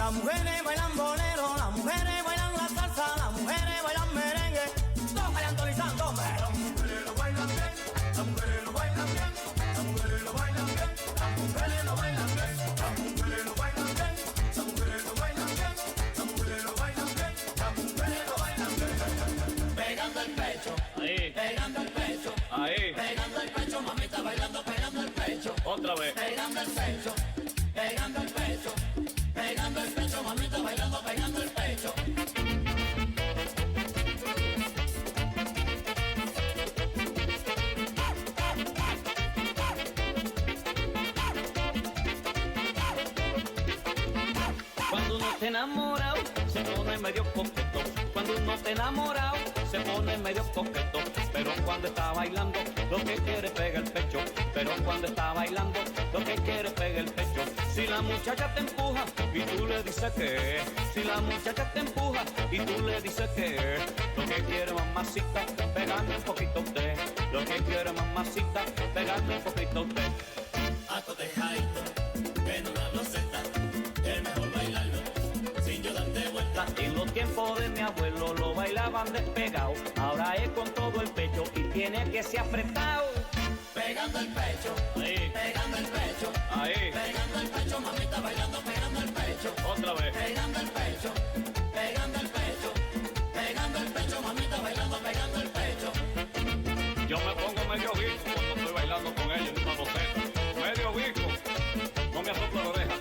Las mujeres bailan bolero, las mujeres bailan la salsa, las mujeres bailan merengue. Todos bailando, las mujeres lo bailan bien, las mujeres lo bailan bien, las mujeres lo bailan bien, las mujeres lo bailan bien, las mujeres lo bailan bien, las mujeres lo bailan bien, las mujeres lo bailan bien, las mujeres lo bailan bien. Pegando el pecho, ahí, pegando el pecho, ahí, pegando el pecho, mamita bailando, pegando el pecho. Otra vez. Pegando el pecho, pegando el pecho, pegando el pecho, mamita bailando, pegando el pecho. Cuando uno está enamorado, se pone medio coqueto. Cuando uno está enamorado, se pone medio coqueto. Pero cuando está bailando, lo que quiere pega el pecho. Pero cuando está bailando, lo que quiere pega el pecho. Si la muchacha te empuja y tú le dices que, si la muchacha te empuja y tú le dices que, lo que quiere mamacita, pegarme un poquito a usted. Lo que quiere mamacita, pegarme un poquito a usted. Acto de jaito, que no la loseta, es mejor bailarlo sin yo darte vuelta. En los tiempos de mi abuelo lo bailaban despegado, ahora es con todo el pecho y tiene que ser apretado. Pegando el pecho, ahí, pegando el pecho, ahí, pegando el pecho, mamita bailando, pegando el pecho. Otra vez. Pegando el pecho, pegando el pecho, pegando el pecho, mamita bailando, pegando el pecho. Yo me pongo medio visco cuando estoy bailando con ella en una boceta. Medio visco, no me asoplo la oreja.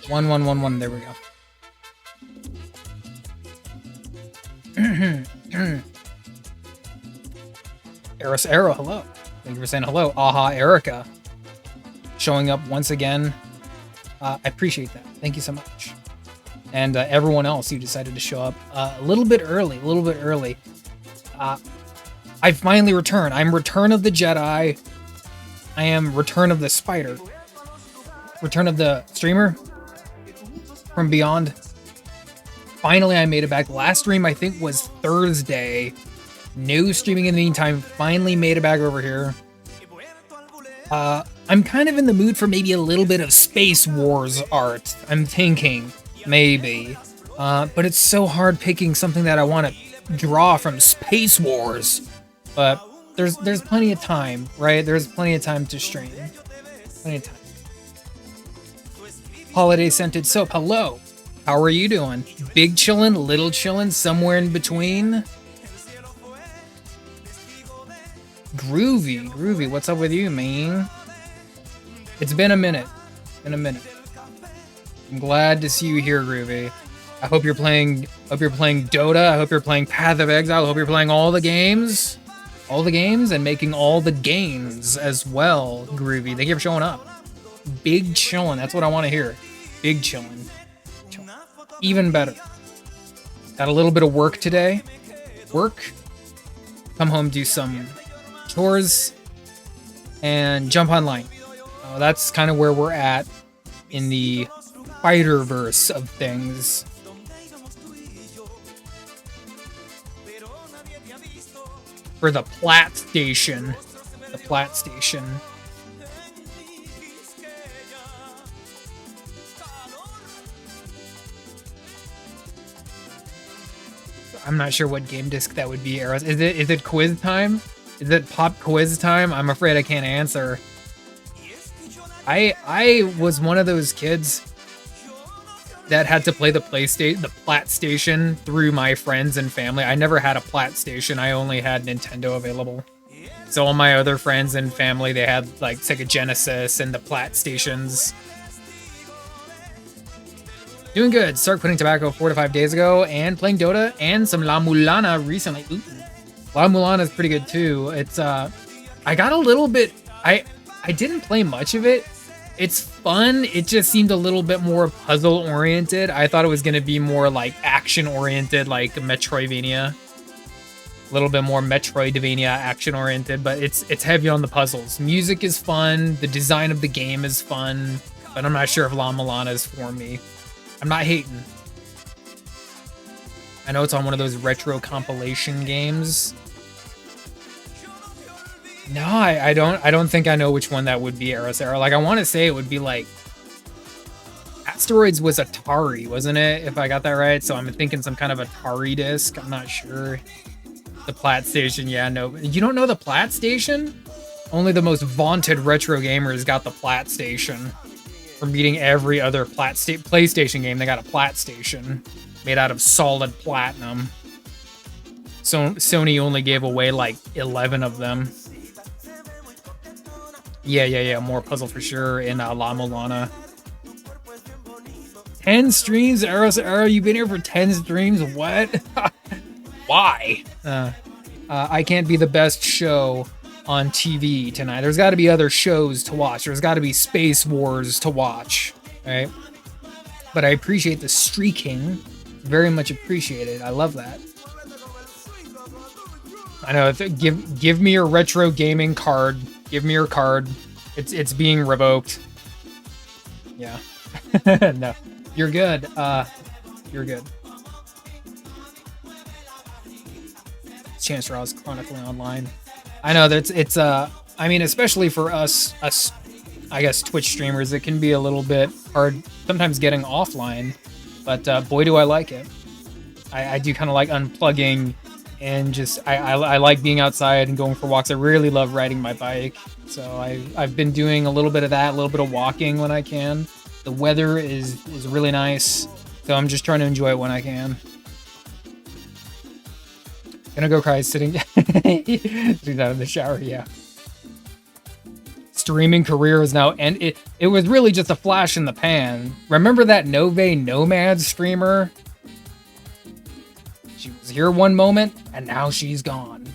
1111. There we go. Eros Arrow, hello. Thank you for saying hello. Aha, Erica. Showing up once again. I appreciate that. Thank you so much. And everyone else who decided to show up a little bit early. I finally returned. I'm Return of the Jedi. I am Return of the Spider. Return of the Streamer from Beyond. Finally, I made it back. Last stream, I think, was Thursday. No streaming in the meantime. Finally made it back over here. I'm kind of in the mood for maybe a little bit of Space Wars art. I'm thinking, maybe. But it's so hard picking something that I want to draw from Space Wars. But there's plenty of time, right? There's plenty of time to stream. Plenty of time. Holiday Scented Soap, hello. How are you doing? Big chillin', little chillin', somewhere in between? Groovy, what's up with you, man? It's been a minute. I'm glad to see you here, Groovy. I hope you're playing Dota. I hope you're playing Path of Exile. I hope you're playing all the games. And making all the gains as well, Groovy. Thank you for showing up. Big chillin', that's what I want to hear. Big chillin'. Even better. Got a little bit of work today. Come home, do some chores, and jump online. That's kind of where we're at in the Spider-Verse of things. For the Plat Station. I'm not sure what game disc that would be, Eros. Is it quiz time? Is it pop quiz time? I'm afraid I can't answer. I was one of those kids that had to play the Plat Station through my friends and family. I never had a Plat Station. I only had Nintendo available. So all my other friends and family, they had like Sega Genesis and the Plat Stations. Doing good. Started quitting tobacco 4 to 5 days ago and playing Dota and some La Mulana recently. Ooh. La Mulana is pretty good too. It's I got a little bit I didn't play much of it. It's fun. It just seemed a little bit more puzzle oriented. I thought it was gonna be more like action oriented, like Metroidvania. A little bit more Metroidvania action oriented, but it's heavy on the puzzles. Music is fun. The design of the game is fun, but I'm not sure if La Mulana is for me. I'm not hating. I know it's on one of those retro compilation games. No, I don't think I know which one that would be, Eros Era. Like, I want to say it would be like Asteroids was Atari, wasn't it? If I got that right. So I'm thinking some kind of Atari disc. I'm not sure. The Plat Station, yeah, no. You don't know the Plat Station? Only the most vaunted retro gamers got the Plat Station. From beating every other PlayStation game, they got a Plat Station made out of solid platinum. So Sony only gave away like 11 of them. Yeah, more puzzle for sure in La Mulana. 10 streams, Eros Era, you've been here for 10 streams? What? Why? I can't be the best show on TV tonight. There's got to be other shows to watch. There's got to be Space Wars to watch, right? But I appreciate the streaking. Very much appreciated. I love that. I know. Give me your retro gaming card. Give me your card. It's being revoked. Yeah. No. You're good. You're good. Chance Raw's chronically online. I know that it's I mean, especially for us I guess Twitch streamers, it can be a little bit hard sometimes getting offline, but boy do I like it. I do kind of like unplugging and just I like being outside and going for walks. I really love riding my bike, so I've been doing a little bit of that, a little bit of walking when I can. The weather is really nice, so I'm just trying to enjoy it when I can. Gonna go cry sitting down in the shower, yeah. Streaming career is now, and it was really just a flash in the pan. Remember that Nove Nomad streamer? She was here one moment, and now she's gone.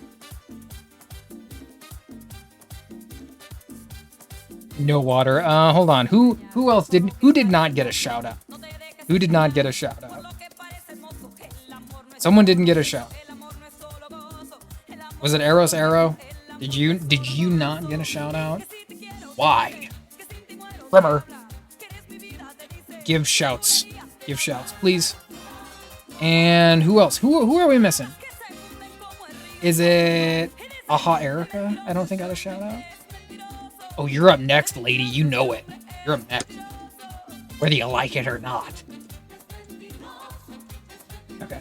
No water. Hold on. Who did not get a shout out? Who did not get a shout out? Someone didn't get a shout. Was it Eros Arrow? Did you not get a shout out? Why? Remember. Give shouts. Give shouts, please. And who else? Who are we missing? Is it Aha Erica? I don't think got a shout out. Oh, you're up next, lady. You know it. You're up next. Whether you like it or not. Okay.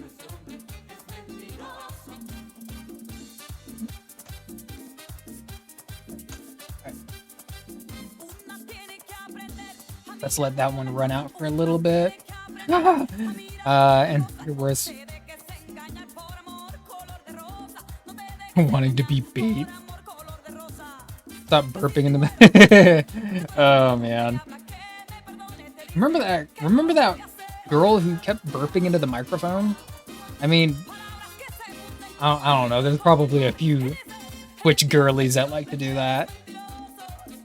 Let's let that one run out for a little bit. And where's wanting to be bait. Stop burping into the oh man. Remember that girl who kept burping into the microphone? I mean, I don't know. There's probably a few Twitch girlies that like to do that.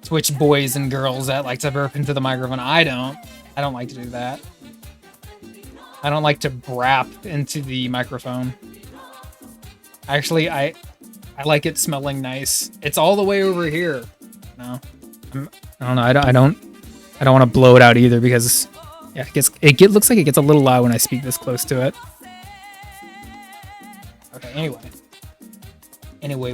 Twitch boys and girls that like to burp into the microphone. I don't like to do that. I don't like to brap into the microphone. Actually, I like it smelling nice. It's all the way over here. No, I don't know. I don't want to blow it out either because yeah, it looks like it gets a little loud when I speak this close to it. Okay. Anyway,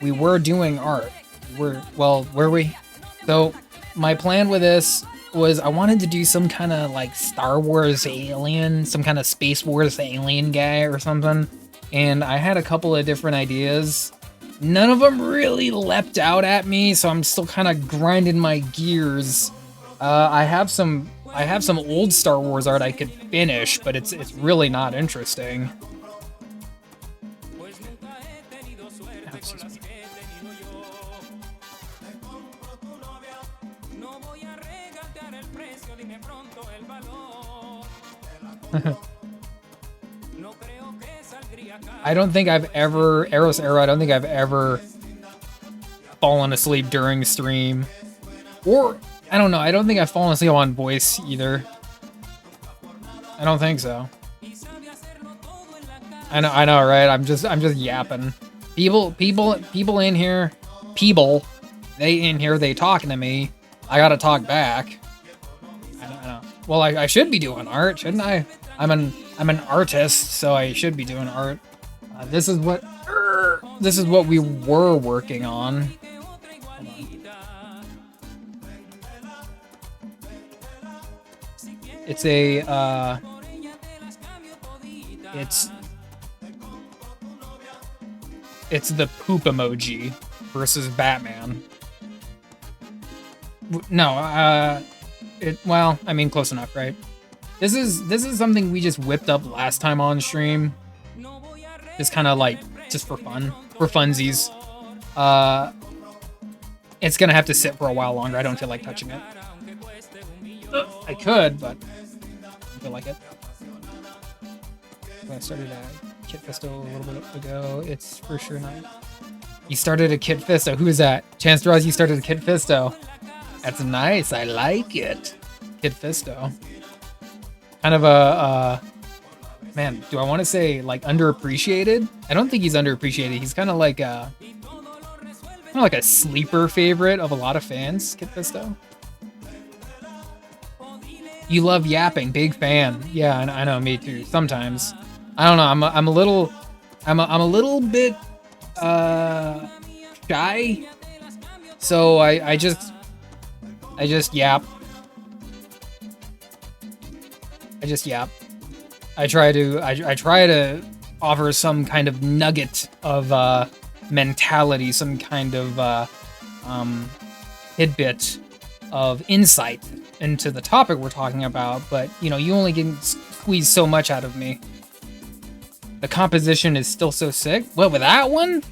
we were doing art. Where were we? So my plan with this was I wanted to do some kind of like Star Wars alien, some kind of Space Wars alien guy or something. And I had a couple of different ideas. None of them really leapt out at me, so I'm still kind of grinding my gears. I have some old Star Wars art I could finish, but it's really not interesting. I don't think I've ever, Eros Era, I don't think I've ever fallen asleep during stream. Or, I don't know, I don't think I've fallen asleep on voice either. I don't think so. I know, right? I'm just yapping. People in here, they talking to me. I gotta talk back. I know. Well, I should be doing art, shouldn't I? I'm an artist, so I should be doing art. This is what we were working on. It's a it's the poop emoji versus Batman. No, well, I mean, close enough, right? This is something we just whipped up last time on stream. Just kind of like, just for fun, for funsies. It's gonna have to sit for a while longer. I don't feel like touching it. I could, but I don't feel like it. I started a Kit Fisto a little bit ago. It's for sure not. You started a Kit Fisto. Who is that? Chance Draws, you started a Kit Fisto. That's nice. I like it. Kit Fisto. Kind of a, man, do I want to say like underappreciated? I don't think he's underappreciated. He's kind of like a sleeper favorite of a lot of fans, Kit Fisto. You love yapping, big fan. Yeah, I know, me too. Sometimes, I don't know. I'm a little bit shy, so I just yap. I just yap. I try to offer some kind of nugget of mentality, some kind of tidbit of insight into the topic we're talking about, but you know, you only can squeeze so much out of me. The composition is still so sick. Well, with that one,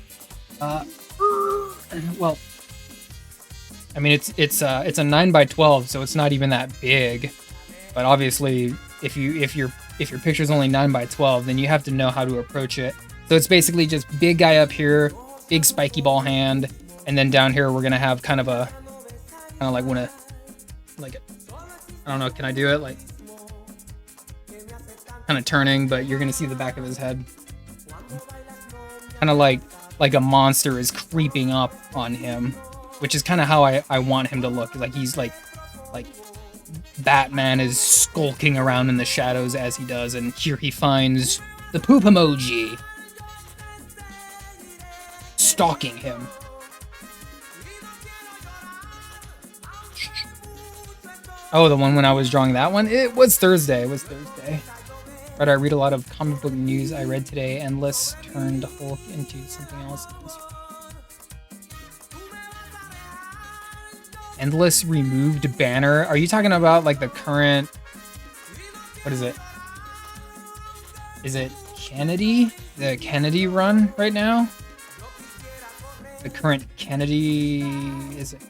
well, I mean, it's a 9x12, so it's not even that big. But obviously, if your picture's only 9x12, then you have to know how to approach it. So it's basically just big guy up here, big spiky ball hand, and then down here we're gonna have kind of like when a, like, I don't know, can I do it? Like, kind of turning, but you're gonna see the back of his head. Kind of like a monster is creeping up on him, which is kind of how I want him to look. Like he's like Batman is skulking around in the shadows as he does, and here he finds the poop emoji stalking him. Oh, the one when I was drawing that one? It was Thursday. Right, I read a lot of comic book news. I read today Endless turned Hulk into something else. Endless removed Banner. Are you talking about like the current... What is it? Is it Kennedy? The Kennedy run right now? The current Kennedy... Is it...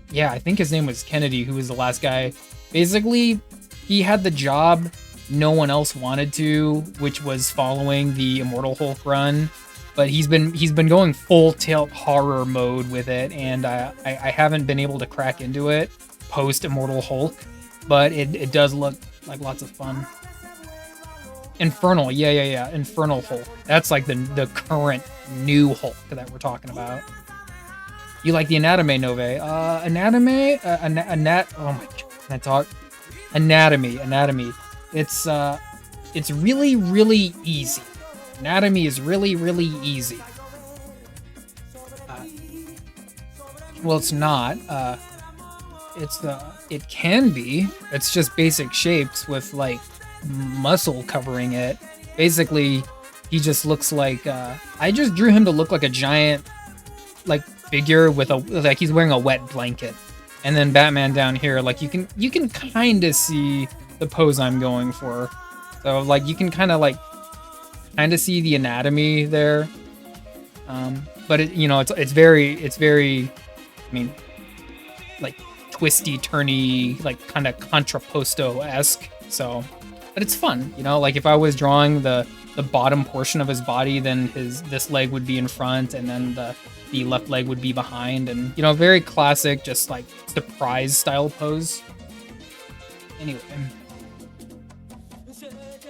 Yeah, I think his name was Kennedy, who was the last guy. Basically, he had the job no one else wanted to, which was following the Immortal Hulk run. But he's been going full tilt horror mode with it, and I haven't been able to crack into it post Immortal Hulk, but it does look like lots of fun. Infernal, yeah, Infernal Hulk. That's like the current new Hulk that we're talking about. You like the Anatomy Nove? Oh my god, can I talk? Anatomy. It's really easy. Anatomy is really easy. Well, it's not. It can be. It's just basic shapes with like muscle covering it. Basically, he just looks like. I just drew him to look like a giant, like, figure with like he's wearing a wet blanket, and then Batman down here, like you can kind of see the pose I'm going for. So like you can kind of see the anatomy there. But it's very, I mean, like twisty, turny, like kind of contrapposto-esque. So, but it's fun, like if I was drawing the bottom portion of his body, then this leg would be in front, and then the left leg would be behind, and very classic, just like surprise style pose. Anyway,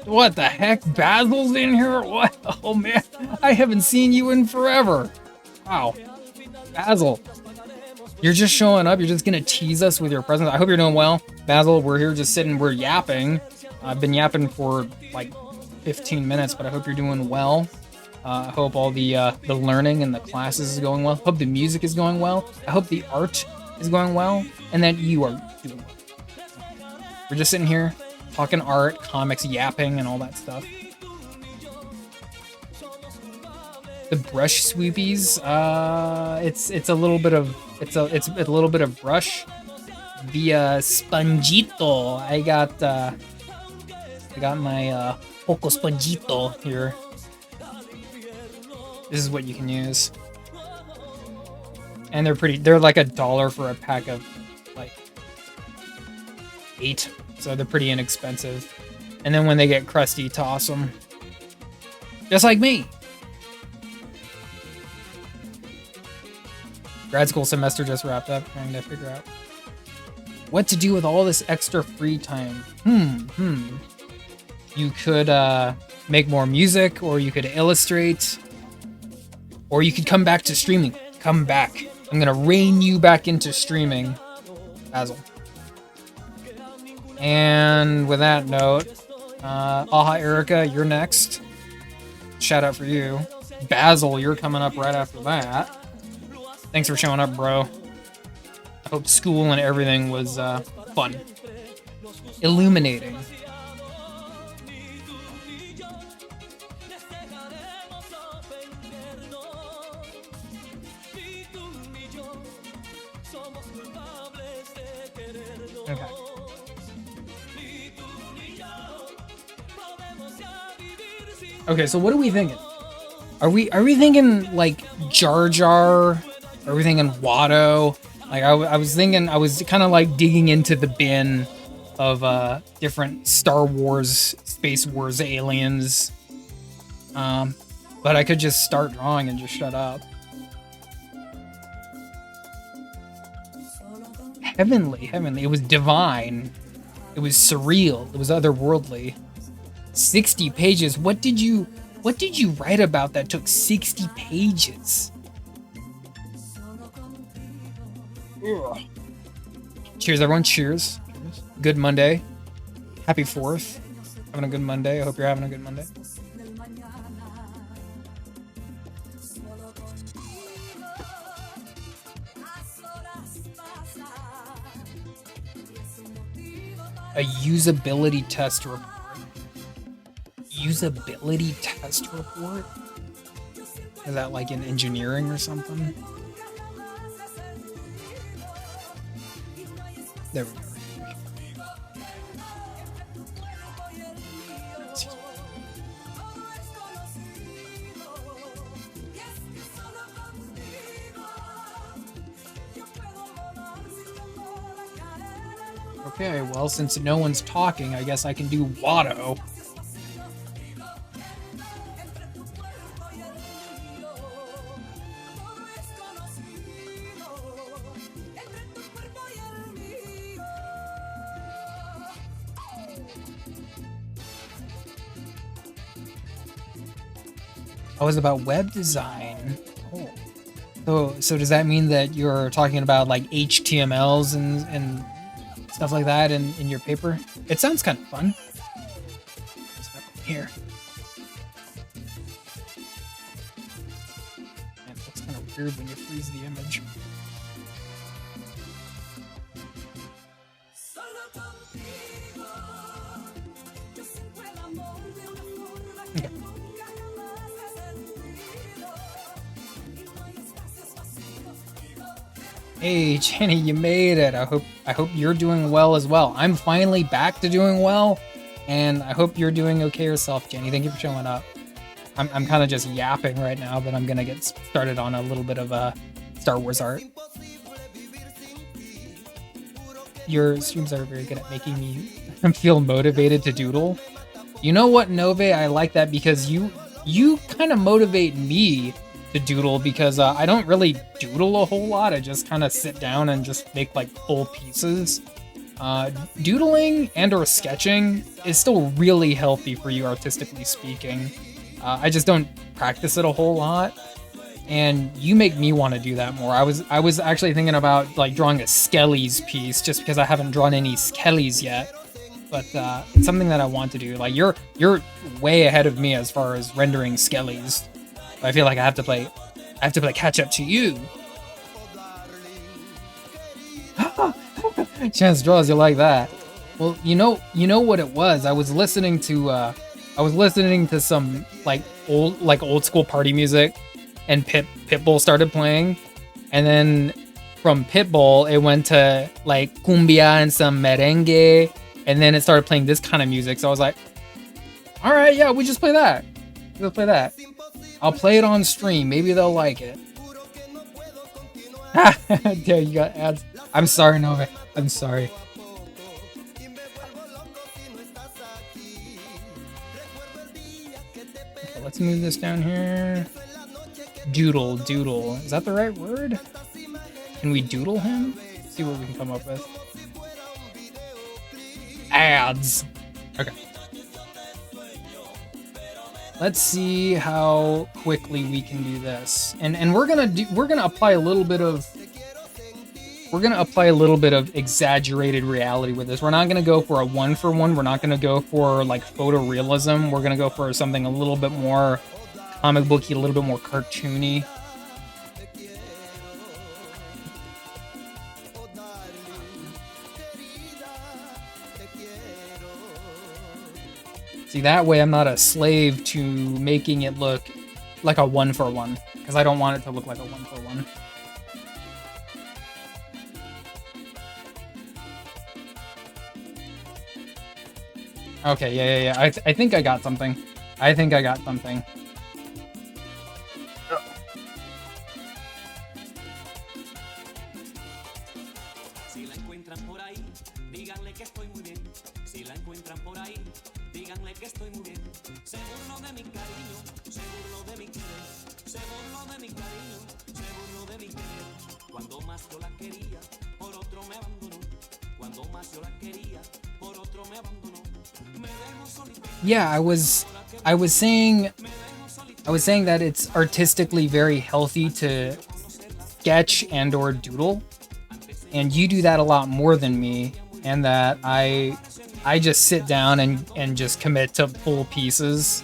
what the heck? Basil's in here? What? Oh man, I haven't seen you in forever. Wow, Basil, you're just showing up. You're just gonna tease us with your presence. I hope you're doing well, Basil. We're here just sitting. We're yapping. I've been yapping for like 15 minutes, but I hope you're doing well. I hope all the learning and the classes is going well. Hope the music is going well. I hope the art is going well, and that you are doing well. We're just sitting here talking art, comics, yapping, and all that stuff. The brush sweepies, it's a little bit of brush. The spongito, I got my Poco Spongito here. This is what you can use. And they're like $1 for a pack of like 8. So they're pretty inexpensive. And then when they get crusty, toss them. Just like me. Grad school semester just wrapped up, trying to figure out what to do with all this extra free time. You could make more music, or you could illustrate, or you could come back to streaming. Come back. I'm gonna rein you back into streaming, Basil. And with that note, Aha Erica, you're next. Shout out for you. Basil, you're coming up right after that. Thanks for showing up, bro. I hope school and everything was fun. Illuminating. Okay. Okay, so what are we thinking? Are we thinking like Jar Jar? Are we thinking Watto? Like I was thinking, I was kind of like digging into the bin of different Star Wars, Space Wars aliens. But I could just start drawing and just shut up. Heavenly. It was divine. It was surreal. It was otherworldly. 60 pages. What did you write about that took 60 pages? Ugh. Cheers, everyone. Cheers. Good Monday. Happy 4th. Having a good Monday. I hope you're having a good Monday. A usability test report. Usability test report? Is that like in engineering or something? There we go. Okay, well, since no one's talking, I guess I can do Watto. Oh, it's about web design. Oh. So does that mean that you're talking about like HTMLs and stuff like that in your paper? It sounds kind of fun. What's happening here? Man, it looks kind of weird when you freeze the image. Okay. Hey Jenny, you made it. I hope you're doing well as well. I'm finally back to doing well, and I hope you're doing okay yourself, Jenny. Thank you for showing up. I'm kind of just yapping right now, but I'm gonna get started on a little bit of Star Wars art. Your streams are very good at making me feel motivated to doodle. You know what, Nove? I like that because you kind of motivate me to doodle because I don't really doodle a whole lot. I just kind of sit down and just make like full pieces. Doodling and or sketching is still really healthy for you artistically speaking. I just don't practice it a whole lot, and you make me want to do that more. I was actually thinking about like drawing a Skellies piece just because I haven't drawn any Skellies yet, but it's something that I want to do. Like you're way ahead of me as far as rendering Skellies. I feel like I have to play catch up to you. Chance draws you like that. Well, you know what it was. I was listening to some like old school party music, and Pitbull started playing, and then from Pitbull it went to like cumbia and some merengue, and then it started playing this kind of music. So I was like, all right, yeah, we just play that. We'll play that. I'll play it on stream. Maybe they'll like it. Yeah, you got ads. I'm sorry, Nova. I'm sorry. Okay, let's move this down here. Doodle. Is that the right word? Can we doodle him? Let's see what we can come up with. Ads. Okay. Let's see how quickly we can do this. And we're gonna apply a little bit of exaggerated reality with this. We're not gonna go for a 1-for-1. We're not gonna go for like photorealism. We're gonna go for something a little bit more comic booky, a little bit more cartoony. See, that way I'm not a slave to making it look like a 1-for-1, because I don't want it to look like a 1-for-1. Okay, yeah. I think I got something. Yeah, I was saying that it's artistically very healthy to sketch and or doodle, and you do that a lot more than me, and that I just sit down and just commit to full pieces.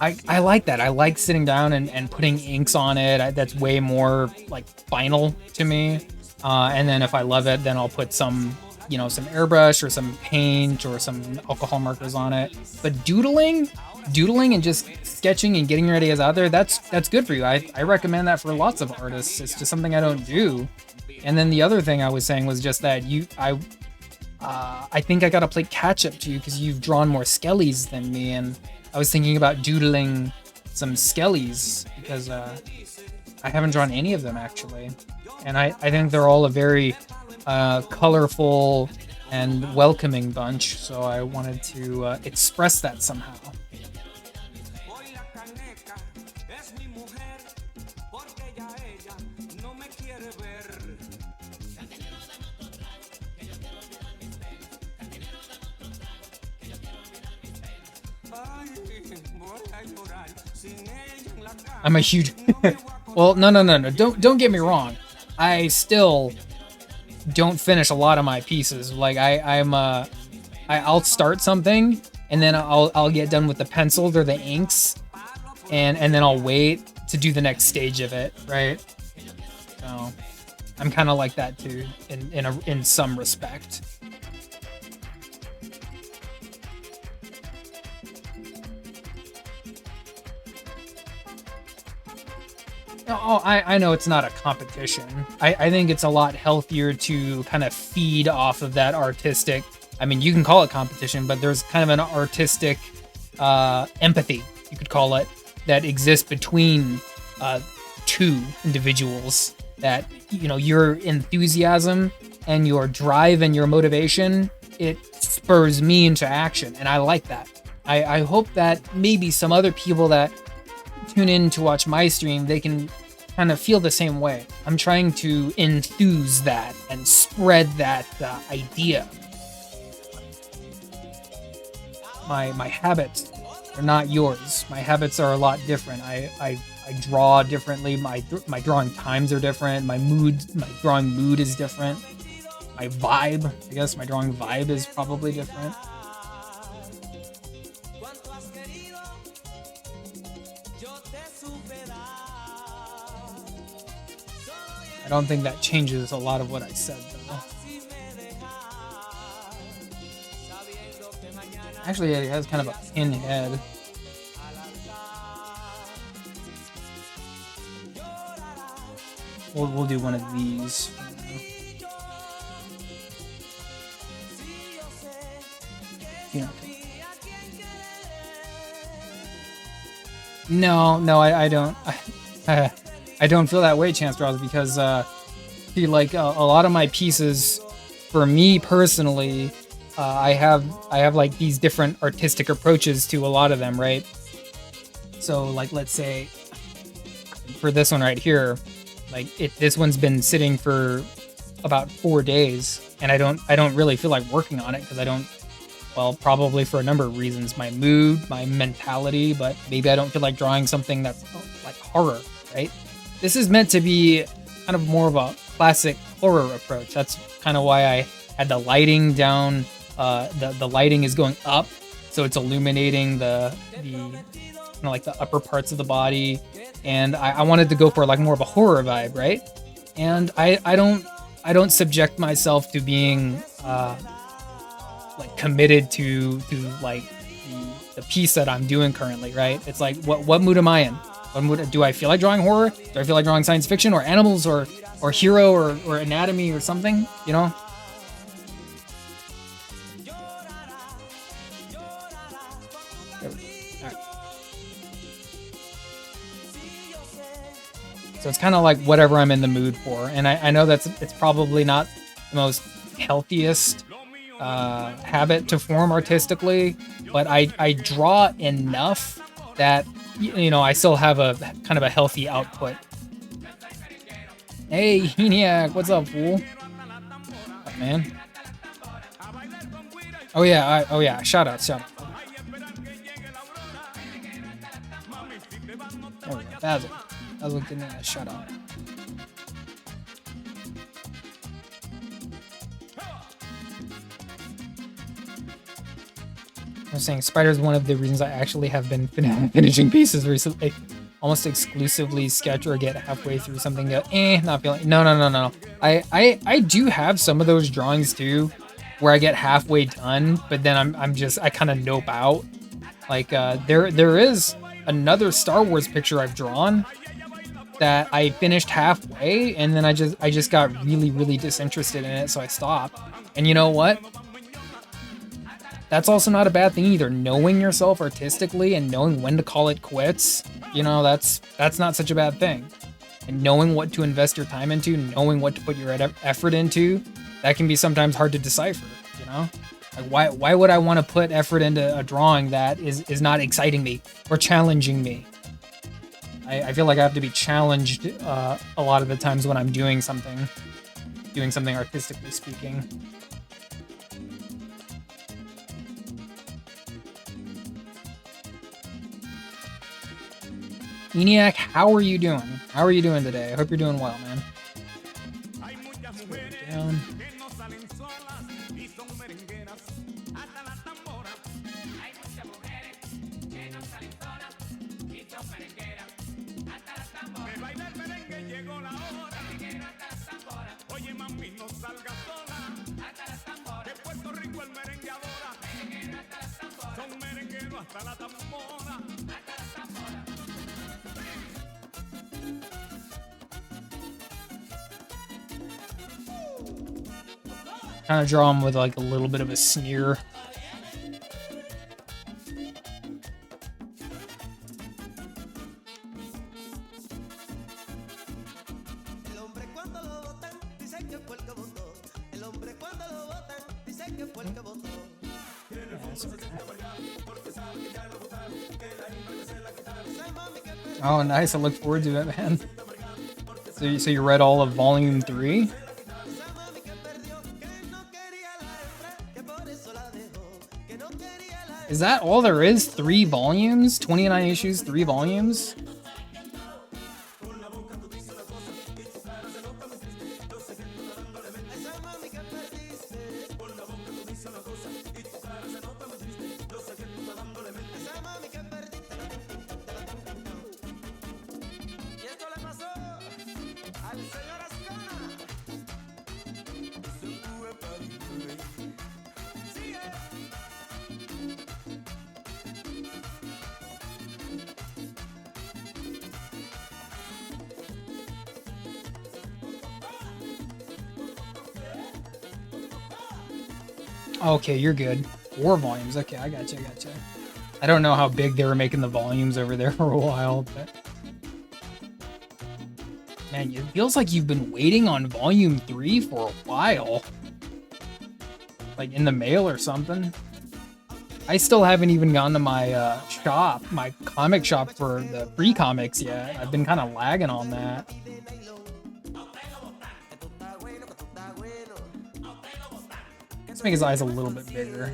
I like that. I like sitting down and putting inks on it. That's way more like final to me. And then if I love it, then I'll put some airbrush or some paint or some alcohol markers on it. But doodling and just sketching and getting your ideas out there, that's good for you. I recommend that for lots of artists. It's just something I don't do. And then the other thing I was saying was just that I think I gotta play catch up to you because you've drawn more Skellies than me, and I was thinking about doodling some Skellies because I haven't drawn any of them actually, and I think they're all a very colorful and welcoming bunch, so I wanted to express that somehow. I'm a huge well, no. Don't get me wrong. I still don't finish a lot of my pieces. Like I'll start something and then I'll get done with the pencils or the inks and then I'll wait to do the next stage of it, right? So I'm kind of like that too in some respect. Oh, I know it's not a competition. I think it's a lot healthier to kind of feed off of that artistic. I mean, you can call it competition, but there's kind of an artistic empathy you could call it, that exists between two individuals. That, you know, your enthusiasm and your drive and your motivation, it spurs me into action, and I like that. I hope that maybe some other people that tune in to watch my stream, they can kind of feel the same way. I'm trying to enthuse that and spread that idea. My habits are not yours. My habits are a lot different. I draw differently. My drawing times are different. My drawing mood is different. My vibe, I guess my drawing vibe is probably different. I don't think that changes a lot of what I said, though. Actually, it has kind of a pinhead. We'll do one of these. Yeah. No, I don't. I don't feel that way, Chance Draws, because see, like a lot of my pieces, for me personally, I have like these different artistic approaches to a lot of them, right? So like, let's say for this one right here, like this one's been sitting for about 4 days, and I don't really feel like working on it because I don't. Well, probably for a number of reasons, my mood, my mentality, but maybe I don't feel like drawing something that's like horror, right? This is meant to be kind of more of a classic horror approach. That's kind of why I had the lighting down. The lighting is going up, so it's illuminating the like the upper parts of the body, and I wanted to go for like more of a horror vibe, right? And I don't subject myself to being like committed to like the piece that I'm doing currently, right? It's like what mood am I in? What mood do I feel like drawing horror? Do I feel like drawing science fiction or animals or hero or anatomy or something? You know? So it's kind of like whatever I'm in the mood for, and I know it's probably not the most healthiest habit to form artistically, but I draw enough that, you know, I still have a kind of a healthy output. Hey, Heniac, what's up, fool? What, man? Oh yeah, shout out. There we go, Basil. Basil getting a shout out. I was saying Spider is one of the reasons I actually have been finishing pieces recently. Almost exclusively sketch or get halfway through something, go, not feeling. No. I do have some of those drawings too, where I get halfway done, but then I kind of nope out. Like there is another Star Wars picture I've drawn that I finished halfway, and then I just got really disinterested in it, so I stopped. And you know what? That's also not a bad thing either. Knowing yourself artistically and knowing when to call it quits, you know, that's not such a bad thing. And knowing what to invest your time into, knowing what to put your effort into, that can be sometimes hard to decipher, you know? Like why would I want to put effort into a drawing that is not exciting me or challenging me? I feel like I have to be challenged a lot of the times when I'm doing something artistically speaking. ENIAC, how are you doing? How are you doing today? I hope you're doing well, man. Let's put it down. Kind of draw him with like a little bit of a sneer. Oh, nice. I look forward to it, man. So you read all of Volume 3? Is that all there is? 3 volumes? 29 issues, 3 volumes? Okay, you're good. 4 volumes. Okay, I gotcha. I don't know how big they were making the volumes over there for a while, but... Man, it feels like you've been waiting on Volume 3 for a while. Like in the mail or something. I still haven't even gone to my shop, my comic shop for the free comics yet. I've been kind of lagging on that. Let's make his eyes a little bit bigger.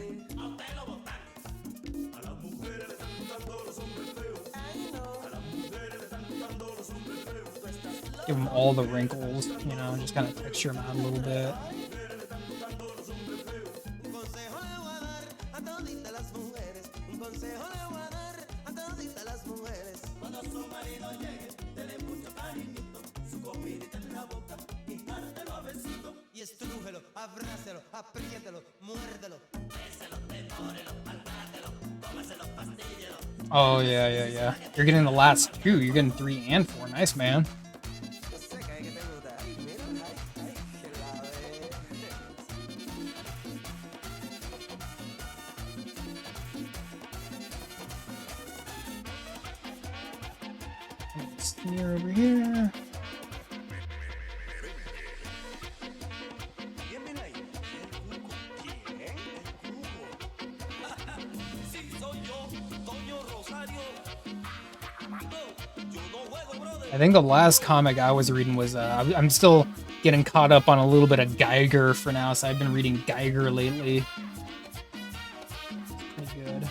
Give him all the wrinkles, you know, just kind of texture him out a little bit. Oh, yeah. You're getting the last 2. You're getting 3 and 4. Nice, man. Sneer over here. I think the last comic I was reading was, I'm still getting caught up on a little bit of Geiger for now, so I've been reading Geiger lately. Pretty good.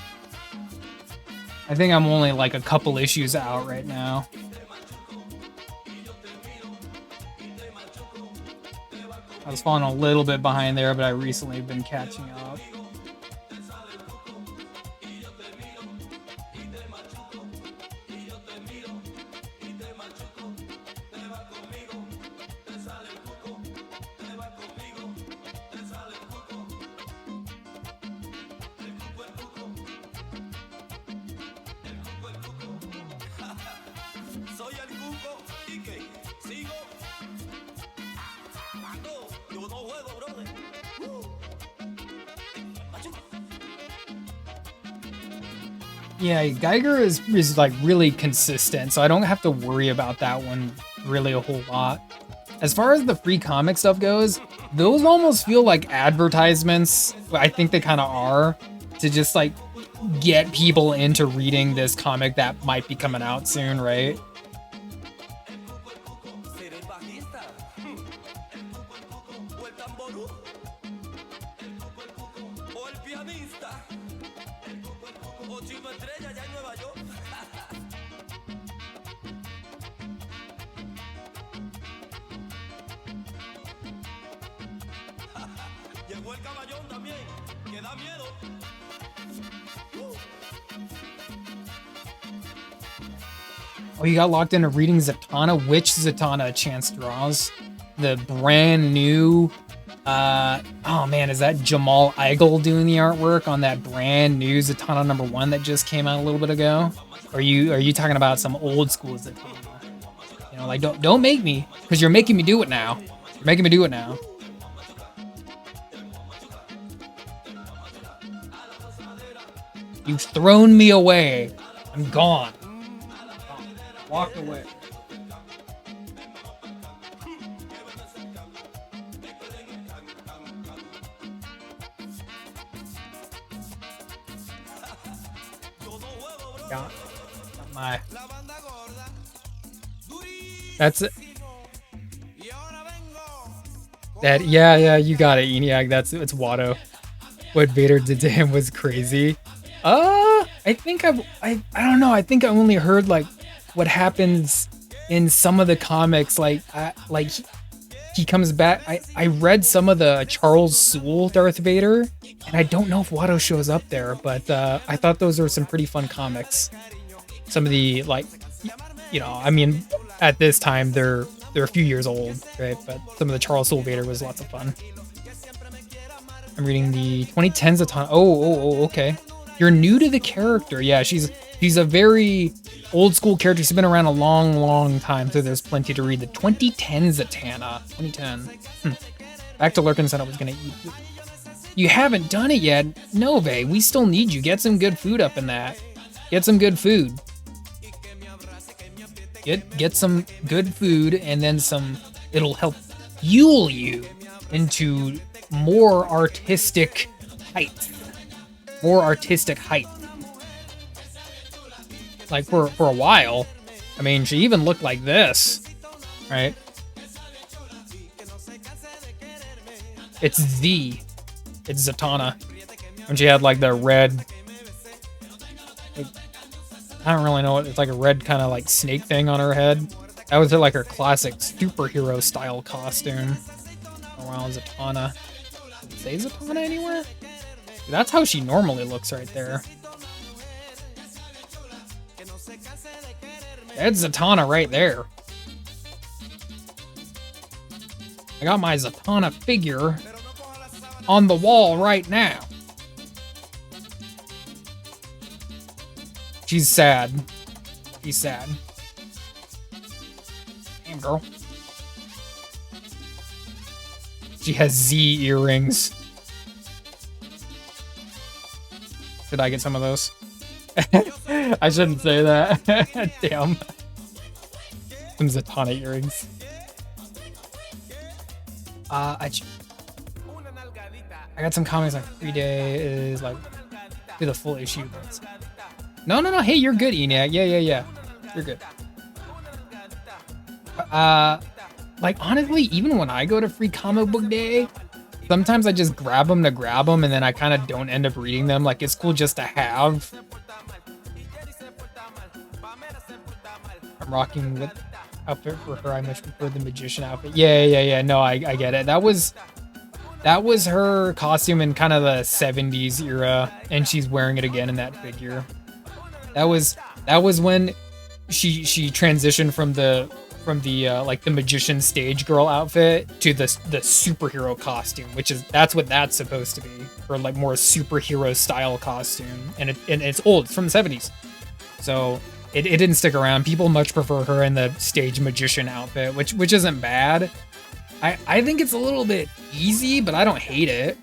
I think I'm only like a couple issues out right now. I was falling a little bit behind there, but I recently have been catching up. Yeah, Geiger is like really consistent, so I don't have to worry about that one really a whole lot. As far as the free comic stuff goes, those almost feel like advertisements. I think they kind of are, to just like get people into reading this comic that might be coming out soon, right? Oh, you got locked into reading Zatanna? Which Zatanna Chance draws? The brand new... oh man, is that Jamal Eigel doing the artwork on that brand new Zatanna #1 that just came out a little bit ago? Or are you talking about some old school Zatanna? You know, like, don't make me, because you're making me do it now. You're making me do it now. You've thrown me away. I'm gone. Walked away. Got my. That's it. That yeah, you got it, ENIAC. It's Watto. What Vader did to him was crazy. I think I don't know. I think I only heard like what happens in some of the comics. Like he comes back. I read some of the Charles Soule Darth Vader, and I don't know if Watto shows up there, but I thought those were some pretty fun comics. Some of the like, I mean, at this time they're a few years old, right? But some of the Charles Soule Vader was lots of fun. I'm reading the 2010s Zatanna. Oh, okay. You're new to the character. Yeah, she's a very old school character. She's been around a long time, so there's plenty to read. The 2010 Zatanna. 2010. Back to Lurkin said I was gonna eat. You haven't done it yet. Nove, we still need you. Get some good food up in that. Get some good food. Get some good food, and then some. It'll help fuel you into more artistic height. More artistic height. Like for a while. I mean, she even looked like this, right? It's Zatanna. When she had like the red. I don't really know what it's like, a red kind of like snake thing on her head. That was like her classic superhero style costume. Oh wow, Zatanna. Did it say Zatanna anywhere? That's how she normally looks right there. That's Zatanna right there. I got my Zatanna figure on the wall right now. She's sad. She's sad. Damn, girl. She has Z earrings. Should I get some of those? I shouldn't say that. Damn. Some Zatanna earrings. I got some comics on free day. Is like do the full issue. No. Hey, you're good, ENIAC. Yeah. You're good. Like honestly, even when I go to free comic book day, sometimes I just grab them to grab them, and then I kind of don't end up reading them. Like it's cool just to have. I'm rocking with outfit for her. I much prefer the magician outfit. Yeah. No, I get it. That was her costume in kind of the 70s era, and she's wearing it again in that figure. That was when she transitioned from the like the magician stage girl outfit to the superhero costume, that's what that's supposed to be, or like more superhero style costume, and it's old. It's from the 70s, so it didn't stick around. People much prefer her in the stage magician outfit, which isn't bad. I think it's a little bit easy, but I don't hate it.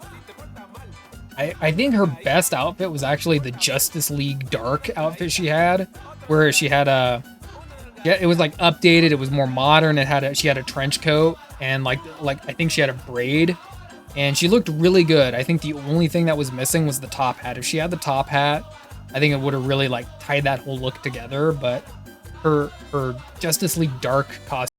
I think her best outfit was actually the Justice League Dark outfit she had, where she had it was like updated. It was more modern. She had a trench coat, and like I think she had a braid, and she looked really good. I think the only thing that was missing was the top hat. If she had the top hat, I think it would have really like tied that whole look together. But her Justice League Dark costume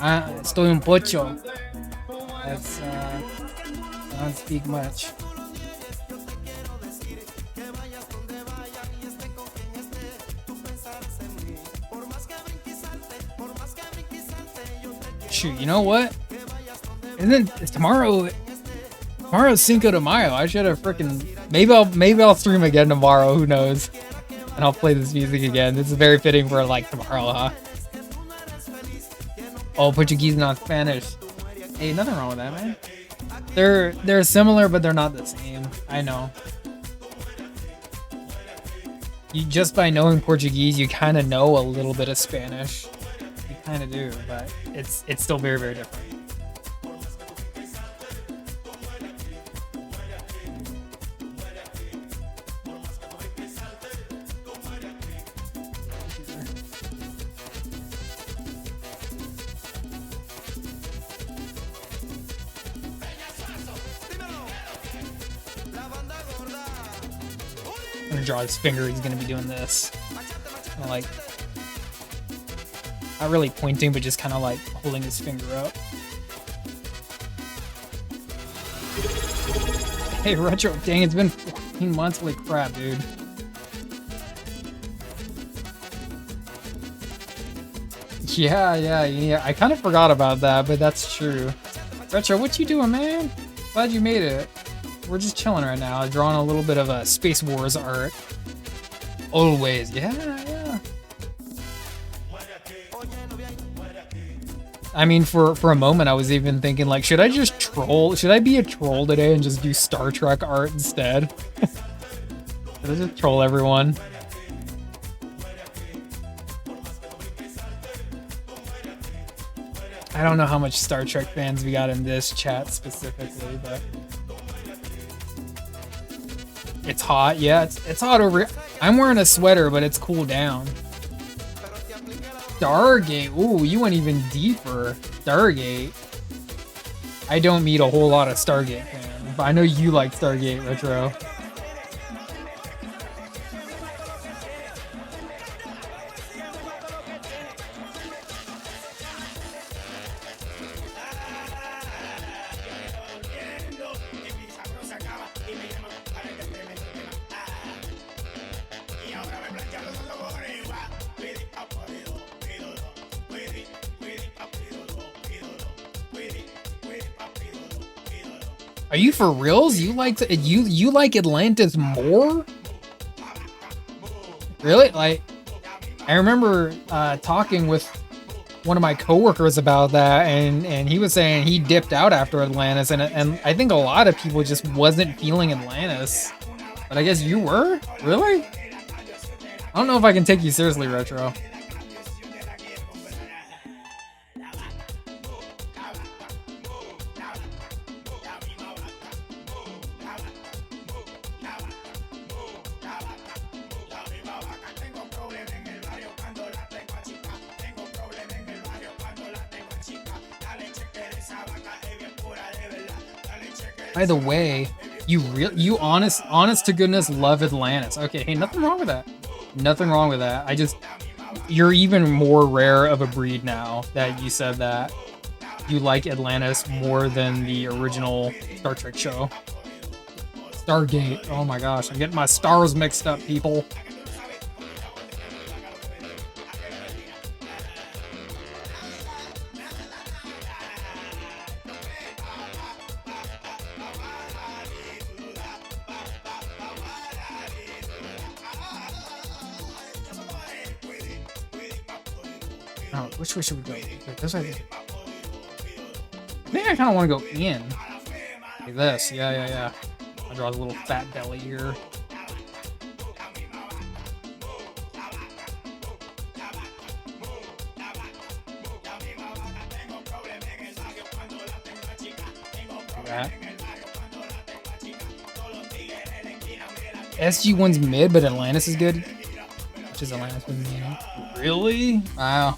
Estoy un pocho. That's I don't speak much. Shoot, you know what? Isn't it's tomorrow? Tomorrow's Cinco de Mayo. I should have freaking maybe I'll stream again tomorrow. Who knows? And I'll play this music again. This is very fitting for like tomorrow, huh? Oh, Portuguese, not Spanish. Hey, nothing wrong with that, man. They're similar, but they're not the same. I know. You just by knowing Portuguese, you kind of know a little bit of Spanish. You kind of do, but it's still very, very different. I'm gonna draw his finger. He's gonna be doing this, kinda like not really pointing, but just kind of like holding his finger up. Hey, Retro, dang, it's been 14 months. Holy crap, dude. Yeah. I kind of forgot about that, but that's true. Retro, what you doing, man? Glad you made it. We're just chilling right now, drawing a little bit of a Space Wars art. Always, yeah. I mean, for a moment, I was even thinking, like, should I just troll? Should I be a troll today and just do Star Trek art instead? Should I just troll everyone? I don't know how much Star Trek fans we got in this chat specifically, but it's hot. Yeah, it's hot over here. I'm wearing a sweater, but it's cool down. Stargate. Ooh, you went even deeper. Stargate. I don't meet a whole lot of Stargate fans, but I know you like Stargate, Retro. Are you for reals? You like you like Atlantis more? Really? Like, I remember talking with one of my coworkers about that, and he was saying he dipped out after Atlantis, and I think a lot of people just wasn't feeling Atlantis. But I guess you were? Really? I don't know if I can take you seriously, Retro. By the way, you honest to goodness love Atlantis. Okay, hey, nothing wrong with that. Nothing wrong with that. You're even more rare of a breed now that you said that you like Atlantis more than the original Star Trek show. Stargate. Oh my gosh, I'm getting my stars mixed up, people. Oh, which way should we go? This way. I think I kind of want to go in. Like this. Yeah. I'll draw a little fat belly here. Like that. SG1's mid, but Atlantis is good. Which is Atlantis with me? Really? Wow.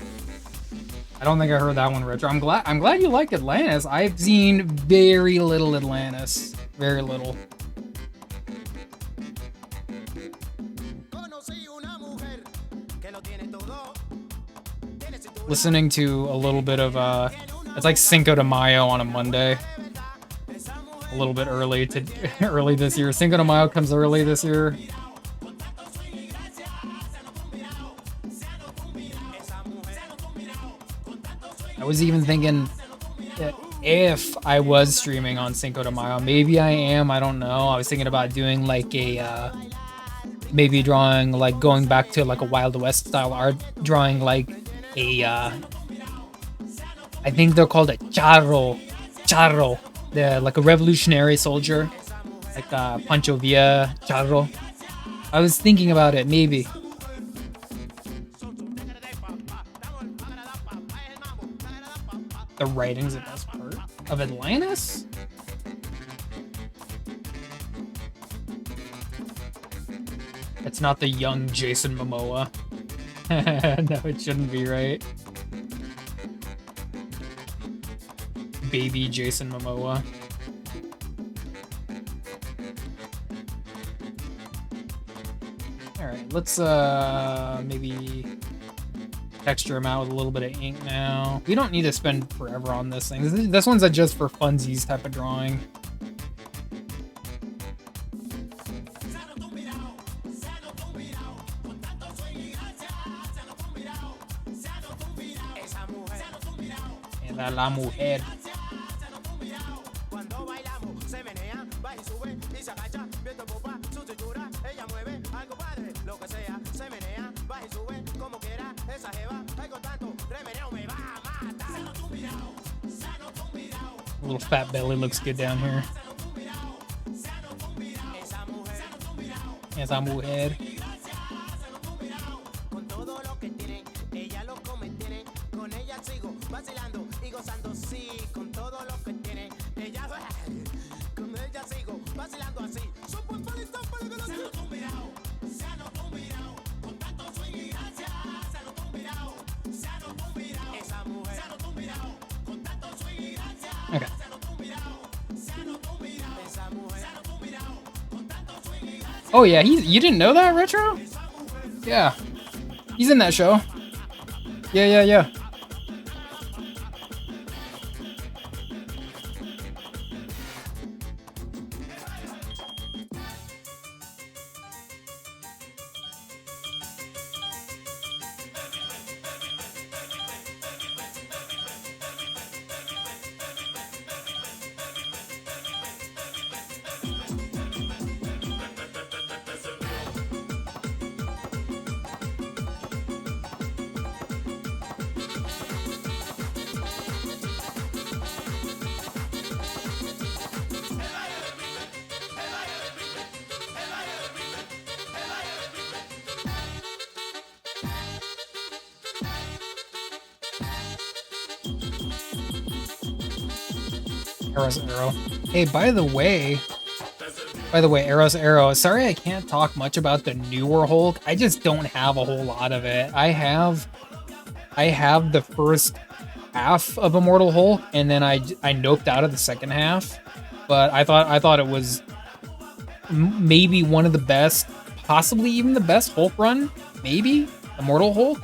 I don't think I heard that one, Retro. I'm glad you like Atlantis. I've seen very little Atlantis. Very little. listening to a little bit of it's like Cinco de Mayo on a Monday. A little bit early to early this year. Cinco de Mayo comes early this year. I was even thinking that if I was streaming on Cinco de Mayo, maybe I am, I don't know. I was thinking about doing like a maybe drawing like going back to like a Wild West style art, drawing like a I think they're called a charro, the like a revolutionary soldier, like Pancho Villa charro. I was thinking about it, maybe. The writing's the best part of Atlantis. It's not the young Jason Momoa. No, it shouldn't be, right? Baby Jason Momoa. Alright, let's maybe texture him out with a little bit of ink now. We don't need to spend forever on this thing. This one's a just for funsies type of drawing. La mujer. Little fat belly looks good down here. Esa mujer. Okay. Oh yeah, you didn't know that, Retro? Yeah. He's in that show. Yeah. Arrow's Arrow. Hey, by the way, Arrow's Arrow. Sorry I can't talk much about the newer Hulk. I just don't have a whole lot of it. I have the first half of Immortal Hulk, and then I noped out of the second half. But I thought it was maybe one of the best, possibly even the best Hulk run. Maybe Immortal Hulk.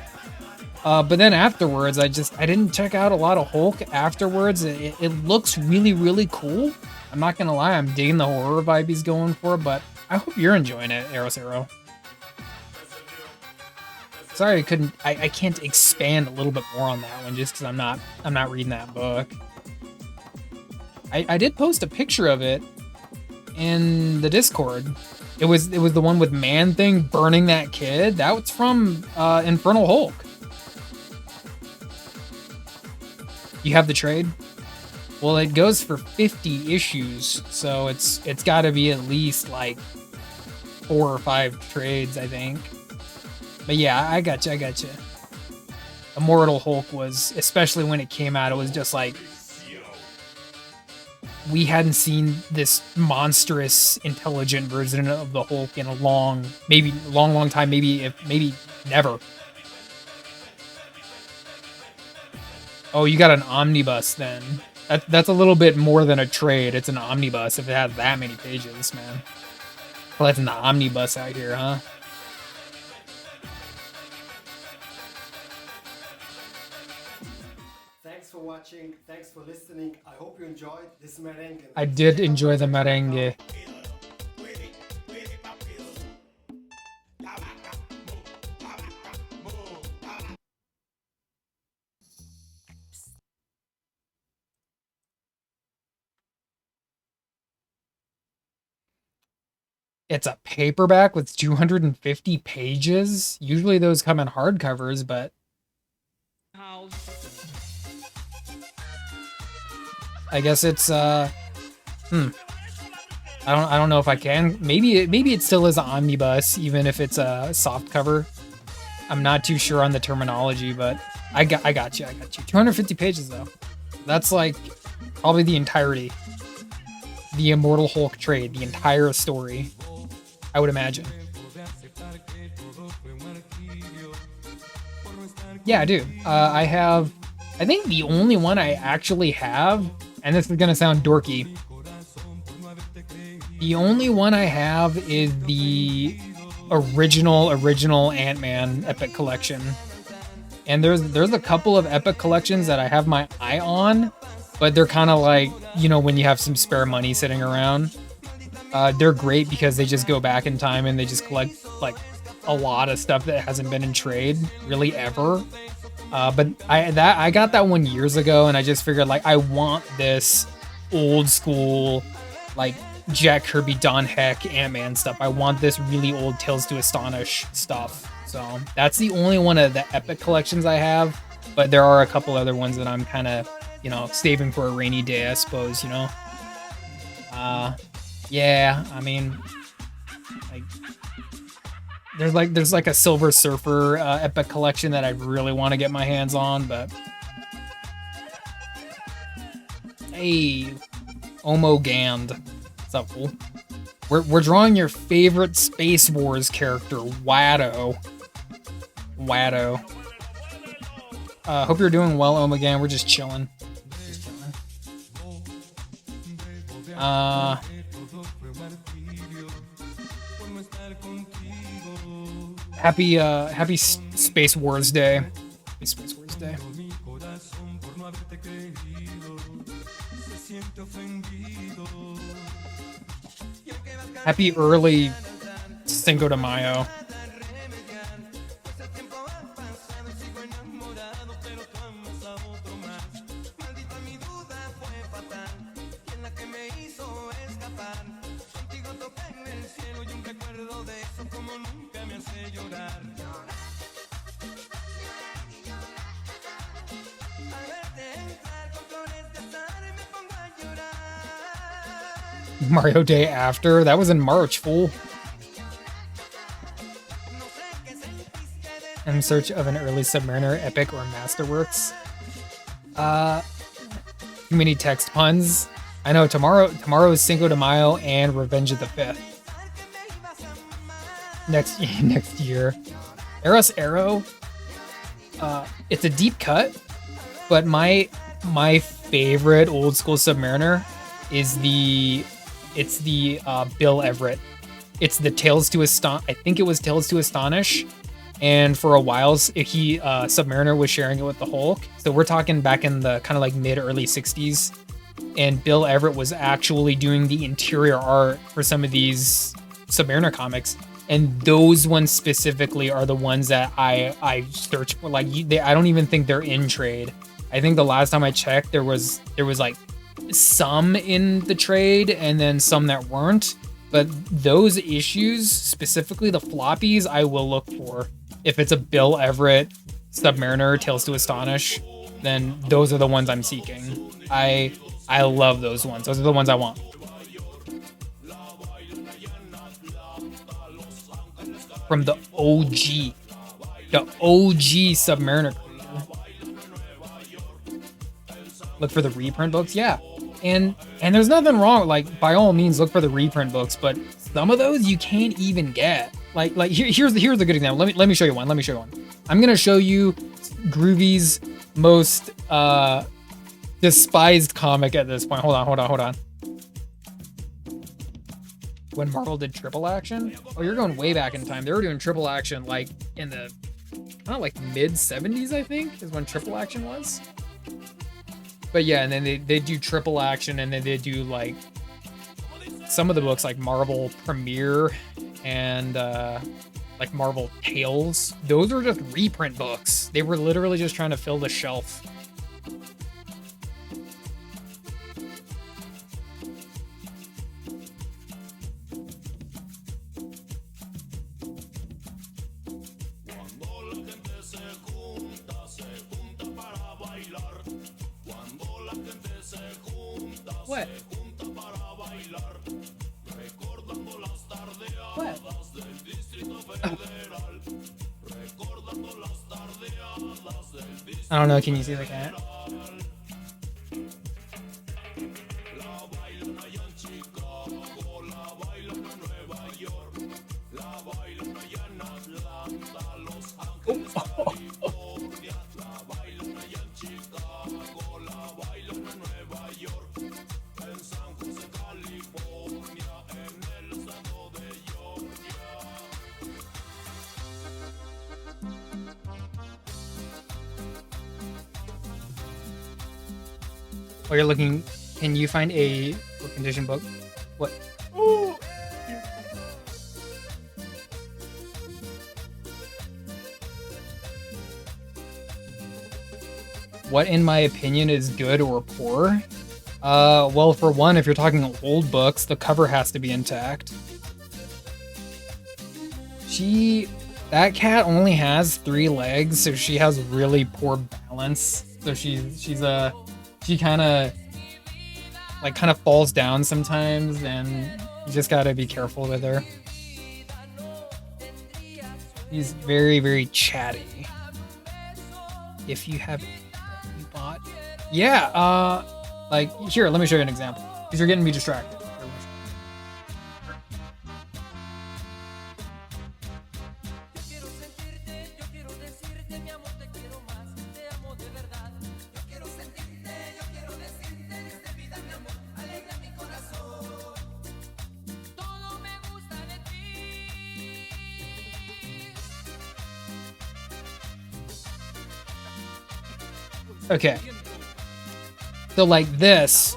But then afterwards, I didn't check out a lot of Hulk afterwards. It looks really, really cool. I'm not gonna lie, I'm digging the horror vibe he's going for, but I hope you're enjoying it, Arrow's Arrow. Sorry I can't expand a little bit more on that one just because I'm not reading that book. I did post a picture of it in the Discord. It was the one with Man-Thing burning that kid. That was from Infernal Hulk. You have the trade? Well, it goes for 50 issues, so it's got to be at least like 4 or 5 trades, I think. But yeah, I got you. Immortal Hulk was, especially when it came out, it was just like we hadn't seen this monstrous, intelligent version of the Hulk in a long time, maybe never. Oh, you got an omnibus then. That's a little bit more than a trade. It's an omnibus if it has that many pages, man. Collecting the omnibus out here, huh? for watching. Thanks for listening. I hope you enjoyed this merengue. I did enjoy the merengue. It's a paperback with 250 pages. Usually those come in hardcovers, but I guess it's I don't know if I can. Maybe it still is an omnibus, even if it's a soft cover. I'm not too sure on the terminology, but I got you. 250 pages though. That's like probably the entirety. The Immortal Hulk trade, the entire story, I would imagine. Yeah, I do. I think the only one I actually have, and this is gonna sound dorky, the only one I have is the original Ant-Man Epic Collection. And there's a couple of Epic Collections that I have my eye on, but they're kind of like, you know, when you have some spare money sitting around. They're great because they just go back in time and they just collect like a lot of stuff that hasn't been in trade really ever. But I got that one years ago, and I just figured like I want this old school like Jack Kirby, Don Heck, Ant-Man stuff. I want this really old Tales to Astonish stuff. So that's the only one of the Epic collections I have. But there are a couple other ones that I'm kind of, you know, saving for a rainy day, I suppose, you know. Yeah, I mean, like, there's like a Silver Surfer Epic collection that I really want to get my hands on, but hey, Omo Gand, what's up, fool? We're drawing your favorite Space Wars character, Watto. Hope you're doing well, Omo Gand. We're just chilling. Happy Space Wars Day. Happy Space Wars Day. Happy early Cinco de Mayo. Mario Day After? That was in March, fool. In search of an early Submariner epic or masterworks. Too many text puns. I know tomorrow is Cinco de Mayo and Revenge of the 5th. Next year. Eros Arrow. It's a deep cut, but my favorite old school Submariner is the Bill Everett. It's the Tales to Astonish. I think it was Tales to Astonish, and for a while Submariner was sharing it with the Hulk. So we're talking back in the kind of like mid early 60s, and Bill Everett was actually doing the interior art for some of these Submariner comics. And those ones specifically are the ones that I search for. Like I don't even think they're in trade. I think the last time I checked, there was like some in the trade and then some that weren't. But those issues, specifically the floppies, I will look for. If it's a Bill Everett Submariner Tales to Astonish, then those are the ones I'm seeking. I love those ones. Those are the ones I want. From the OG Submariner creator. Look for the reprint books, yeah. And there's nothing wrong, like, by all means look for the reprint books, but some of those you can't even get. Like here's a good example. Let me show you one. I'm gonna show you Groovy's most despised comic at this point. Hold on. When Marvel did Triple Action? Oh, you're going way back in time. They were doing Triple Action like in the kind of like mid 70s, I think, is when Triple Action was. But yeah, and then they do triple action, and then they do like some of the books like Marvel Premiere and like Marvel Tales. Those were just reprint books. They were literally just trying to fill the shelf. What? What? Oh. I don't know, can you see the cat? While you're looking, can you find a book condition book? What? Oh. What, in my opinion, is good or poor? Well, for one, if you're talking old books, the cover has to be intact. That cat only has 3 legs, so she has really poor balance. So she kind of falls down sometimes, and you just gotta be careful with her. She's very, very chatty. If you have, you bought, yeah. Like here, let me show you an example. Because you're getting me distracted. Okay. So like this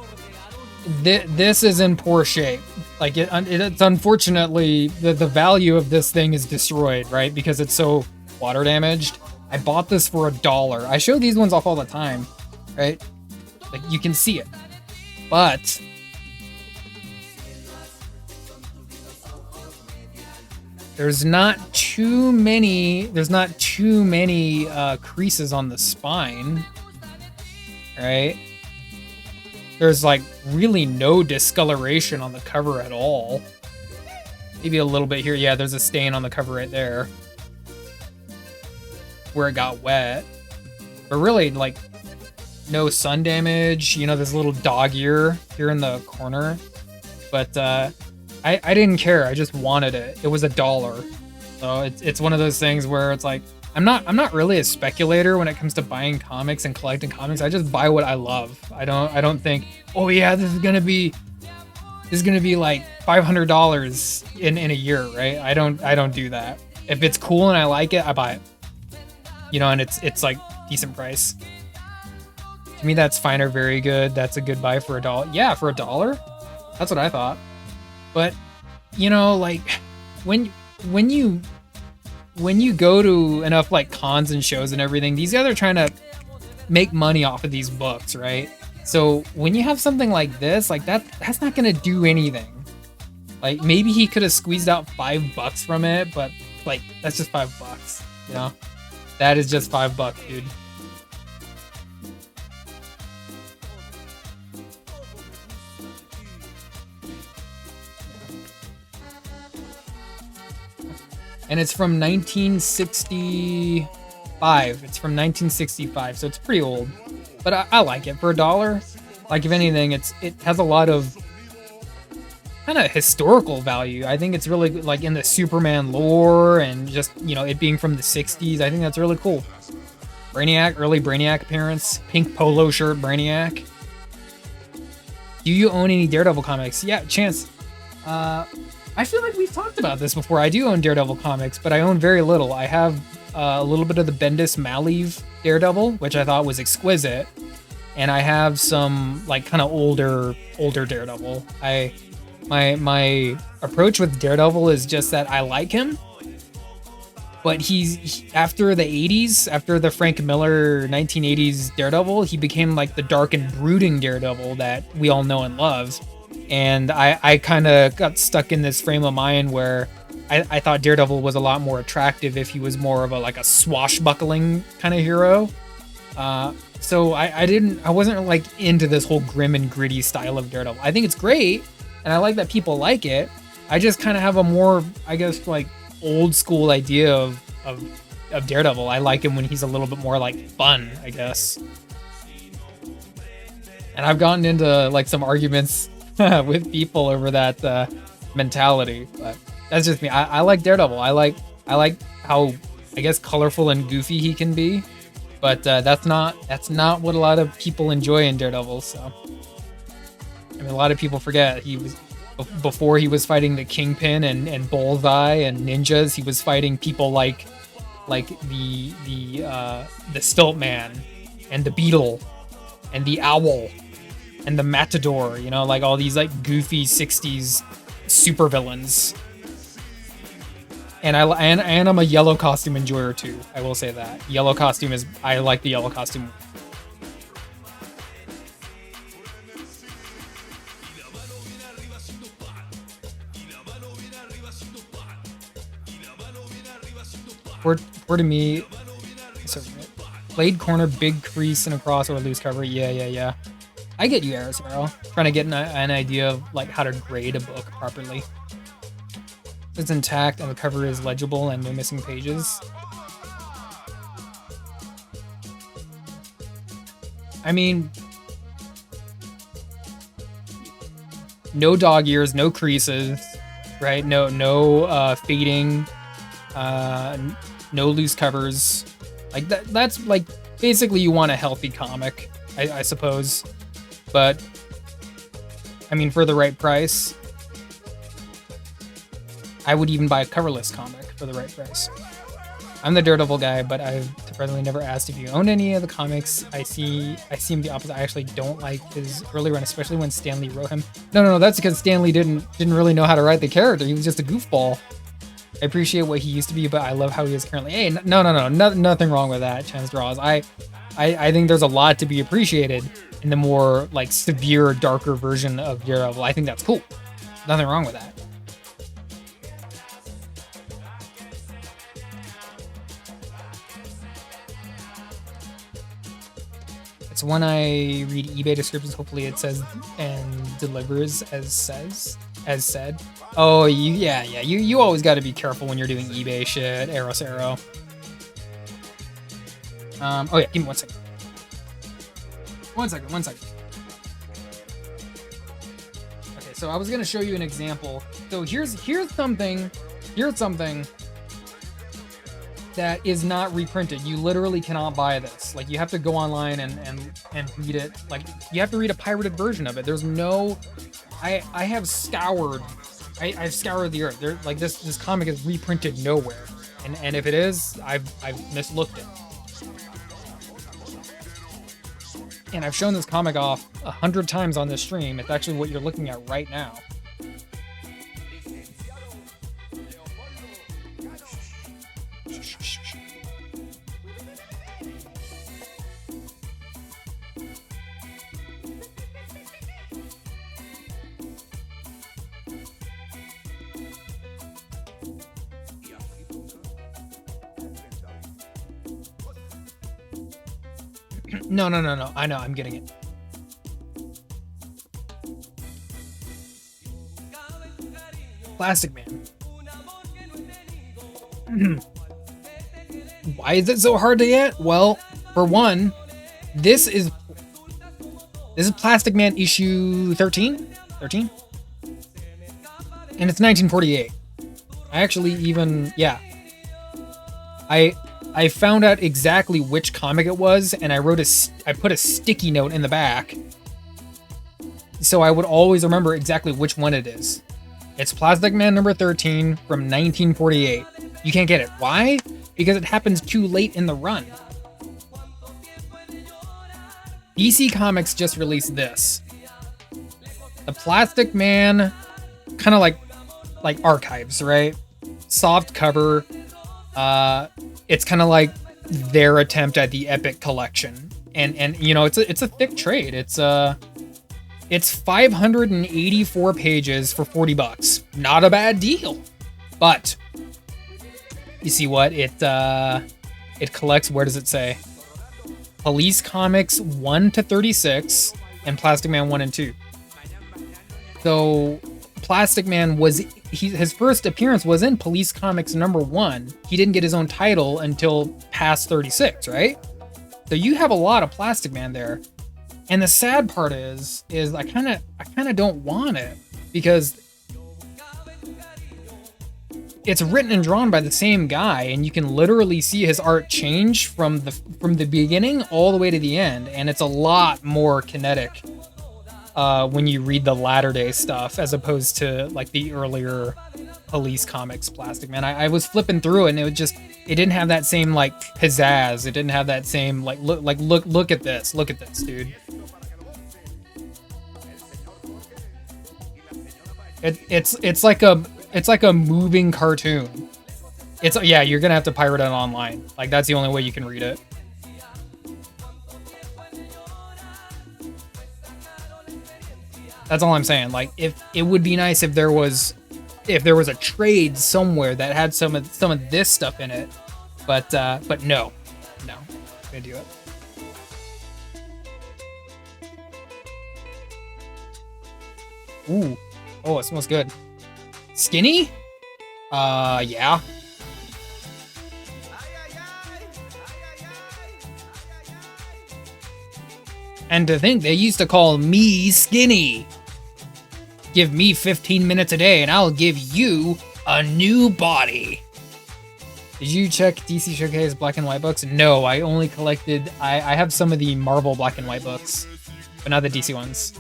is in poor shape. Like it's unfortunately the value of this thing is destroyed, right? Because it's so water damaged. I bought this for $1. I show these ones off all the time, right? Like you can see it, but there's not too many creases on the spine. Right? There's like really no discoloration on the cover at all. Maybe a little bit here. Yeah, there's a stain on the cover right there where it got wet. But really, like, no sun damage. You know, there's a little dog ear here in the corner. But I didn't care. I just wanted it. It was $1. So it's one of those things where it's like, I'm not really a speculator when it comes to buying comics and collecting comics. I just buy what I love. I don't think, oh yeah, this is gonna be like $500 in a year, right? I don't do that. If it's cool and I like it, I buy it. You know, and it's like decent price. To me, that's fine or very good. That's a good buy for $1. Yeah, for $1. That's what I thought. But you know, like when you go to enough like cons and shows and everything, these guys are trying to make money off of these books, right? So when you have something like this, like that's not gonna do anything. Like maybe he could have squeezed out $5 from it, but like that's just $5, you know? That is just $5, dude. And it's from 1965. It's from 1965, so it's pretty old. But I like it for $1. Like if anything, it has a lot of kind of historical value. I think it's really like in the Superman lore and just, you know, it being from the 60s. I think that's really cool. Brainiac, early Brainiac appearance, pink polo shirt Brainiac. Do you own any Daredevil comics? Yeah, Chance. I feel like we've talked about this before. I do own Daredevil comics, but I own very little. I have a little bit of the Bendis Malieve Daredevil, which I thought was exquisite. and I have some like kind of older Daredevil. My approach with Daredevil is just that I like him, but after the 80s, after the Frank Miller 1980s Daredevil, he became like the dark and brooding Daredevil that we all know and love. And I kind of got stuck in this frame of mind where I thought Daredevil was a lot more attractive if he was more of a swashbuckling kind of hero. So I wasn't like into this whole grim and gritty style of Daredevil. I think it's great, and I like that people like it. I just kind of have a more, I guess, like old school idea of Daredevil. I like him when he's a little bit more like fun, I guess. And I've gotten into like some arguments with people over that mentality, but that's just me. I like Daredevil. I like how, I guess, colorful and goofy he can be, but that's not what a lot of people enjoy in Daredevil. So, I mean, a lot of people forget he was, before he was fighting the Kingpin and Bullseye and ninjas, he was fighting people like the Stilt Man and the Beetle and the Owl and the Matador, you know, like all these like goofy 60s supervillains. And I'm a yellow costume enjoyer too. I will say that. Yellow costume I like the yellow costume. Word to me, so blade corner, big crease in a cross or loose cover. Yeah. I get you, Aerosarrow. Trying to get an idea of like how to grade a book properly. It's intact and the cover is legible and no missing pages. I mean, no dog ears, no creases, right? No fading, no loose covers. Like that's like basically you want a healthy comic, I suppose. But I mean, for the right price, I would even buy a coverless comic for the right price. I'm the Daredevil guy, but I've surprisingly never asked if you owned any of the comics. I seem the opposite. I actually don't like his early run, especially when Stan Lee wrote him. No, that's because Stan Lee didn't really know how to write the character. He was just a goofball. I appreciate what he used to be, but I love how he is currently. Hey, no, nothing wrong with that, Chance Draws. I think there's a lot to be appreciated in the more like severe, darker version of Daredevil. I think that's cool. Nothing wrong with that. It's when I read eBay descriptions, hopefully it says and delivers as said. Oh, you always got to be careful when you're doing eBay shit, Aerosarrow. Oh yeah, give me 1 second. One second. Okay, so I was gonna show you an example. So here's something that is not reprinted. You literally cannot buy this. Like, you have to go online and read it. Like, you have to read a pirated version of it. There's no... I have scoured... I've scoured the earth. There, like, this comic is reprinted nowhere. And if it is, I've mislooked it. And I've shown this comic off 100 times on this stream. It's actually what you're looking at right now. No. I know, I'm getting it. Plastic Man. Why is it so hard to get? Well, for one, this is Plastic Man issue 13? 13? And it's 1948. I actually even, yeah. I found out exactly which comic it was, and I put a sticky note in the back, so I would always remember exactly which one it is. It's Plastic Man number 13 from 1948. You can't get it. Why? Because it happens too late in the run. DC Comics just released this. The Plastic Man, kind of like archives, right? Soft cover. It's kind of like their attempt at the Epic collection, and you know, it's a thick trade. It's 584 pages for $40. Not a bad deal, but you see what it collects. Where does it say? Police Comics 1 to 36 and Plastic Man 1 and 2. So Plastic Man his first appearance was in Police Comics #1. He didn't get his own title until past 36, right? So you have a lot of Plastic Man there. And the sad part is I kind of don't want it, because it's written and drawn by the same guy, and you can literally see his art change from the beginning all the way to the end, and it's a lot more kinetic when you read the latter day stuff as opposed to like the earlier Police Comics Plastic Man. I was flipping through it, and it didn't have that same like pizzazz. It didn't have that same look at this, dude. It's like a moving cartoon. Yeah, you're gonna have to pirate it online. Like, that's the only way you can read it. That's all I'm saying. Like, if it would be nice if there was a trade somewhere that had some of this stuff in it, but no, gonna do it. Ooh, oh, it smells good. Skinny? Yeah. And to think they used to call me skinny. Give me 15 minutes a day and I'll give you a new body. Did you check DC Showcase black and white books? No, I only collected... I have some of the Marvel black and white books, but not the DC ones.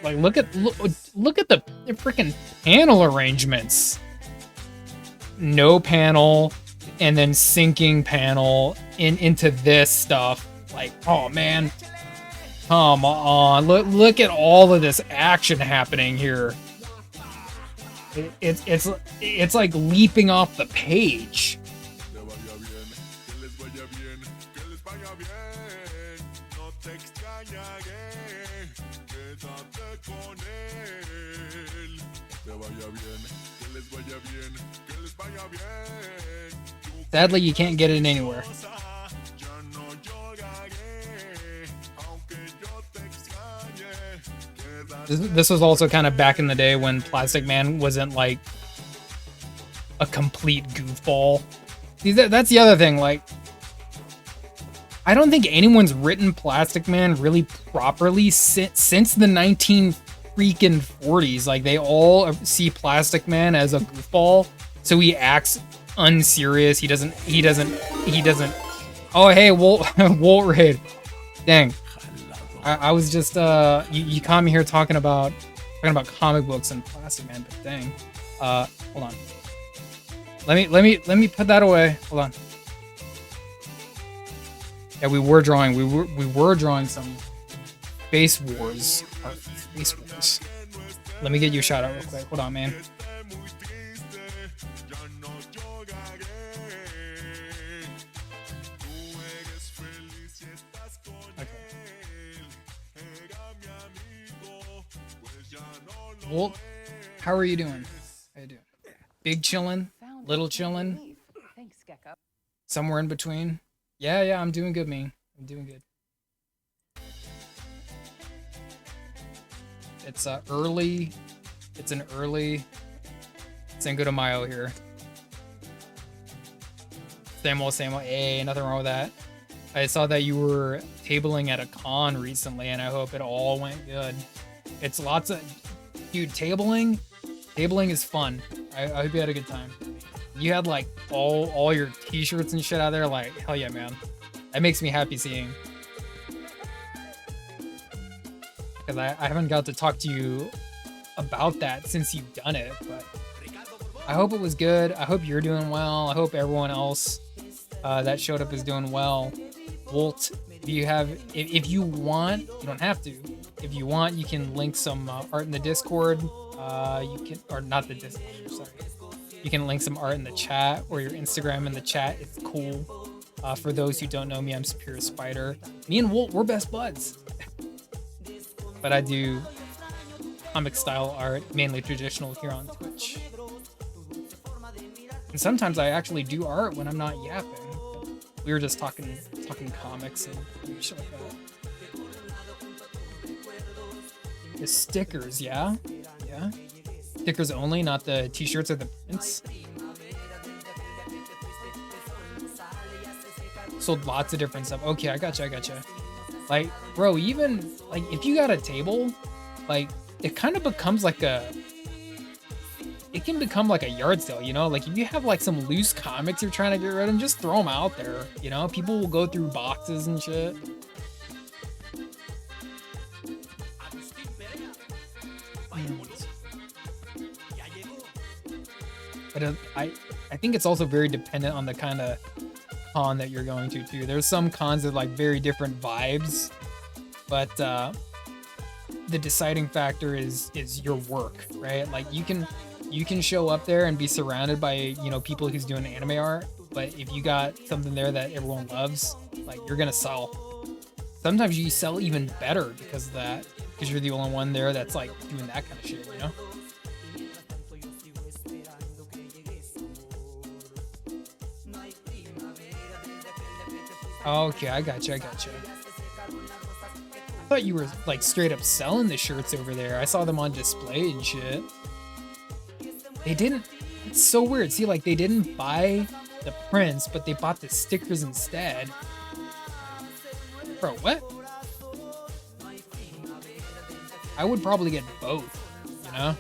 Like, look at the freaking panel arrangements. No panel, and then sinking panel into this stuff. Like, oh man, come on! Look at all of this action happening here. It's like leaping off the page. Sadly, you can't get it anywhere. This was also kind of back in the day when Plastic Man wasn't like a complete goofball. See, that's the other thing. Like, I don't think anyone's written Plastic Man really properly since the 1940s. Like, they all see Plastic Man as a goofball, so he acts unserious. He doesn't. Oh, hey, Walt Raid. Dang. I was just you caught me here talking about comic books and Plastic Man, but dang. Hold on. Let me put that away. Hold on. Yeah, we were drawing some Space Wars art. Space Wars. Let me get you a shout out real quick. Hold on, man. Well, how are you doing? How you doing? Big chillin'? Little chillin'? Somewhere in between? Yeah, I'm doing good, man. I'm doing good. It's early. It's an early Cinco de Mayo here. Same old. Hey, nothing wrong with that. I saw that you were tabling at a con recently, and I hope it all went good. It's lots of... Dude, tabling is fun. I hope you had a good time. You had like all your t-shirts and shit out there. Like, hell yeah, man. That makes me happy seeing. because I haven't got to talk to you about that since you've done it, but I hope it was good. I hope you're doing well. I hope everyone else that showed up is doing well. Wolt, if you want, you don't have to. If you want, you can link some art in the Discord. You can, or not the Discord, sorry. You can link some art in the chat or your Instagram in the chat. It's cool. For those who don't know me, I'm Superior Spider. Me and Wolt, we're best buds. But I do comic style art, mainly traditional here on Twitch. And sometimes I actually do art when I'm not yapping. We were just talking comics and shit like that. The stickers, yeah? Yeah? Stickers only, not the t-shirts or the prints. Sold lots of different stuff. Okay, I gotcha. Like, bro, even, like, if you got a table, like, it kind of becomes like it can become like a yard sale, you know? Like, if you have, like, some loose comics you're trying to get rid of, just throw them out there, you know? People will go through boxes and shit. But I think it's also very dependent on the kind of con that you're going to too. There's some cons that like very different vibes, but the deciding factor is your work, right? Like you can show up there and be surrounded by, you know, people who's doing anime art, but if you got something there that everyone loves, like you're gonna sell. Sometimes you sell even better because of that, because you're the only one there that's like doing that kind of shit, you know? Okay, I gotcha. I thought you were like straight up selling the shirts over there. I saw them on display and shit. They didn't. It's so weird. See, like they didn't buy the prints, but they bought the stickers instead. Bro, what? I would probably get both, you know?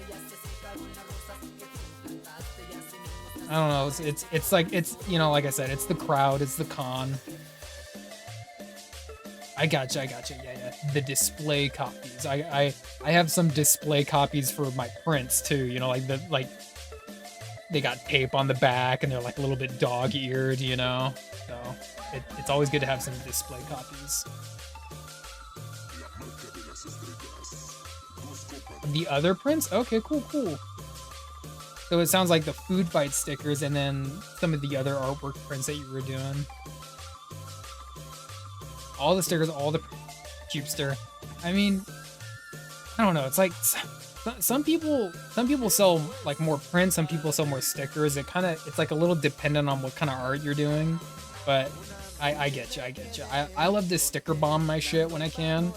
I don't know. It's like, it's, you know, like I said, it's the crowd, it's the con. I gotcha. Yeah. The display copies. I have some display copies for my prints too. You know, like they got tape on the back and they're like a little bit dog-eared. You know, so it's always good to have some display copies. The other prints? Okay, cool. So it sounds like the food fight stickers and then some of the other artwork prints that you were doing. All the stickers, all the Cubester. I mean, I don't know. It's like some people sell like more prints, some people sell more stickers. It's like a little dependent on what kind of art you're doing. But I get you. I love to sticker bomb my shit when I can.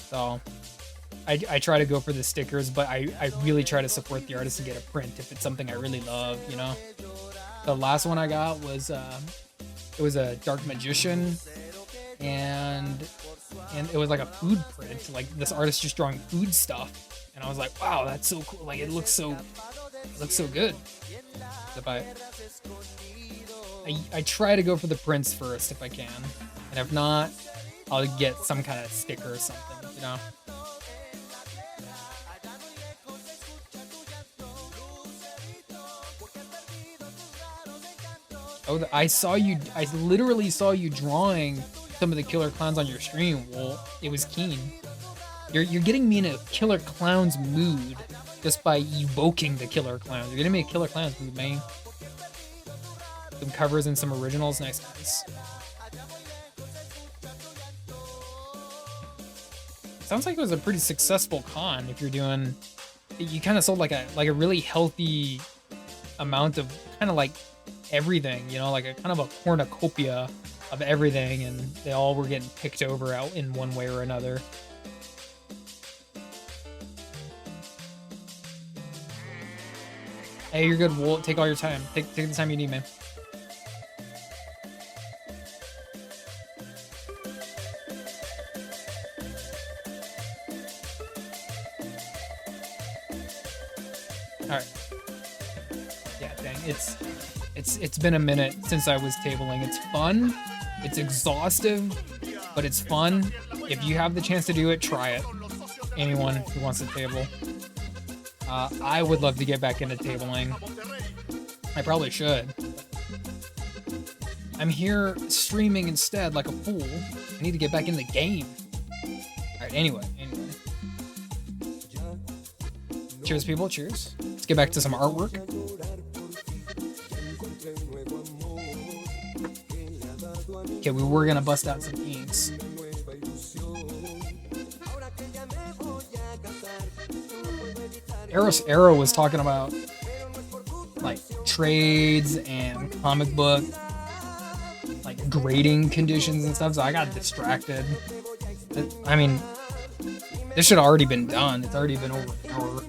So I try to go for the stickers, but I really try to support the artist and get a print if it's something I really love, you know? The last one I got was it was a Dark Magician. And it was like a food print, like this artist just drawing food stuff, and I was like, wow, that's so cool. Like it looks so good. I try to go for the prints first if I can, and if not, I'll get some kind of sticker or something, you know. Oh, I literally saw you drawing some of the Killer Clowns on your stream. Well, it was keen. You're getting me in a Killer Clowns mood just by evoking the Killer Clowns. You're getting me a Killer Clowns mood, man. Some covers and some originals, nice. Sounds like it was a pretty successful con. If you're doing, you kind of sold like a really healthy amount of kind of like everything, you know, like a kind of a cornucopia of everything, and they all were getting picked over out in one way or another. Hey, you're good, Wolt. Take all your time. Take the time you need, man. Alright. Yeah, dang. It's been a minute since I was tabling. It's fun, it's exhaustive, but it's fun. If you have the chance to do it, try it. anyone who wants to table. I would love to get back into tabling. I probably should. I'm here streaming instead like a fool. I need to get back in the game. Alright, anyway. Cheers, people. Cheers. Let's get back to some artwork. Okay, we were gonna bust out some inks. Arrow was talking about like trades and comic book like grading conditions and stuff, so I got distracted. I mean, this should have already been done. It's already been over an hour.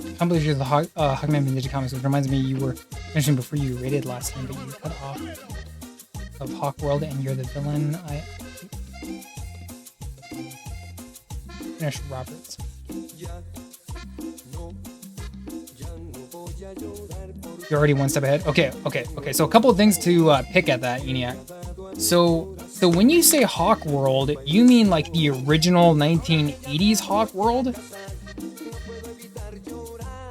I can't believe you're the Hawkman Ninja Comics, which reminds me you were finishing before you rated last time, but you cut off of Hawk World and you're the villain. I finished Roberts. You're already one step ahead. Okay. So a couple of things to pick at that, ENIAC. So when you say Hawk World, you mean like the original 1980s Hawk World?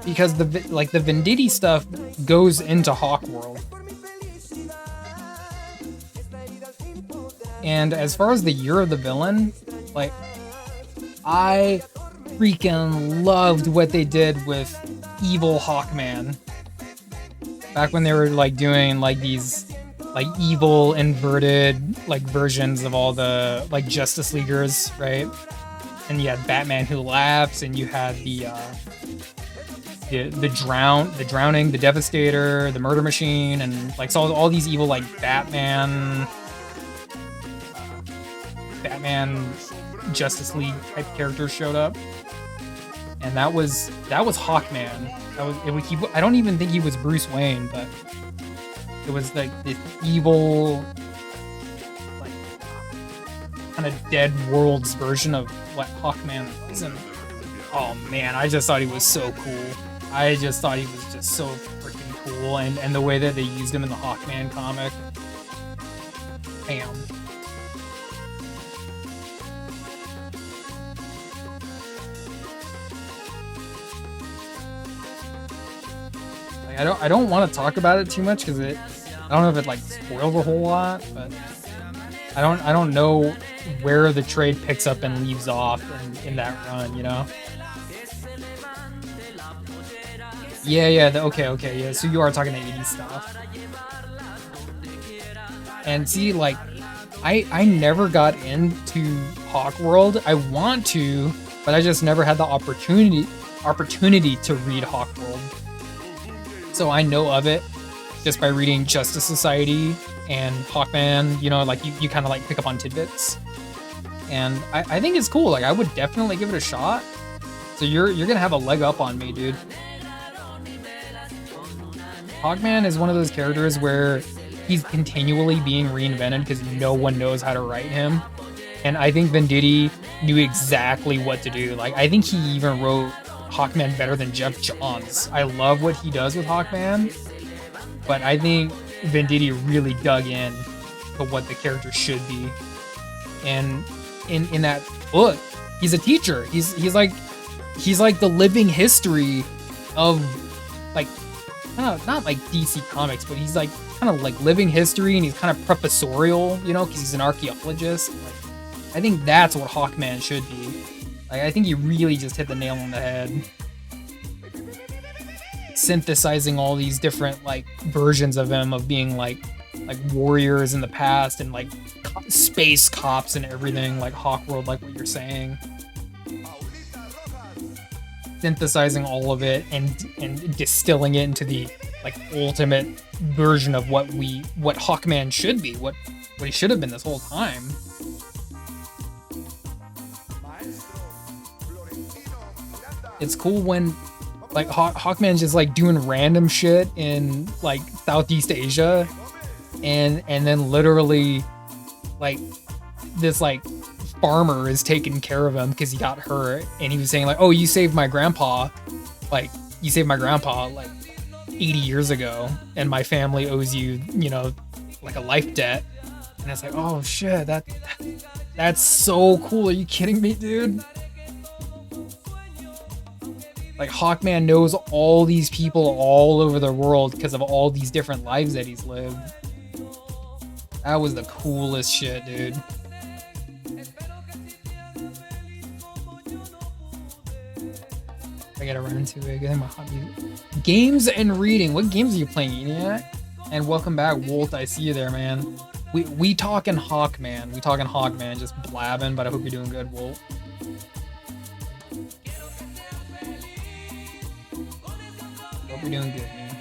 Because the Venditti stuff goes into Hawk World. And as far as the Year of the Villain, like, I freaking loved what they did with Evil Hawkman. Back when they were like doing like these like evil inverted like versions of all the like Justice Leaguers, right? And you had Batman Who Laughs, and you had the drowning, the Devastator, the Murder Machine, and like so all these evil like Batman Justice League type characters showed up, and that was Hawkman. I don't even think he was Bruce Wayne, but it was like this evil, like kind of Dead World's version of what Hawkman is. And oh man, I just thought he was so cool. I just thought he was just so freaking cool, and the way that they used him in the Hawkman comic. Bam. Like, I don't want to talk about it too much because I don't know if it like spoils a whole lot, but I don't know where the trade picks up and leaves off in that run, you know? Yeah, okay, yeah, so you are talking the 80s stuff. And see, like, I never got into Hawk World. I want to, but I just never had the opportunity to read Hawk World. So I know of it just by reading Justice Society and Hawkman, you know, like you kind of like pick up on tidbits. And I think it's cool. Like, I would definitely give it a shot. So you're gonna have a leg up on me, dude. Hawkman is one of those characters where he's continually being reinvented because no one knows how to write him. And I think Venditti knew exactly what to do. Like, I think he even wrote Hawkman better than Jeff Johns. I love what he does with Hawkman, but I think Venditti really dug in to what the character should be. And in that book, he's a teacher. He's like the living history of like kind of not like DC Comics, but he's like kind of like living history, and he's kind of professorial, you know, because he's an archaeologist. Like, I think that's what Hawkman should be. Like, I think he really just hit the nail on the head. Synthesizing all these different like versions of him, of being like warriors in the past and like space cops and everything, like Hawk World, like what you're saying. synthesizing all of it and distilling it into the like ultimate version of what Hawkman should be, what he should have been this whole time. It's cool when like Hawkman's just like doing random shit in like Southeast Asia, and then literally like this like farmer is taking care of him because he got hurt, and he was saying like, oh, you saved my grandpa like 80 years ago, and my family owes you, you know, like a life debt. And it's like, oh shit, that's so cool. Are you kidding me, dude? Like Hawkman knows all these people all over the world because of all these different lives that he's lived. That was the coolest shit, dude. I gotta run into it. Getting my hobby. Games and reading. What games are you playing, Eniac? And welcome back, Wolt. I see you there, man. We talking Hawkman. We talking Hawkman, just blabbing, but I hope you're doing good, Wolt. Hope you're doing good, man.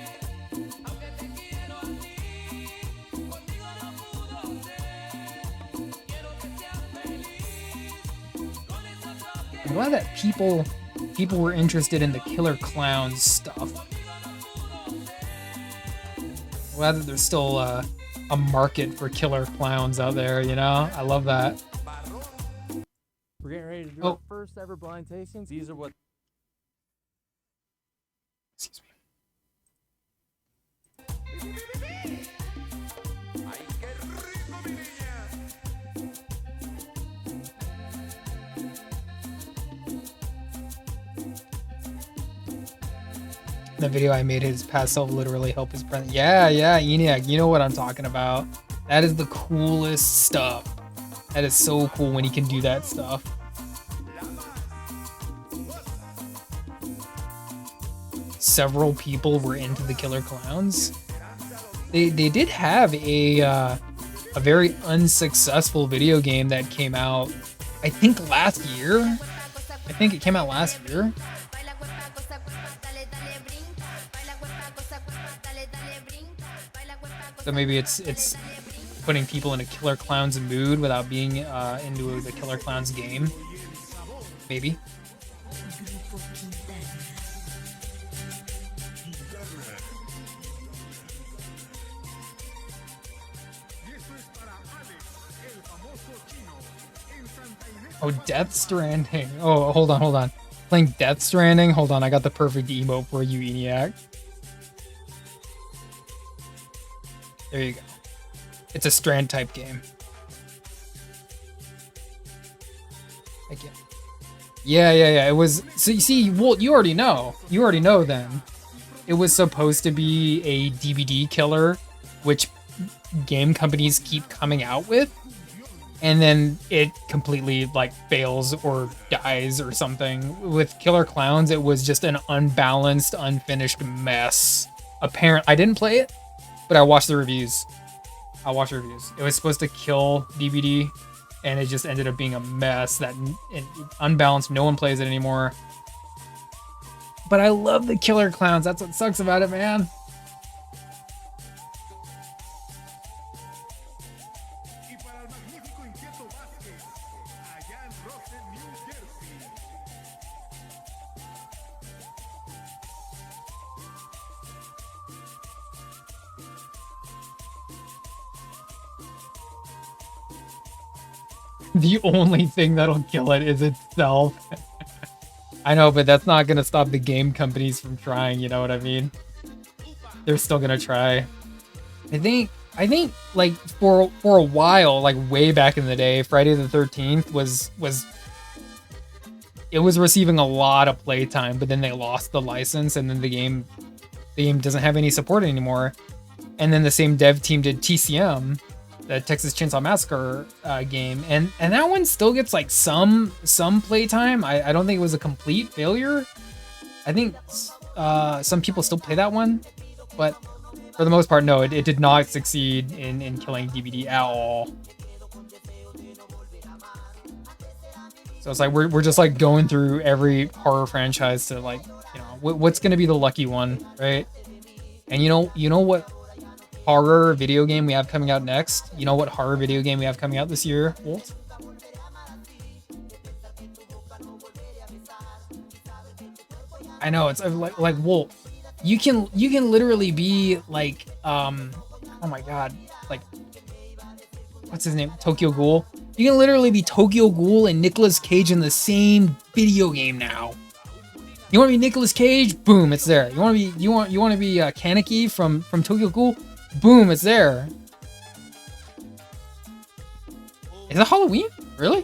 I'm glad that people were interested in the Killer Clowns stuff. Glad that there's still a market for Killer Clowns out there, you know? I love that. We're getting ready to do our first ever blind tastings. These are what... Excuse me. The video I made, his past self literally helped his present. Yeah, ENIAC, you know what I'm talking about. That is the coolest stuff. That is so cool when he can do that stuff. Several people were into the Killer Clowns. They did have a very unsuccessful video game that came out, I think last year. I think it came out last year. So maybe it's putting people in a Killer Clowns mood without being into the Killer Clowns game. Maybe. Oh, Death Stranding. Oh, hold on. Playing Death Stranding? Hold on, I got the perfect emote for you, ENIAC. There you go. It's a Strand type game. Again. Yeah. It was. So you see, Walt, you already know. You already know then. It was supposed to be a DVD killer, which game companies keep coming out with, and then it completely like fails or dies or something. With Killer Clowns, it was just an unbalanced, unfinished mess. Apparently, I didn't play it, but I watched the reviews. It was supposed to kill DVD, and it just ended up being a mess. That unbalanced. No one plays it anymore. But I love the Killer Clowns. That's what sucks about it, man. The only thing that'll kill it is itself. I know, but that's not gonna stop the game companies from trying, you know what I mean? They're still gonna try. I think like for a while, like way back in the day, Friday the 13th was receiving a lot of playtime, but then they lost the license, and then the game doesn't have any support anymore. And then the same dev team did TCM, the Texas Chainsaw Massacre game, and that one still gets like some playtime. I don't think it was a complete failure. I think some people still play that one, but for the most part, no, it did not succeed in killing DVD at all. So it's like we're just like going through every horror franchise to like, you know, what's gonna be the lucky one, right? And you know what horror video game we have coming out next? You know what horror video game we have coming out this year, Walt? I know, it's like Walt. You can literally be like oh my god, like what's his name? Tokyo Ghoul. You can literally be Tokyo Ghoul and Nicolas Cage in the same video game now. You want to be Nicolas Cage? Boom, it's there. You want to be Kaneki from Tokyo Ghoul? Boom, it's there. Is it Halloween? Really?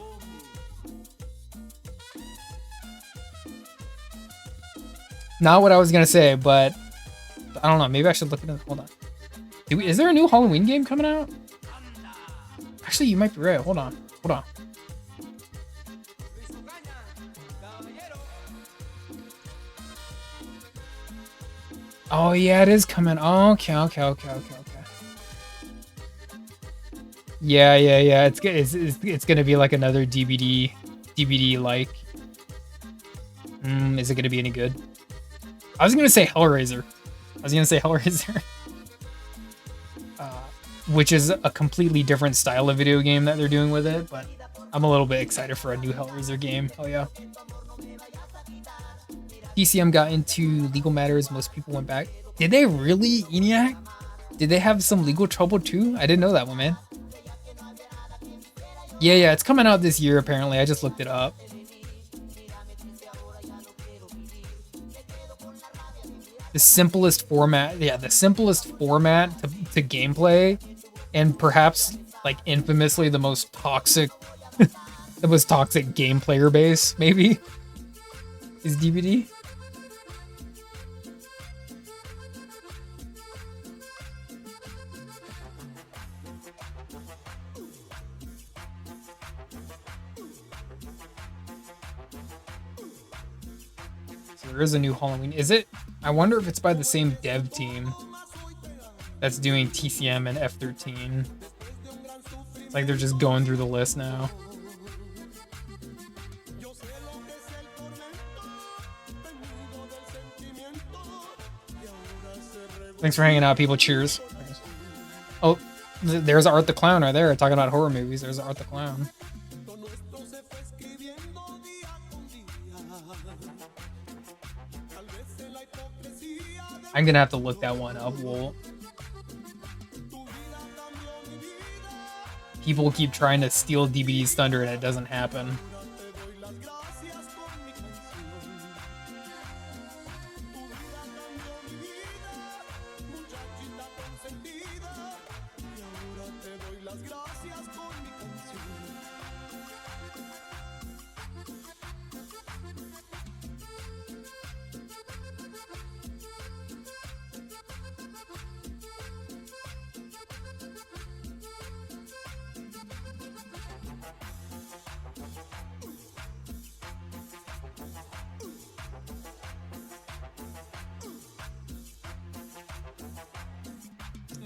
Not what I was gonna say, but I don't know. Maybe I should look at it. Hold on. Is there a new Halloween game coming out? Actually, you might be right. Hold on. Oh yeah, it is coming. Oh, okay. Yeah. It's gonna be like another DVD like. Is it gonna be any good? I was gonna say Hellraiser. Which is a completely different style of video game that they're doing with it, but I'm a little bit excited for a new Hellraiser game. Oh yeah. TCM got into legal matters. Most people went back. Did they really, ENIAC? Did they have some legal trouble too? I didn't know that one, man. Yeah, it's coming out this year apparently. I just looked it up. The simplest format to gameplay, and perhaps like infamously the most toxic game player base maybe is DVD. So there is a new Halloween. Is it? I wonder if it's by the same dev team that's doing TCM and F13. It's like they're just going through the list now. Thanks for hanging out, people. Cheers. Oh, there's Art the Clown right there, talking about horror movies. There's Art the Clown. I'm gonna have to look that one up, Wool. People keep trying to steal DBD's thunder and it doesn't happen.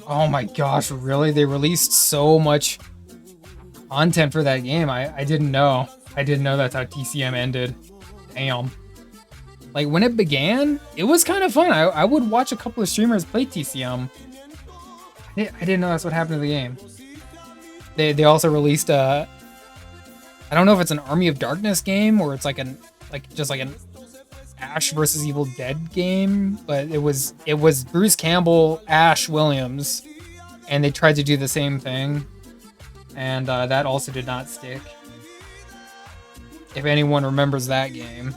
Oh my gosh, really? They released so much content for that game. I didn't know. I didn't know that's how TCM ended. Damn. Like, when it began, it was kind of fun. I would watch a couple of streamers play TCM. I didn't know that's what happened to the game. They also released I don't know if it's an Army of Darkness game or it's like just like an Ash versus Evil Dead game, but it was Bruce Campbell, Ash Williams, and they tried to do the same thing, and that also did not stick. If anyone remembers that game.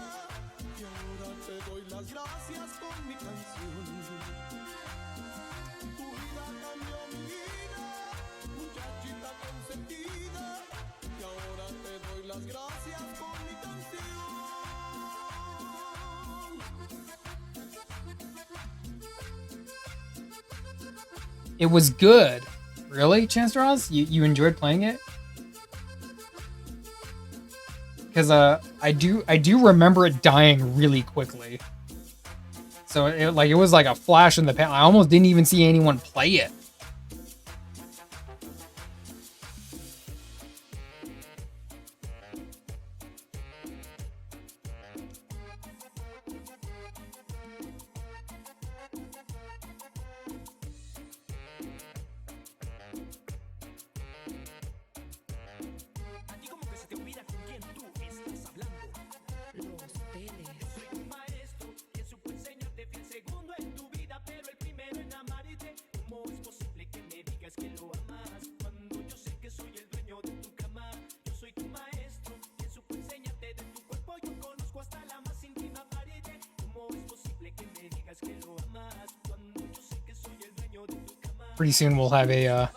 It was good. Really, Chance Draws? You enjoyed playing it? Because I do remember it dying really quickly. So it was like a flash in the pan. I almost didn't even see anyone play it. Pretty soon we'll have a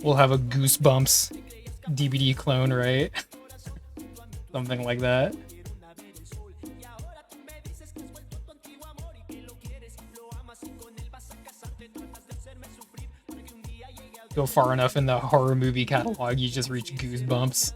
Goosebumps DVD clone, right? Something like that. Go far enough in the horror movie catalog, you just reach Goosebumps.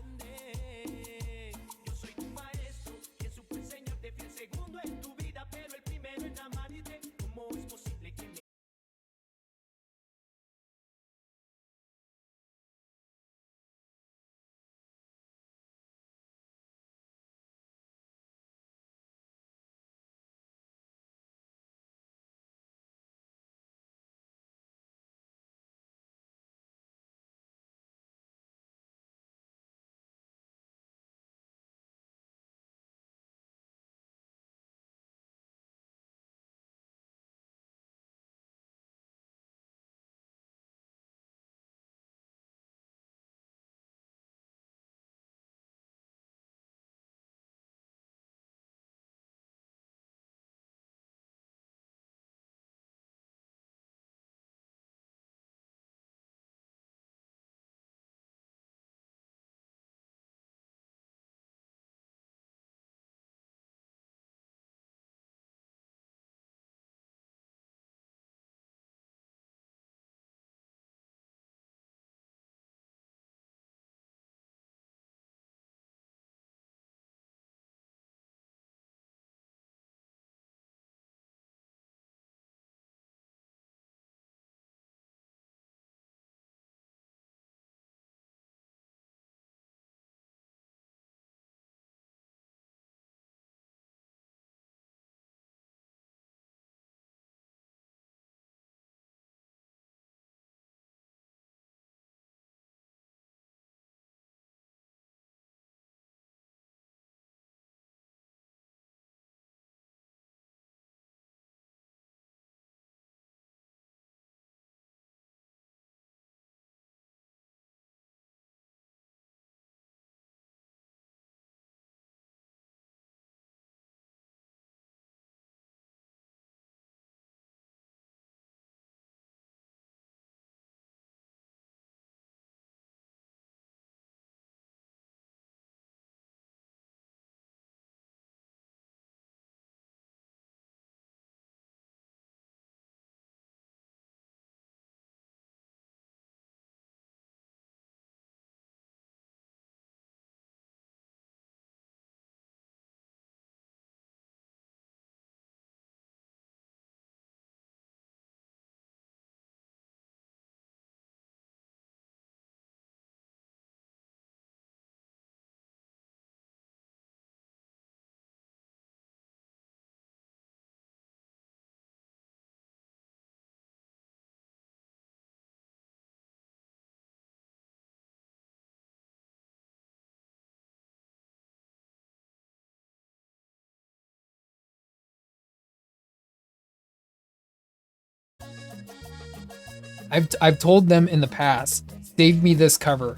I've told them in the past, save me this cover,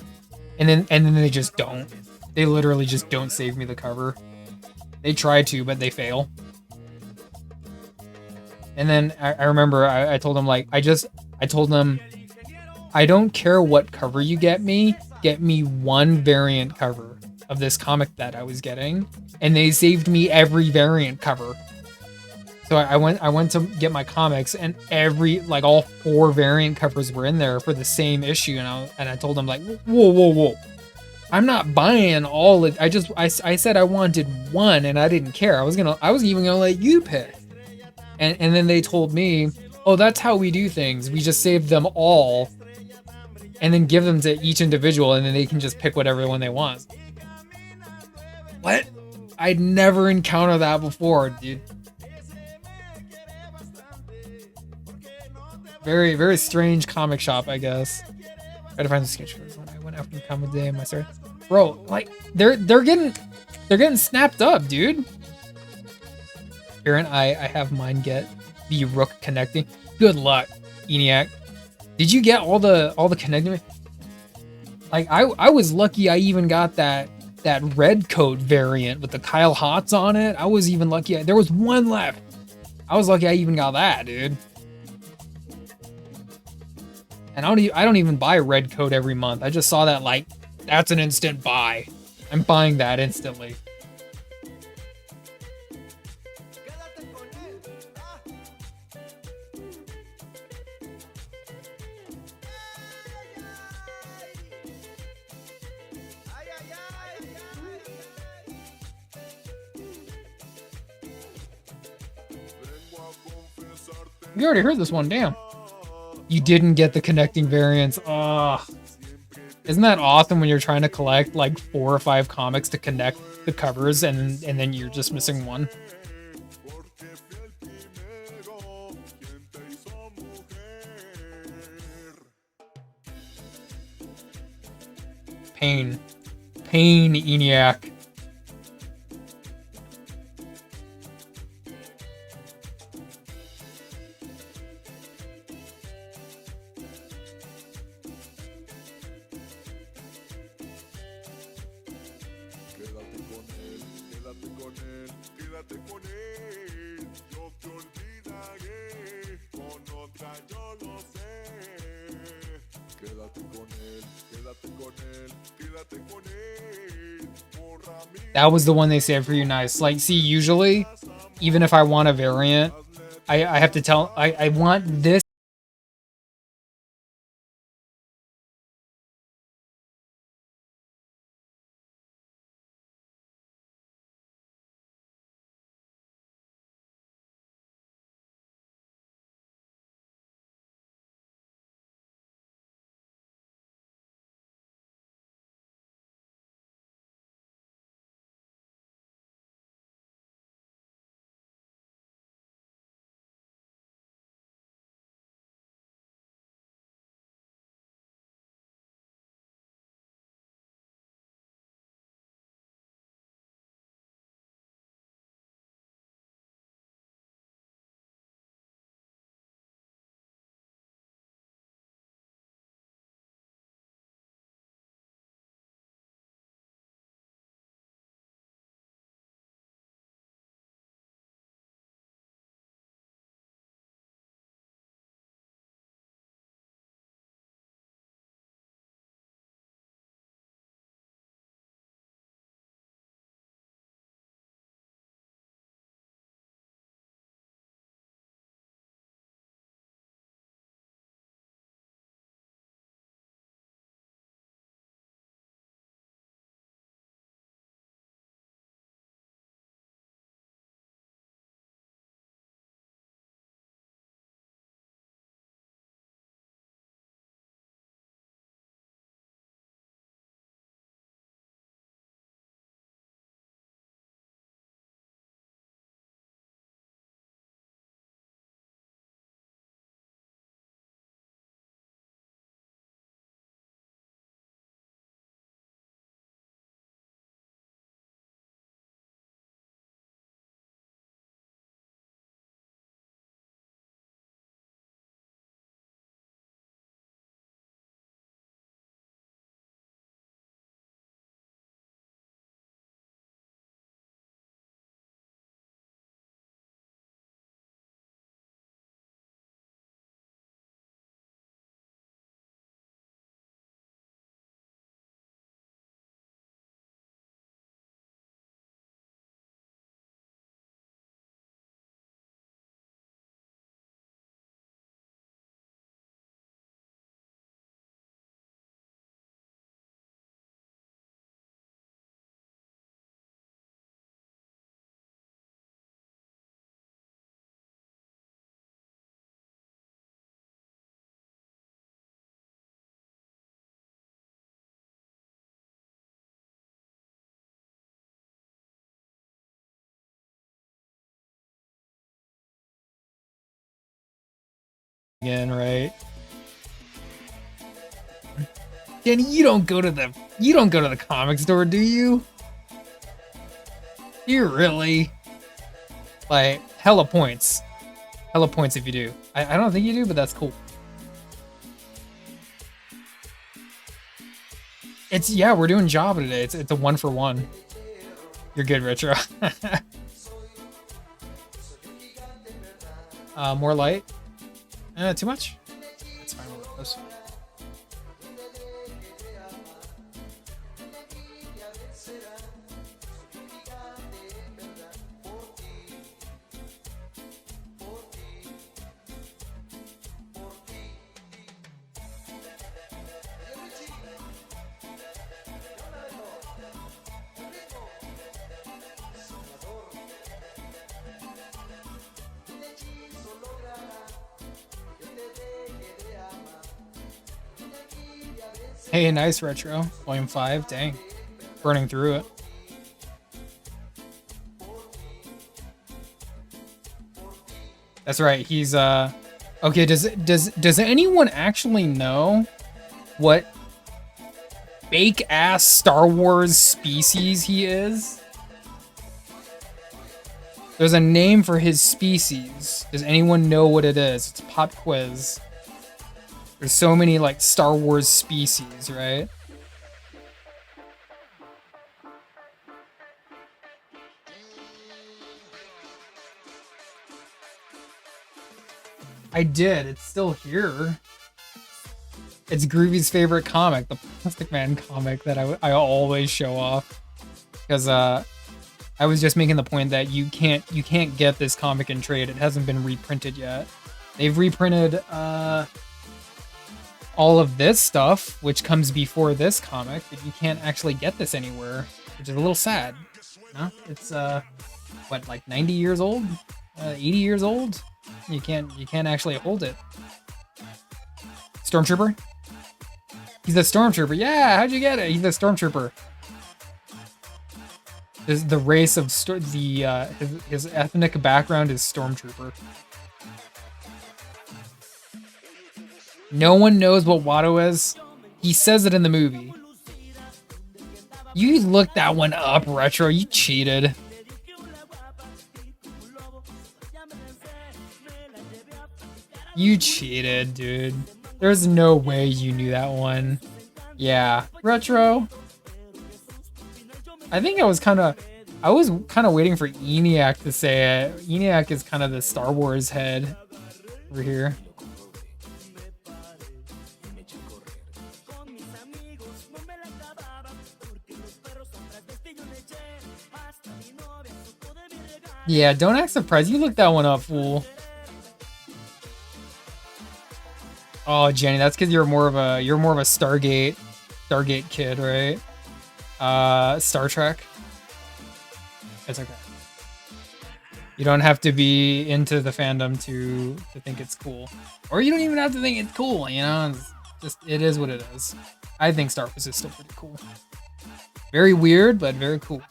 and then they just don't. They literally just don't save me the cover. They try to, but they fail. And then I remember I told them like I told them I don't care what cover you get me one variant cover of this comic that I was getting, and they saved me every variant cover. So I went to get my comics, and all 4 variant covers were in there for the same issue, and I told them like, whoa, I'm not buying all it. I said I wanted one, and I didn't care. I was even gonna let you pick, and then they told me, oh, that's how we do things. We just save them all, and then give them to each individual, and then they can just pick whatever one they want. What? I'd never encountered that before, dude. Very, very strange comic shop, I guess. Try to find the sketch photos when I went after the comic day in my store. Bro, like they're getting snapped up, dude. Here and I have mine get the Rook connecting. Good luck, ENIAC. Did you get all the connecting? Like I was lucky I even got that red coat variant with the Kyle Hotz on it. I was even lucky. There was one left. I was lucky I even got that, dude. And I don't even buy red coat every month. I just saw that, like, that's an instant buy. I'm buying that instantly. You already heard this one, damn. You didn't get the connecting variants. Ugh. Isn't that awesome when you're trying to collect like 4 or 5 comics to connect the covers and then you're just missing one? Pain. Pain, ENIAC. That was the one they saved for you, nice. Like, see, usually, even if I want a variant, I have to tell, I want this. Again, right? Danny, you don't go to the comic store, do you? You really? Like, hella points. Hella points if you do. I don't think you do, but that's cool. It's, yeah, we're doing Java today. It's a 1-for-1. You're good, Retro. More light? Too much? That's fine. Hey, nice retro. Volume 5, dang. Burning through it. That's right. He's okay, does anyone actually know what fake ass Star Wars species he is? There's a name for his species. Does anyone know what it is? It's a pop quiz. There's so many like Star Wars species, right? I did. It's still here. It's Groovy's favorite comic, the Plastic Man comic that I always show off. Because I was just making the point that you can't get this comic in trade. It hasn't been reprinted yet. They've reprinted all of this stuff, which comes before this comic, but you can't actually get this anywhere, which is a little sad. No? It's what, like 90 years old? 80 years old? You can't actually hold it. Stormtrooper? He's a stormtrooper. Yeah, how'd you get it? He's a stormtrooper. The race of his ethnic background is stormtrooper. No one knows what Watto is. He says it in the movie. You looked that one up, Retro. You cheated. You cheated, dude. There's no way you knew that one. Yeah, Retro. I think I was kind of waiting for ENIAC to say it. ENIAC is kind of the Star Wars head over here. Yeah, don't act surprised. You looked that one up, fool. Oh, Jenny, that's because you're more of a Stargate kid, right? Star Trek. It's okay. You don't have to be into the fandom to think it's cool, or you don't even have to think it's cool. You know, it's just it is what it is. I think Star Wars is still pretty cool. Very weird, but very cool.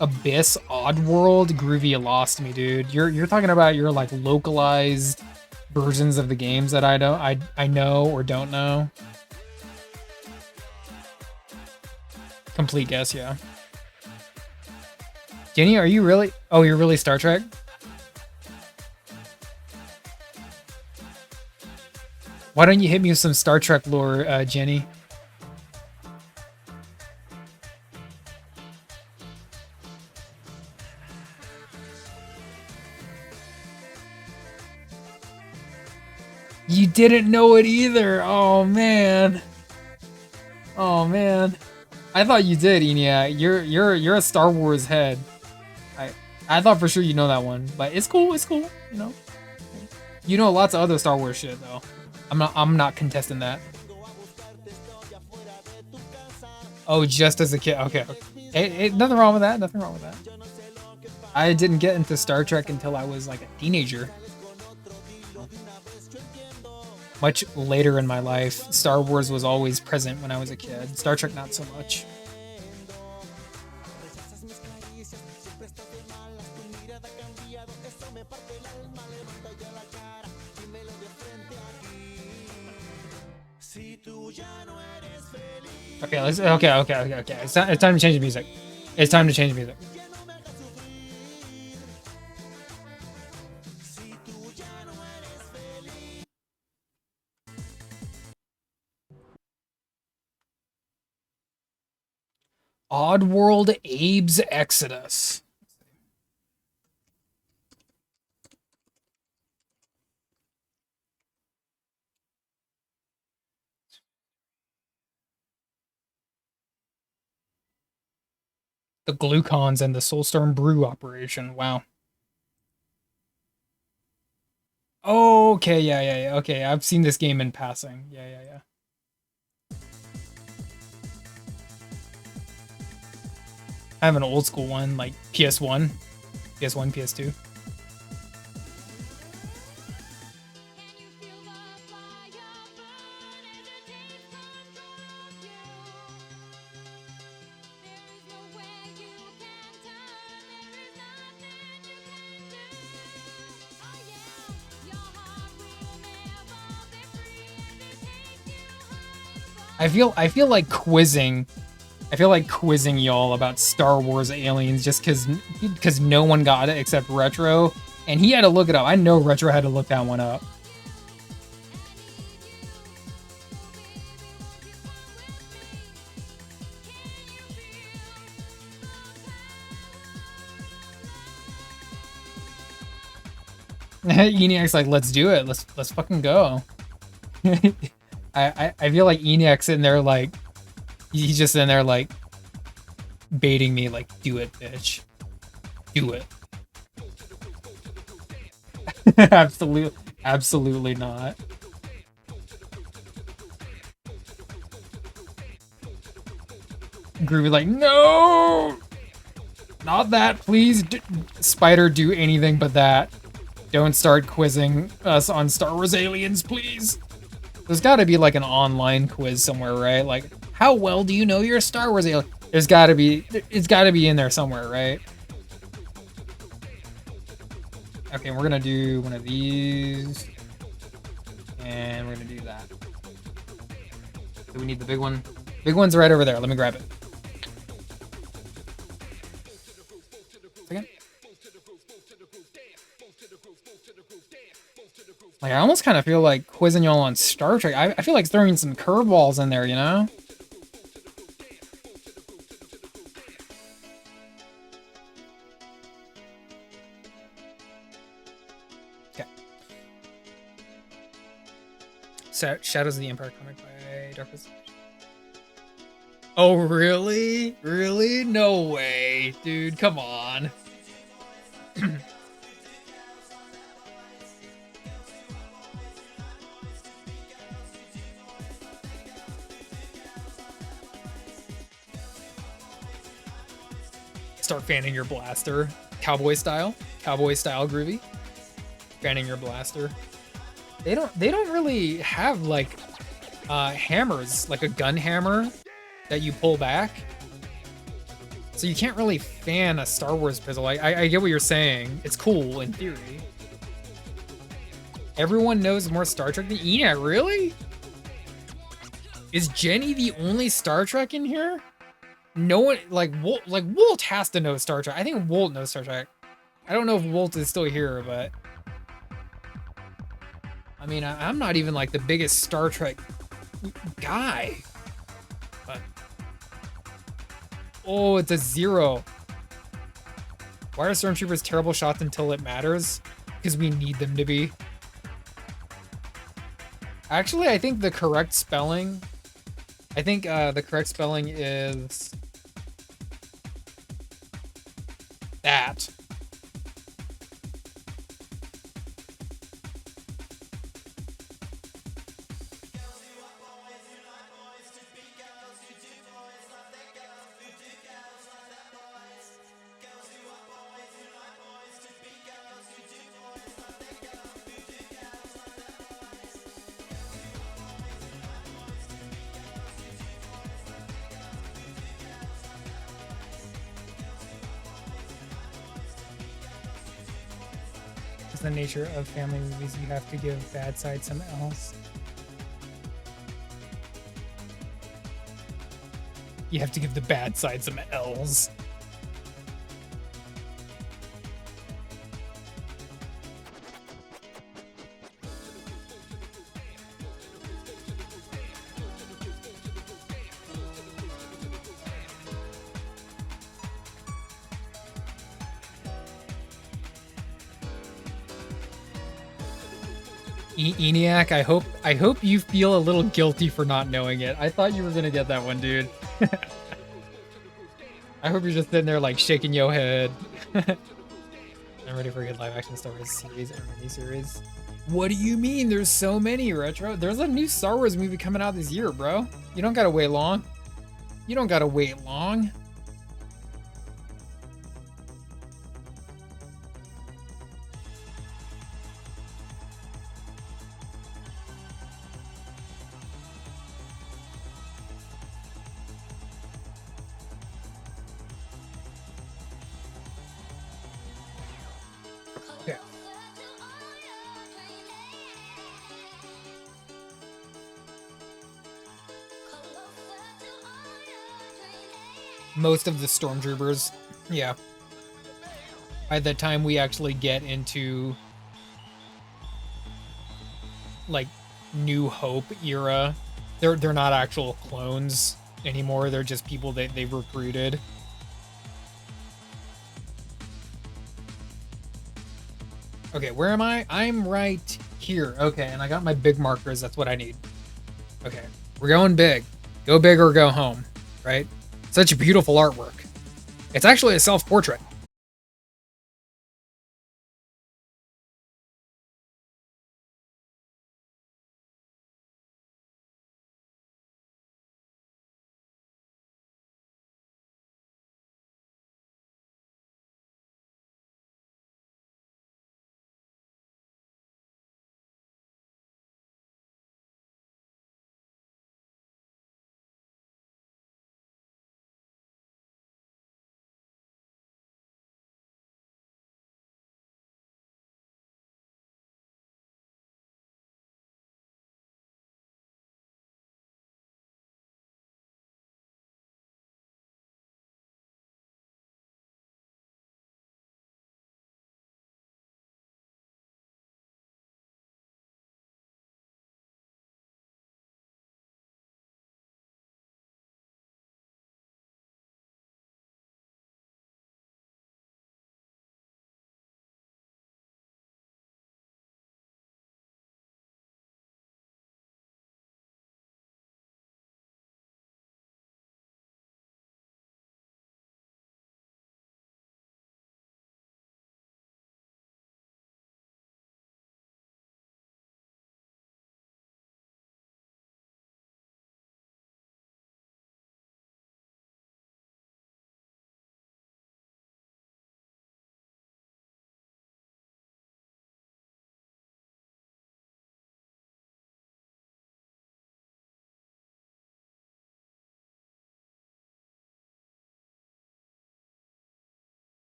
Abyss, Oddworld, Groovy, you lost me, dude. You're talking about your like localized versions of the games that I know or don't know. Complete guess, yeah. Jenny, are you really? Oh, you're really Star Trek? Why don't you hit me with some Star Trek lore, Jenny? You didn't know it either. Oh man. Oh man. I thought you did, ENIAC. You're a Star Wars head. I thought for sure you know that one, but it's cool. It's cool. You know. You know lots of other Star Wars shit though. I'm not contesting that. Oh, just as a kid. Okay. Hey, nothing wrong with that. Nothing wrong with that. I didn't get into Star Trek until I was like a teenager. Much later in my life. Star Wars was always present when I was a kid. Star Trek, not so much. Okay, okay. It's time to change the music. It's time to change the music. Oddworld Abe's Exodus. The Glucons and the Soulstorm Brew operation. Wow. Okay, yeah. Okay, I've seen this game in passing. Yeah. I have an old school one, like PS1, PS2. I feel like quizzing. I feel like quizzing y'all about Star Wars Aliens just because no one got it except Retro, and he had to look it up. I know Retro had to look that one up. ENIAC's like, let's do it. Let's fucking go. I feel like ENIAC's in there like he's just in there like baiting me like, do it, bitch. Do it. Absolutely not. Groovy like, no! Not that, please. Spider, do anything but that. Don't start quizzing us on Star Wars Aliens, please. There's gotta be like an online quiz somewhere, right? Like, how well do you know your Star Wars Alien? It's gotta be in there somewhere, right? Okay, we're gonna do one of these. And we're gonna do that. Do we need the big one? Big one's right over there. Let me grab it. Second. Like, I almost kind of feel like quizzing y'all on Star Trek. I feel like throwing some curveballs in there, you know? Okay. So, Shadows of the Empire comic by Darkest. Oh, really? Really? No way, dude. Come on. Start fanning your blaster. Cowboy style groovy. Fanning your blaster. They don't really have like hammers, like a gun hammer that you pull back. So you can't really fan a Star Wars pistol. I get what you're saying. It's cool in theory. Everyone knows more Star Trek than ENIAC, really? Is Jenny the only Star Trek in here? No one, like Wolt has to know Star Trek. I think Wolt knows Star Trek. I don't know if Wolt is still here, but I mean, I'm not even like the biggest Star Trek guy. But oh, it's a 0. Why are Stormtroopers terrible shots until it matters? Because we need them to be. Actually, I think the correct spelling. I think the correct spelling is that. The nature of family movies, you have to give bad side some else. You have to give the bad side some L's. ENIAC, I hope you feel a little guilty for not knowing it. I thought you were gonna get that one, dude. I hope you're just sitting there like shaking your head. I'm ready for a good live action Star Wars series or miniseries. What do you mean? There's so many, Retro. There's a new Star Wars movie coming out this year, bro. You don't gotta wait long. You don't gotta wait long. most of the stormtroopers. Yeah. By the time we actually get into like New Hope era, they're not actual clones anymore. They're just people that they recruited. Okay, where am I? I'm right here. Okay, and I got my big markers. That's what I need. Okay, we're going big. Go big or go home, right? Such beautiful artwork. It's actually a self-portrait.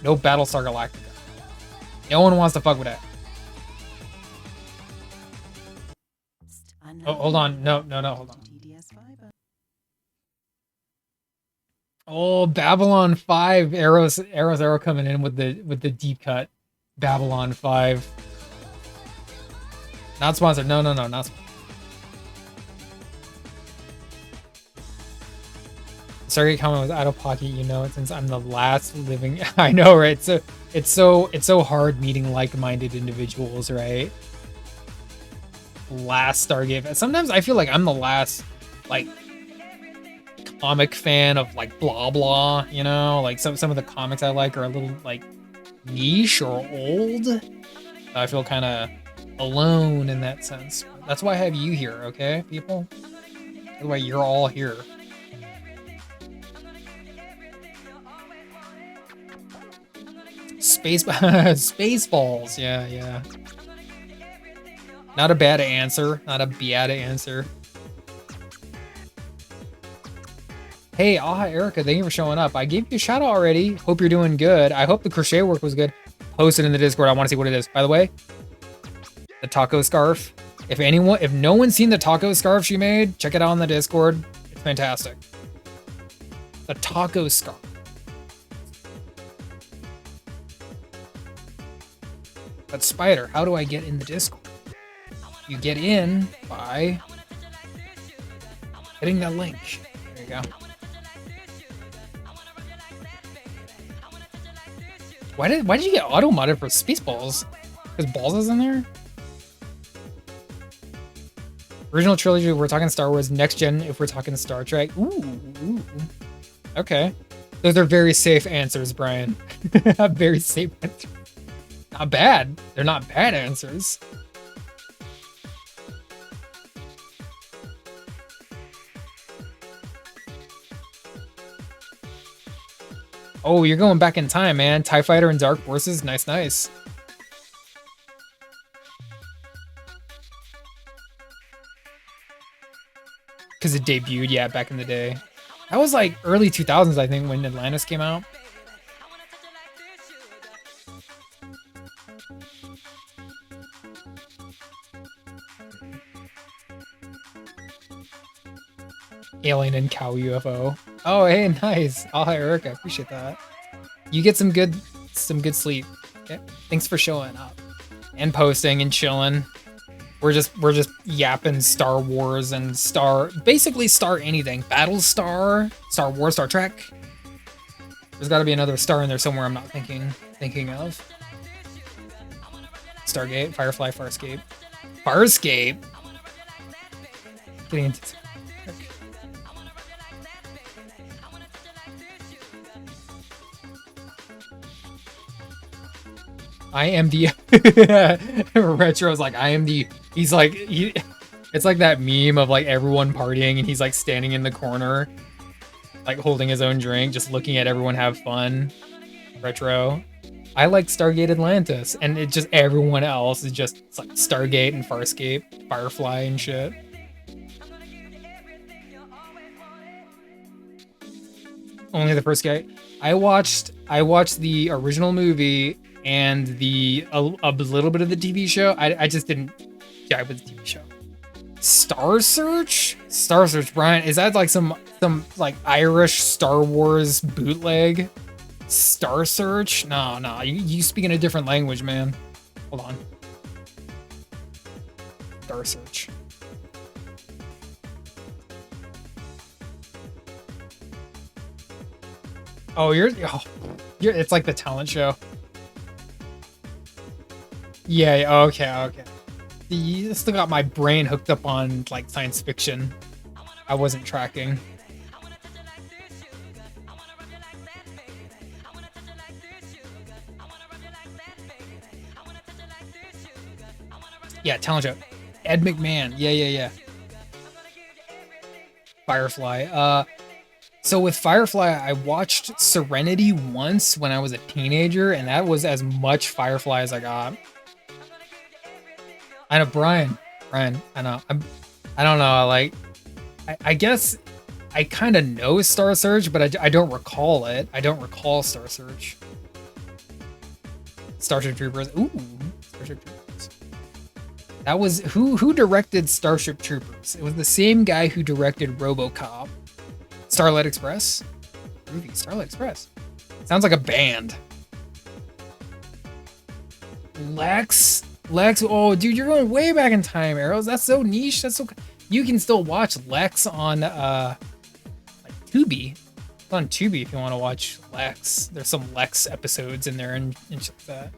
No Battlestar Galactica. No one wants to fuck with that. Oh, hold on. No, hold on. Oh, Babylon 5. Arrow coming in with the deep cut. Babylon 5. Not sponsored. No, not sponsored. Stargate comment was out of pocket, you know it, since I'm the last living. I know, right? So it's so hard meeting like-minded individuals, right? Last Stargate. Sometimes I feel like I'm the last like comic fan of like blah blah, you know? Like some of the comics I like are a little like niche or old. I feel kind of alone in that sense. That's why I have you here, okay, people? That's why you're all here. Spaceballs, yeah. Not a bad answer. Not a bad answer. Hey, Aha Erica, thank you for showing up. I gave you a shout out already. Hope you're doing good. I hope the crochet work was good. Post it in the Discord. I want to see what it is. By the way, the taco scarf. If no one's seen the taco scarf she made, check it out on the Discord. It's fantastic. The taco scarf. But Spider, how do I get in the Discord? You get in by hitting that link. There you go. Why did you get auto modded for Spaceballs? Because Balls is in there? Original trilogy, we're talking Star Wars. Next gen, if we're talking Star Trek. Ooh. Okay. Those are very safe answers, Brian. Very safe answers. Not bad. They're not bad answers. Oh, you're going back in time, man. TIE Fighter and Dark Forces. Nice, nice. Because it debuted, yeah, back in the day. That was like early 2000s, I think, when Atlantis came out. Alien and cow UFO. Oh, hey, nice. Oh, hi, Erica. Appreciate that. You get some good sleep. Okay. Thanks for showing up and posting and chilling. We're just yapping Star Wars and basically Star anything. Battlestar, Star Wars, Star Trek. There's got to be another star in there somewhere I'm not thinking of. Stargate, Firefly, Farscape. Getting into I am the Retro's like I am the he's like it's like that meme of like everyone partying and he's like standing in the corner like holding his own drink just looking at everyone have fun. Retro. I like Stargate Atlantis and it just everyone else is just it's like Stargate and Farscape, Firefly and shit. Only the first guy. I watched the original movie and a little bit of the TV show. I just didn't jive with the TV show. Star Search, Brian, is that like some like Irish Star Wars bootleg? Star Search? No, you speak in a different language, man. Hold on. Star Search. Oh, you're it's like the talent show. Yeah, okay. You still got my brain hooked up on like science fiction. I wasn't tracking. Yeah, talent show. Ed McMahon. Yeah. Firefly. So with Firefly, I watched Serenity once when I was a teenager, and that was as much Firefly as I got. I know, Brian, I know. I don't know, like, I guess I kind of know Star Search, but I don't recall it. I don't recall Star Search. Starship Troopers. Ooh, Starship Troopers. That was, who directed Starship Troopers? It was the same guy who directed RoboCop. Starlight Express? Groovy, Starlight Express. Sounds like a band. Lex, oh dude, you're going way back in time, Arrows. That's so niche. That's so you can still watch Lex on like Tubi. It's on Tubi if you want to watch Lex. There's some Lex episodes in there and shit like that.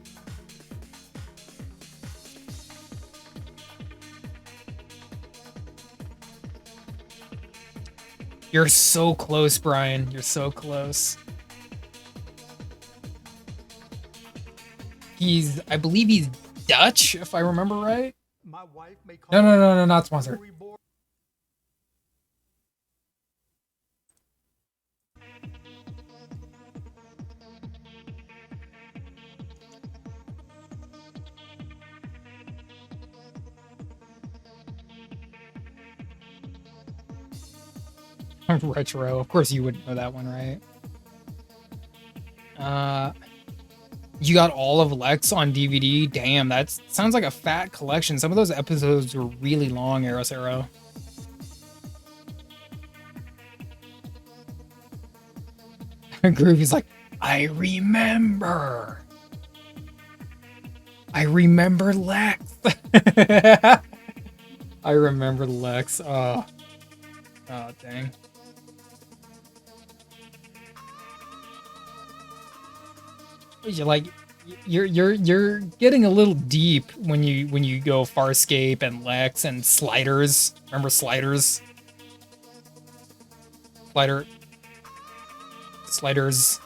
You're so close, Brian. You're so close. I believe he's Dutch, if I remember right. My wife may call No, not sponsored. Retro. Of course you would know that one, right? You got all of Lex on DVD? Damn, that sounds like a fat collection. Some of those episodes were really long, Arrow. Groovy's like, I remember. I remember Lex. I remember Lex. Oh, dang. You're getting a little deep when you go Farscape and Lex and Sliders. Remember Sliders? Sliders.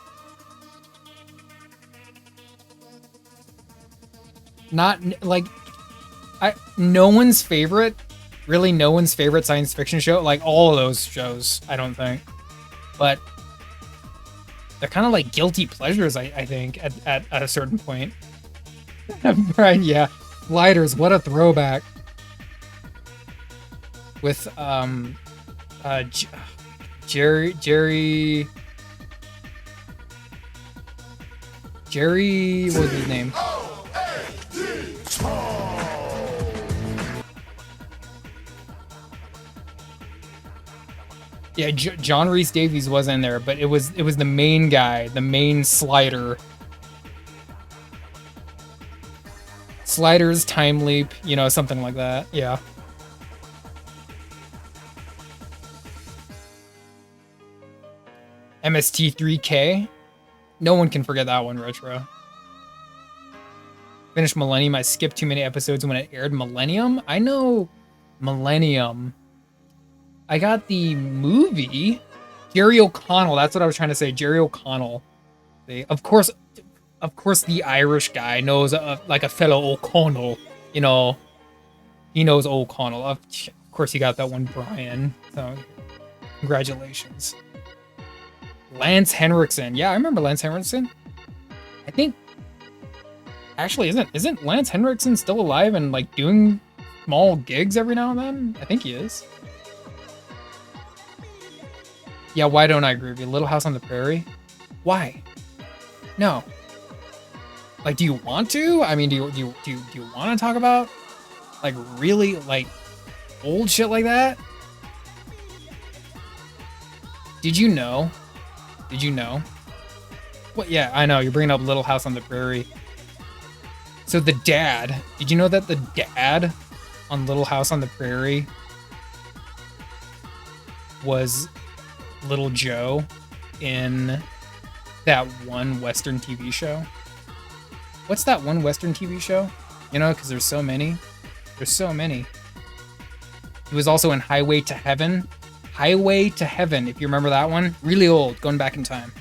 Not like no one's favorite science fiction show. Like all of those shows, I don't think, but they're kind of like guilty pleasures, I think, at a certain point. Right, yeah. Sliders, what a throwback. With, Jerry, what was his name? Yeah, John Rhys Davies was in there, but it was the main guy, the main Slider. Sliders, Time Leap, you know, something like that. Yeah. MST3K. No one can forget that one, Retro. Finished Millennium. I skipped too many episodes when it aired. Millennium? I know Millennium. I got the movie. Jerry O'Connell. That's what I was trying to say. Jerry O'Connell. Of course, the Irish guy knows like a fellow O'Connell. You know, he knows O'Connell. Of course, he got that one, Brian. So, congratulations. Lance Henriksen. Yeah, I remember Lance Henriksen. I think actually isn't Lance Henriksen still alive and like doing small gigs every now and then? I think he is. Yeah, why don't I, Groovy? Little House on the Prairie? Why? No. Like, do you want to? I mean, do you want to talk about like really like old shit like that? Did you know? Did you know? What? Yeah, I know. You're bringing up Little House on the Prairie. So the dad, did you know that the dad on Little House on the Prairie was Little Joe in that one Western TV show? What's that one Western TV show? You know, because there's so many. There's so many. He was also in Highway to Heaven. Highway to Heaven, if you remember that one. Really old, going back in time.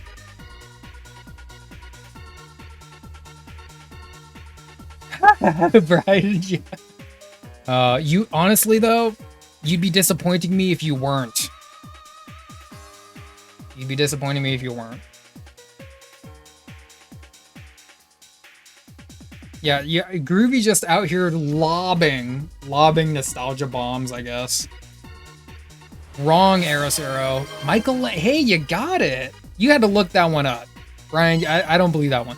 Brian, yeah. You honestly though, you'd be disappointing me if you weren't. You'd be disappointing me if you weren't. Yeah, Groovy just out here lobbing nostalgia bombs, I guess. Wrong, Eros Arrow. Michael, hey, you got it. You had to look that one up. Brian, I don't believe that one.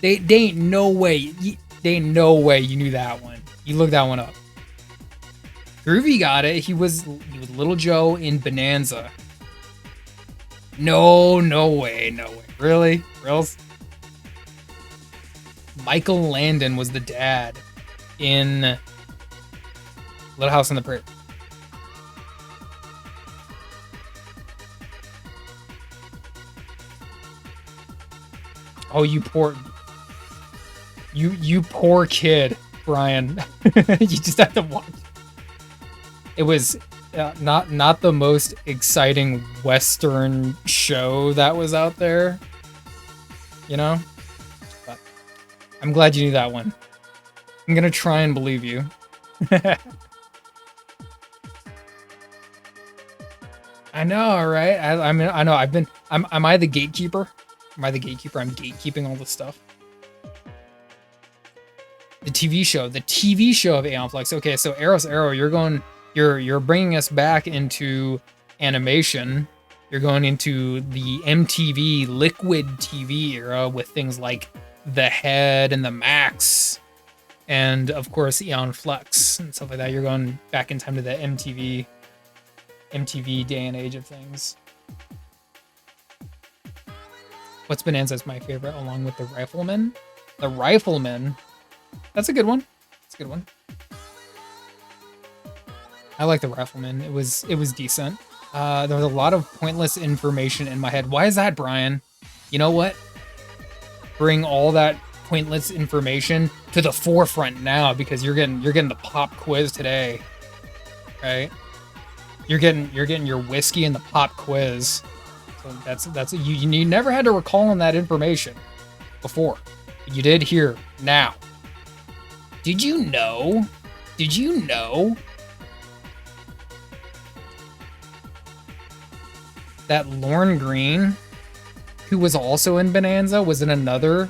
They ain't no way. They ain't no way you knew that one. You looked that one up. Groovy got it. He was Little Joe in Bonanza. No way. Really? Reals? Michael Landon was the dad in Little House on the Prairie. Oh, you poor kid, Brian. You just have to watch. It was not the most exciting Western show that was out there, you know? But I'm glad you knew that one. I'm gonna try and believe you. I know, right? I mean, I know. Am I the gatekeeper? Am I the gatekeeper? I'm gatekeeping all this stuff. The TV show of Aeon Flux. Okay, so Eros Arrow, you're bringing us back into animation. You're going into the MTV liquid TV era with things like The Head and The Max, and of course Aeon Flux and stuff like that. You're going back in time to the MTV day and age of things. What's Bonanza's my favorite, along with the Rifleman? The Rifleman. That's a good one. That's a good one. I like the Rifleman. It was decent. There was a lot of pointless information in my head. Why is that, Brian? You know what? Bring all that pointless information to the forefront now, because you're getting the pop quiz today, right? You're getting your whiskey and the pop quiz. So that's you never had to recall on that information before. You did here now. Did you know? Did you know that Lorne Greene, who was also in Bonanza, was in another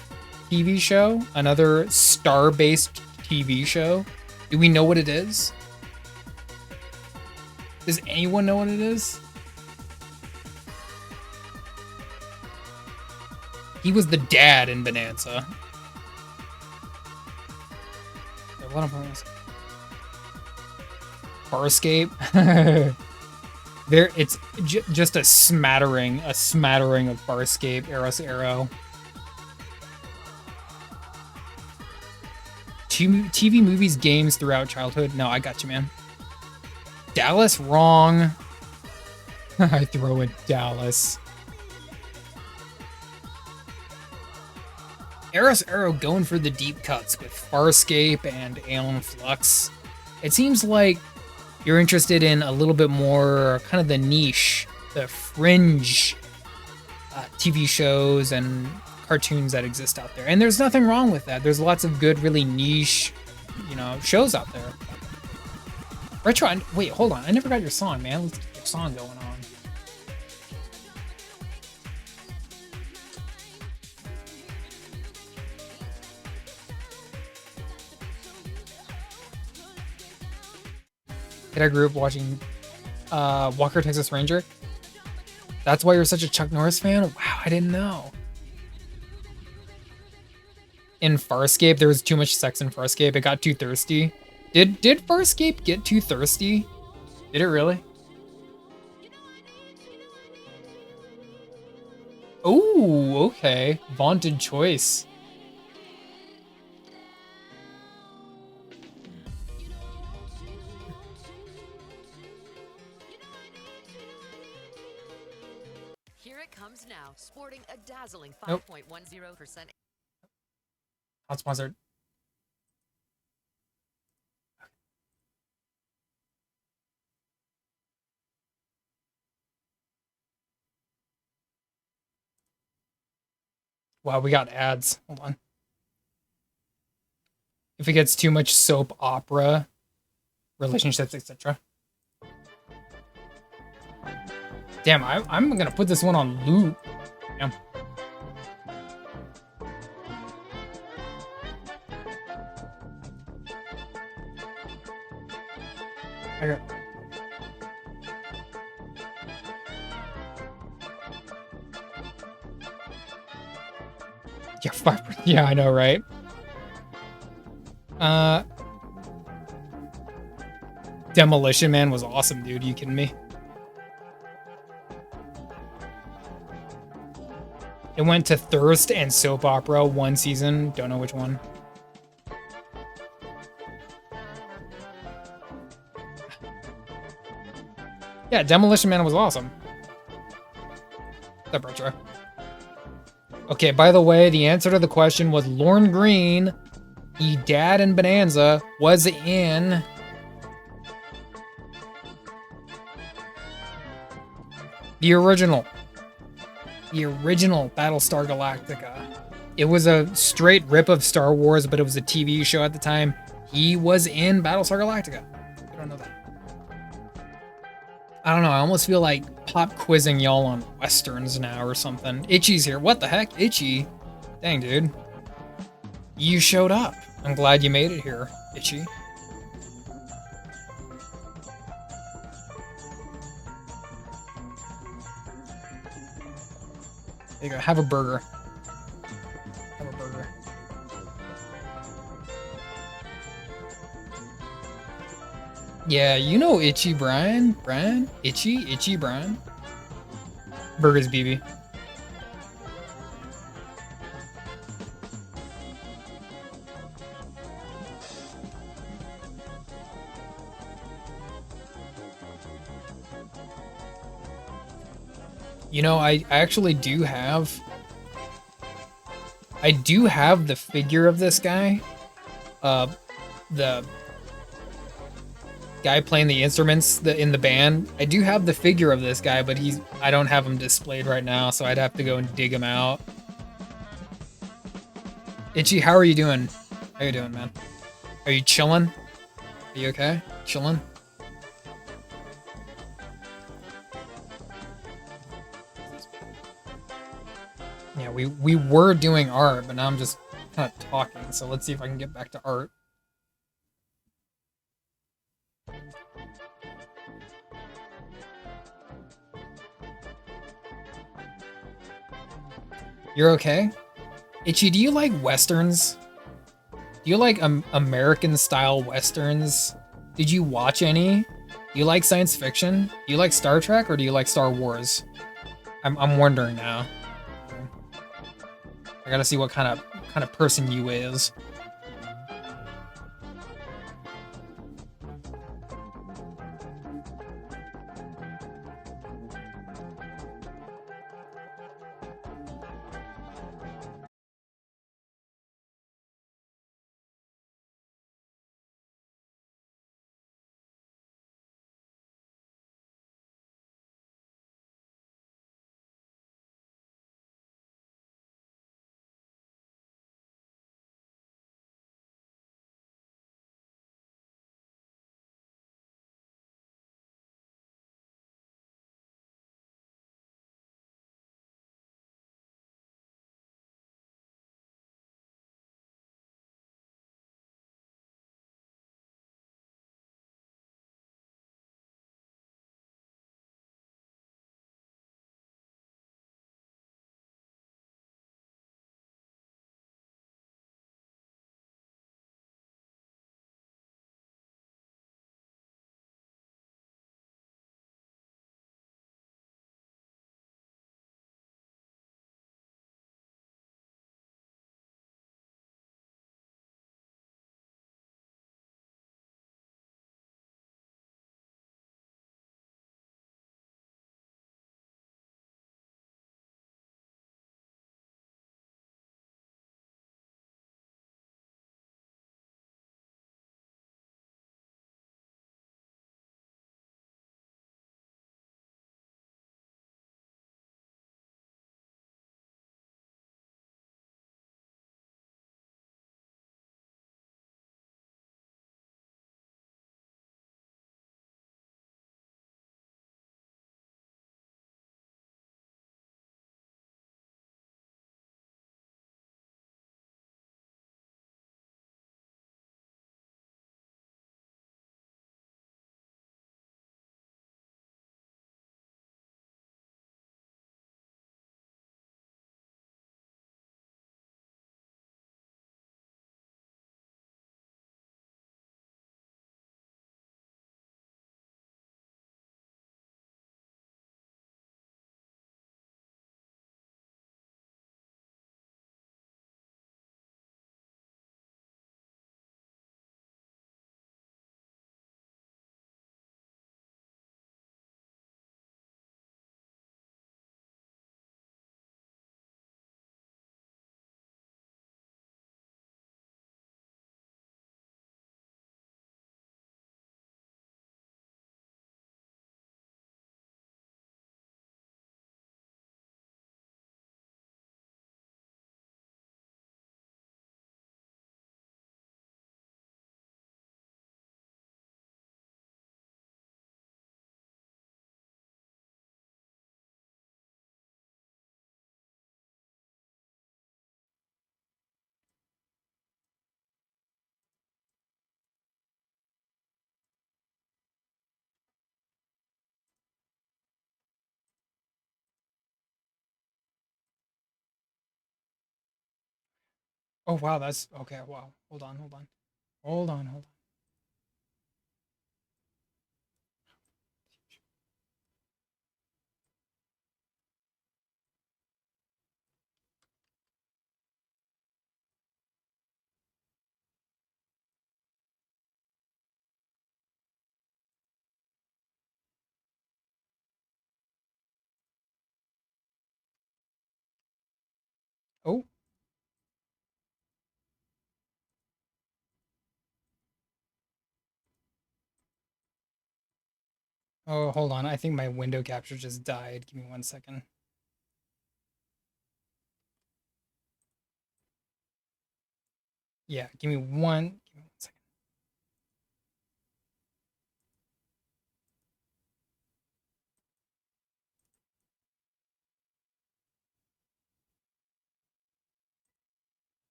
TV show, another star-based TV show? Do we know what it is? Does anyone know what it is? He was the dad in Bonanza. Farscape. It's just a smattering of Farscape, Eros Arrow. TV, movies, games throughout childhood. No, I got you, man. Dallas, wrong. I throw in Dallas. Eros Arrow going for the deep cuts with Farscape and Aeon Flux. It seems like you're interested in a little bit more kind of the niche, the fringe TV shows and cartoons that exist out there. And there's nothing wrong with that. There's lots of good, really niche, shows out there. Retro, wait, hold on. I never got your song, man. Let's get your song going on. Kid, I grew up watching Walker, Texas Ranger. That's why you're such a Chuck Norris fan? Wow, I didn't know. In Farscape, there was too much sex in Farscape. It got too thirsty. Did Farscape get too thirsty? Did it really? Oh, okay. Vaunted choice. Here it comes now, sporting a dazzling 5.10%. Nope. Not sponsored. Wow, we got ads. Hold on. If it gets too much soap opera, relationships, etc. Damn, I'm gonna put this one on loop. Damn. Okay. Yeah, 5%. Yeah, I know, right? Demolition Man was awesome, dude. Are you kidding me? It went to Thirst and Soap Opera one season. Don't know which one. Yeah, Demolition Man was awesome. What's up, Retro? Okay, by the way, the answer to the question was Lorne Greene, the dad in Bonanza, was in the original Battlestar Galactica. It was a straight rip of Star Wars, but it was a TV show at the time. He was in Battlestar Galactica. I don't know that. I don't know, I almost feel like pop quizzing y'all on Westerns now or something. Itchy's here. What the heck? Itchy? Dang, dude. You showed up. I'm glad you made it here, Itchy. There you go. Have a burger. Have a burger. Yeah, you know Itchy Brian. Brian? Itchy Brian. Burgers BB. You know, I actually do have. I do have the figure of this guy. The guy playing the instruments in the band. I do have the figure of this guy, but I don't have him displayed right now, so I'd have to go and dig him out. Itchy, how are you doing? How you doing, man? Are you chilling? Are you okay? Chilling? Yeah, we were doing art, but now I'm just kind of talking, so let's see if I can get back to art. You're okay? Itchy, do you like westerns? Do you like American style westerns? Did you watch any? Do you like science fiction? Do you like Star Trek or do you like Star Wars? I'm wondering now. I gotta see what kind of person you is. Oh wow, that's okay. Wow, hold on, hold on, hold on, hold on. Oh, hold on. I think my window capture just died. Give me 1 second. Yeah, give me one second.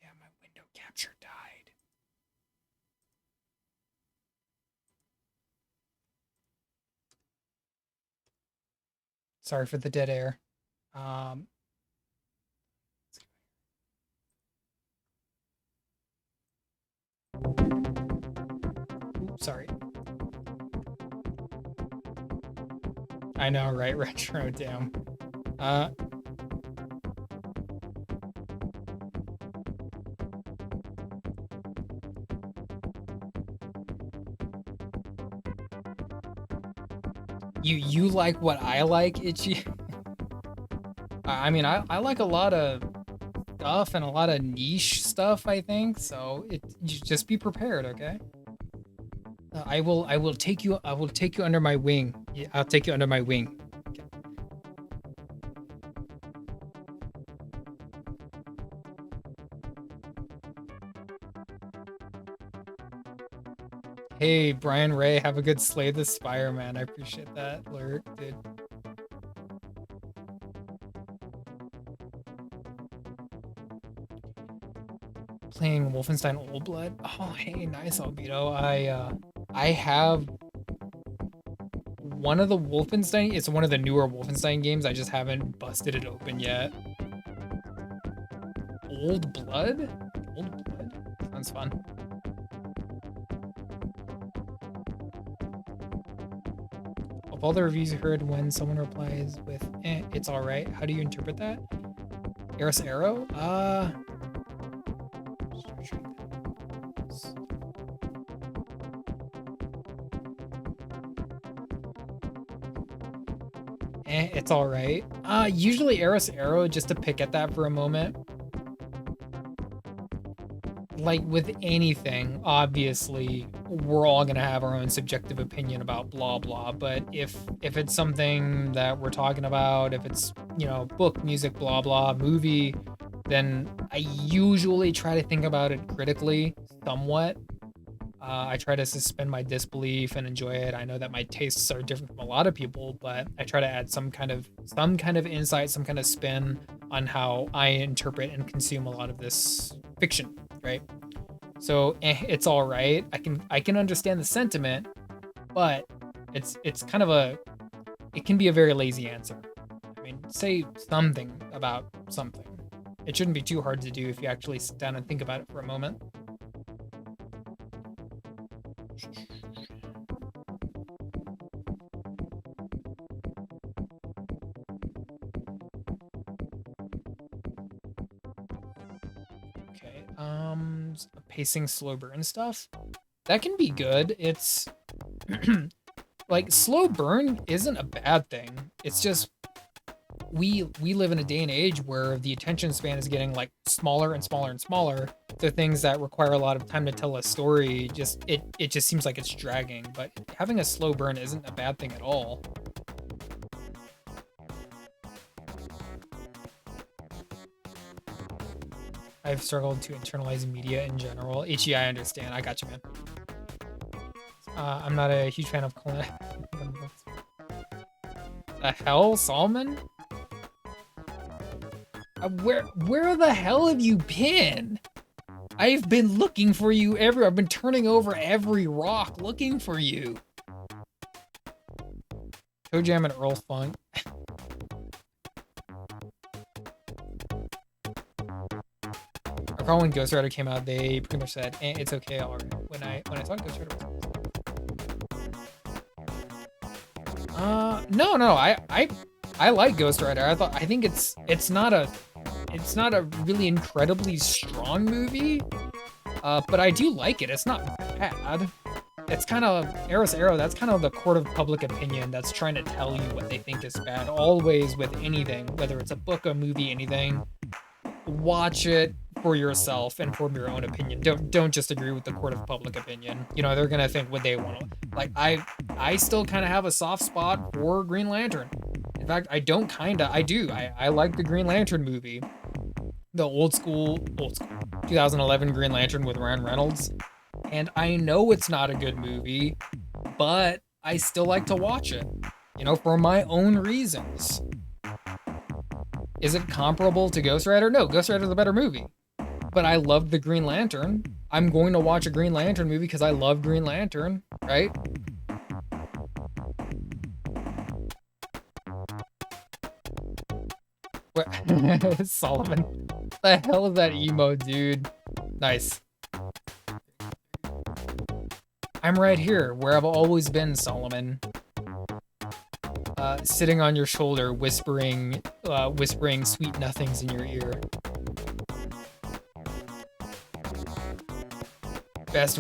Yeah, my window capture died. Sorry for the dead air. Um, oops, sorry. I know, right? Retro, damn. Uh, you like what I like, Itchy? I mean, I like a lot of stuff and a lot of niche stuff, I think. So you just be prepared, okay? I will take you under my wing. Yeah, I'll take you under my wing. Okay. Hey, Brian Ray, have a good Slay the Spire, man. I appreciate that alert, dude. Playing Wolfenstein Old Blood. Oh, hey, nice, Albedo. I have one of the Wolfenstein. It's one of the newer Wolfenstein games. I just haven't busted it open yet. Old Blood? Old Blood? Sounds fun. Of all the reviews you heard, when someone replies with it's alright, how do you interpret that? Eris Arrow? It's alright. Usually Eris Arrow, just to pick at that for a moment. Like with anything, obviously, we're all gonna have our own subjective opinion about blah blah. But if it's something that we're talking about, if it's, you know, book, music, blah blah, movie, then I usually try to think about it critically, somewhat. I try to suspend my disbelief and enjoy it. I know that my tastes are different from a lot of people, but I try to add some kind of insight, some kind of spin on how I interpret and consume a lot of this fiction, right? So it's all right. I can understand the sentiment, but it's kind of it can be a very lazy answer. I mean, say something about something. It shouldn't be too hard to do if you actually sit down and think about it for a moment. Okay, pacing slow burn stuff. That can be good. It's like slow burn isn't a bad thing. It's just we live in a day and age where the attention span is getting like smaller and smaller and smaller. So things that require a lot of time to tell a story it just seems like it's dragging. But having a slow burn isn't a bad thing at all. I've struggled to internalize media in general. HE, I understand. I got you, man. I'm not a huge fan of the hell, Salmon? Where the hell have you been? I've been looking for you everywhere. I've been turning over every rock looking for you. Toe Jam and Earl Funk. I recall when Ghost Rider came out, they pretty much said, it's okay, alright. When I saw Ghost Rider. No, I like Ghost Rider. I think it's not a really incredibly strong movie, but I do like it. It's not bad. it's kind of Eros Arrow. That's kind of the court of public opinion that's trying to tell you what they think is bad. Always with anything, whether it's a book, a movie, anything, watch it for yourself and form your own opinion. Don't just agree with the court of public opinion. You know, they're gonna think what they want to. Like I still kind of have a soft spot for Green Lantern. In fact, I do. I like the Green Lantern movie, the old school 2011 Green Lantern with Ryan Reynolds. And I know it's not a good movie, but I still like to watch it, you know, for my own reasons. Is it comparable to Ghost Rider? No, Ghost Rider's a better movie. But I love the Green Lantern. I'm going to watch a Green Lantern movie because I love Green Lantern, right? Solomon. What the hell is that emo, dude? Nice. I'm right here, where I've always been, Solomon. Sitting on your shoulder, whispering sweet nothings in your ear. Best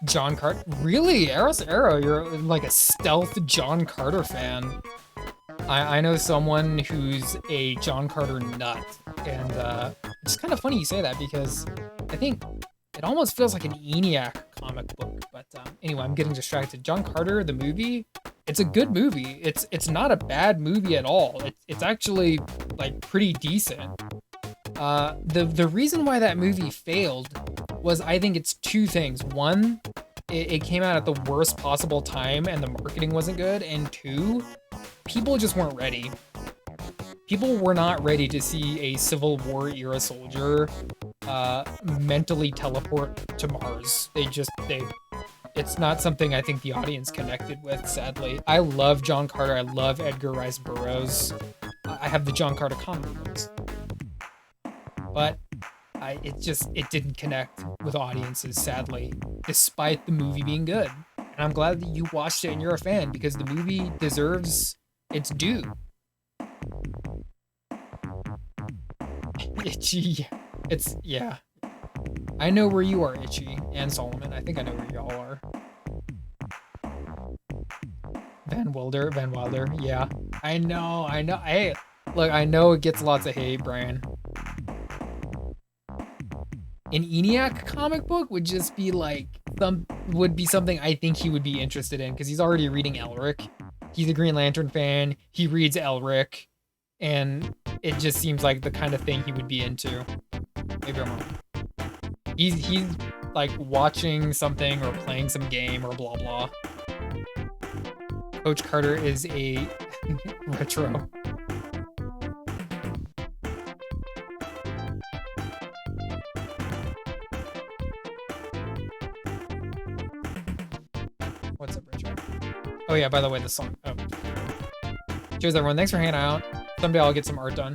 John Carter. Really? Eros Arrow, you're like a stealth John Carter fan. I know someone who's a John Carter nut, and it's kind of funny you say that because I think it almost feels like an ENIAC comic book. But anyway, I'm getting distracted. John Carter, the movie, it's a good movie. It's not a bad movie at all. It's actually like pretty decent. The reason why that movie failed was I think it's two things. One, it came out at the worst possible time and the marketing wasn't good. And two, people just weren't ready. People were not ready to see a Civil War era soldier mentally teleport to Mars. It's not something I think the audience connected with, sadly. I love John Carter. I love Edgar Rice Burroughs. I have the John Carter comic books. But it didn't connect with audiences, sadly, despite the movie being good. And I'm glad that you watched it and you're a fan because the movie deserves its due. Itchy. Yeah. I know where you are, Itchy, and Solomon. I think I know where y'all are. Van Wilder. Yeah. I know. Hey, look, I know it gets lots of hate, Brian. An ENIAC comic book would just be like something I think he would be interested in because he's already reading Elric. He's a Green Lantern fan. He reads Elric, and it just seems like the kind of thing he would be into. Maybe I'm wrong. He's like watching something or playing some game or blah blah. Coach Carter is a retro. What's up, Richard? Oh yeah, by the way, the song. Oh. Cheers, everyone. Thanks for hanging out. Someday I'll get some art done.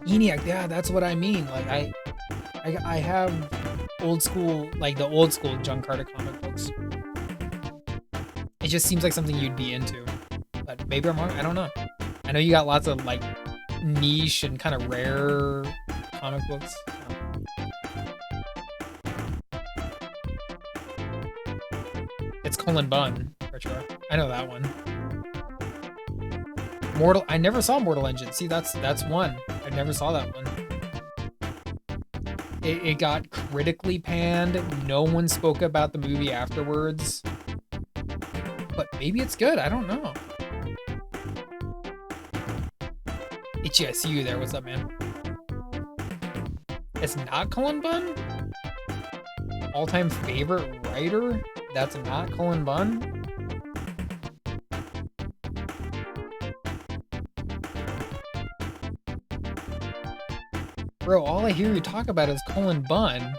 ENIAC, yeah, that's what I mean. Like I have old school, like the old school John Carter comic books. It just seems like something you'd be into. But maybe I'm wrong. I don't know. I know you got lots of like niche and kind of rare comic books. It's Cullen Bunn, retro. I know that one. I never saw Mortal Engine. See, that's one. I never saw that one. It got critically panned. No one spoke about the movie afterwards. But maybe it's good. I don't know. Itchy, I see you there. What's up, man? It's not Cullen Bunn? All-time favorite writer? That's not Cullen Bunn? Bro, all I hear you talk about is Cullen Bunn.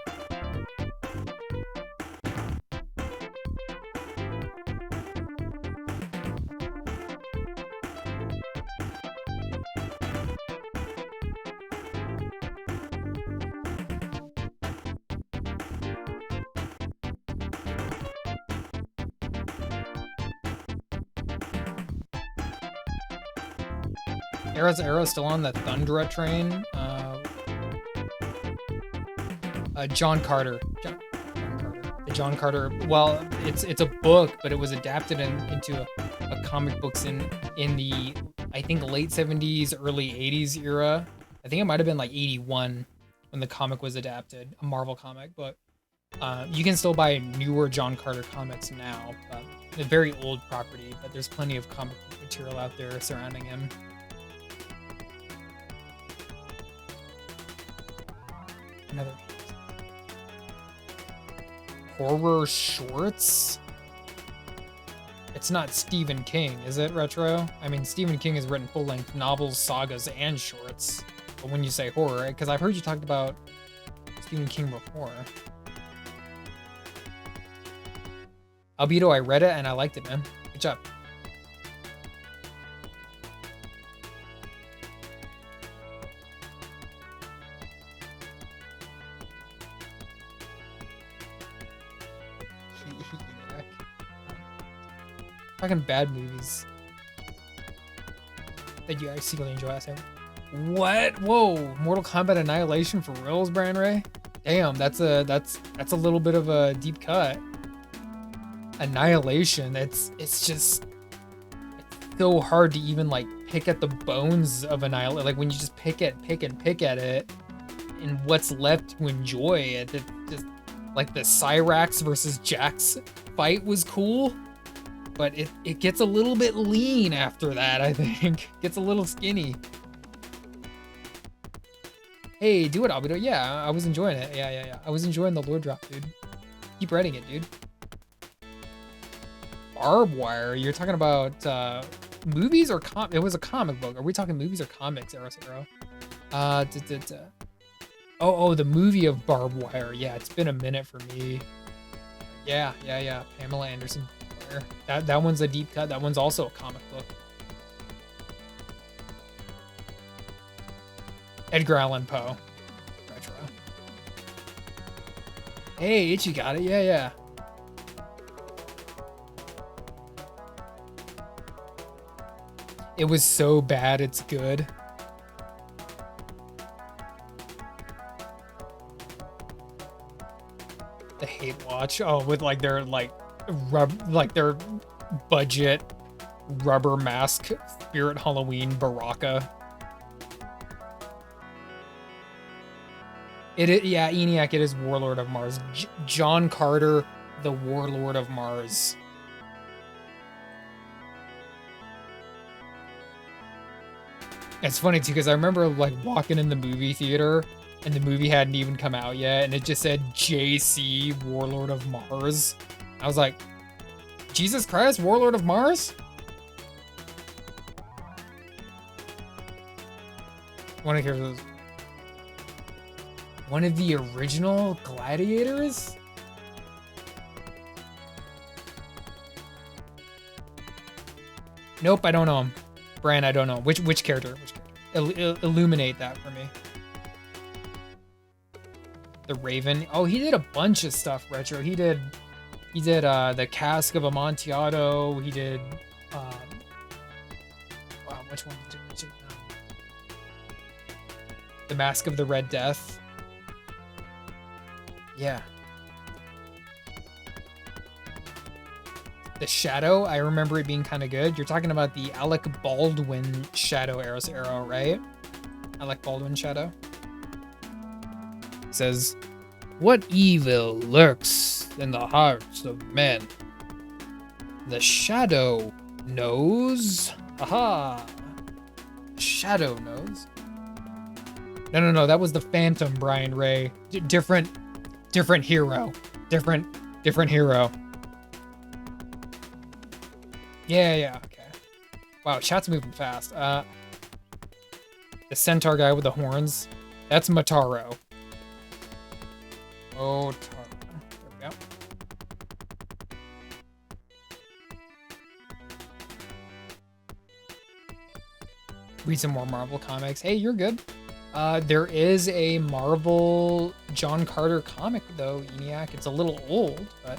Arrow still on the Thundra train. John Carter. John Carter. Well, it's a book, but it was adapted into a comic books in the, I think, late 70s, early 80s era. I think it might have been like 81 when the comic was adapted, a Marvel comic. But you can still buy newer John Carter comics now. A very old property, but there's plenty of comic book material out there surrounding him. Another horror shorts. It's not Stephen King, is it, Retro? I mean, Stephen King has written full-length novels, sagas, and shorts. But when you say horror, because I've heard you talked about Stephen King before. Albedo, I read it and I liked it, man. Good job. Talking bad movies that you secretly enjoy. I say, what? Whoa! Mortal Kombat Annihilation for reals, Brian Ray? Damn, that's a little bit of a deep cut. Annihilation. It's just so hard to even like pick at the bones of Annihilation. Like when you just pick at it, and what's left to enjoy it. It just like the Cyrax versus Jax fight was cool. But it gets a little bit lean after that, I think. Gets a little skinny. Hey, do it, Albedo. Yeah, I was enjoying it. Yeah. I was enjoying the lore drop, dude. Keep writing it, dude. Barbed Wire? You're talking about movies or it was a comic book. Are we talking movies or comics, Arrow? Oh, the movie of Barbed Wire. Yeah, it's been a minute for me. Yeah. Pamela Anderson. That one's a deep cut. That one's also a comic book. Edgar Allan Poe. Retro. Hey, Itchy got it. Yeah. It was so bad, it's good. The Hate Watch. Oh, with like their their budget rubber mask Spirit Halloween Baraka. Yeah, ENIAC, it is Warlord of Mars. John Carter, the Warlord of Mars. It's funny too, because I remember like walking in the movie theater and the movie hadn't even come out yet, and it just said JC, Warlord of Mars. I was like, Jesus Christ, Warlord of Mars? Want to hear those? One of the original gladiators? Nope, I don't know him. Bran, I don't know. Which character? Illuminate that for me. The Raven. Oh, he did a bunch of stuff, Retro. He did the Cask of Amontillado. He did wow, which one did he do? The Mask of the Red Death. Yeah. The Shadow, I remember it being kind of good. You're talking about the Alec Baldwin Shadow arrow, right? Alec Baldwin Shadow. It says, what evil lurks in the hearts of men? The Shadow knows. Aha! Shadow knows. No. That was the Phantom, Brian Ray. Different hero. Different hero. Yeah, okay. Wow, chat's moving fast. The centaur guy with the horns. That's Mataro. Oh, there we go. Read some more Marvel comics. Hey, you're good. There is a Marvel John Carter comic, though, ENIAC. It's a little old, but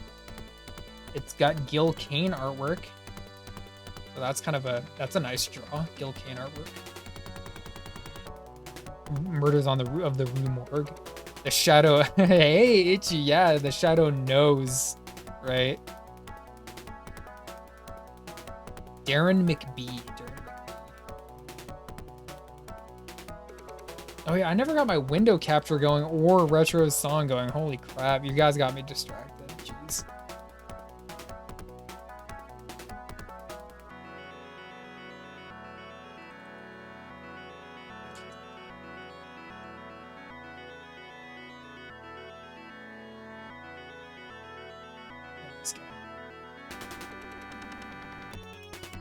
it's got Gil Kane artwork. So that's a nice draw. Gil Kane artwork. Murders on the of the Rue Morgue. The Shadow. Hey, Itchy. Yeah, the Shadow knows, right? Darren McBee. Oh yeah, I never got my window capture going or retro song going. Holy crap, you guys got me distracted. Jeez.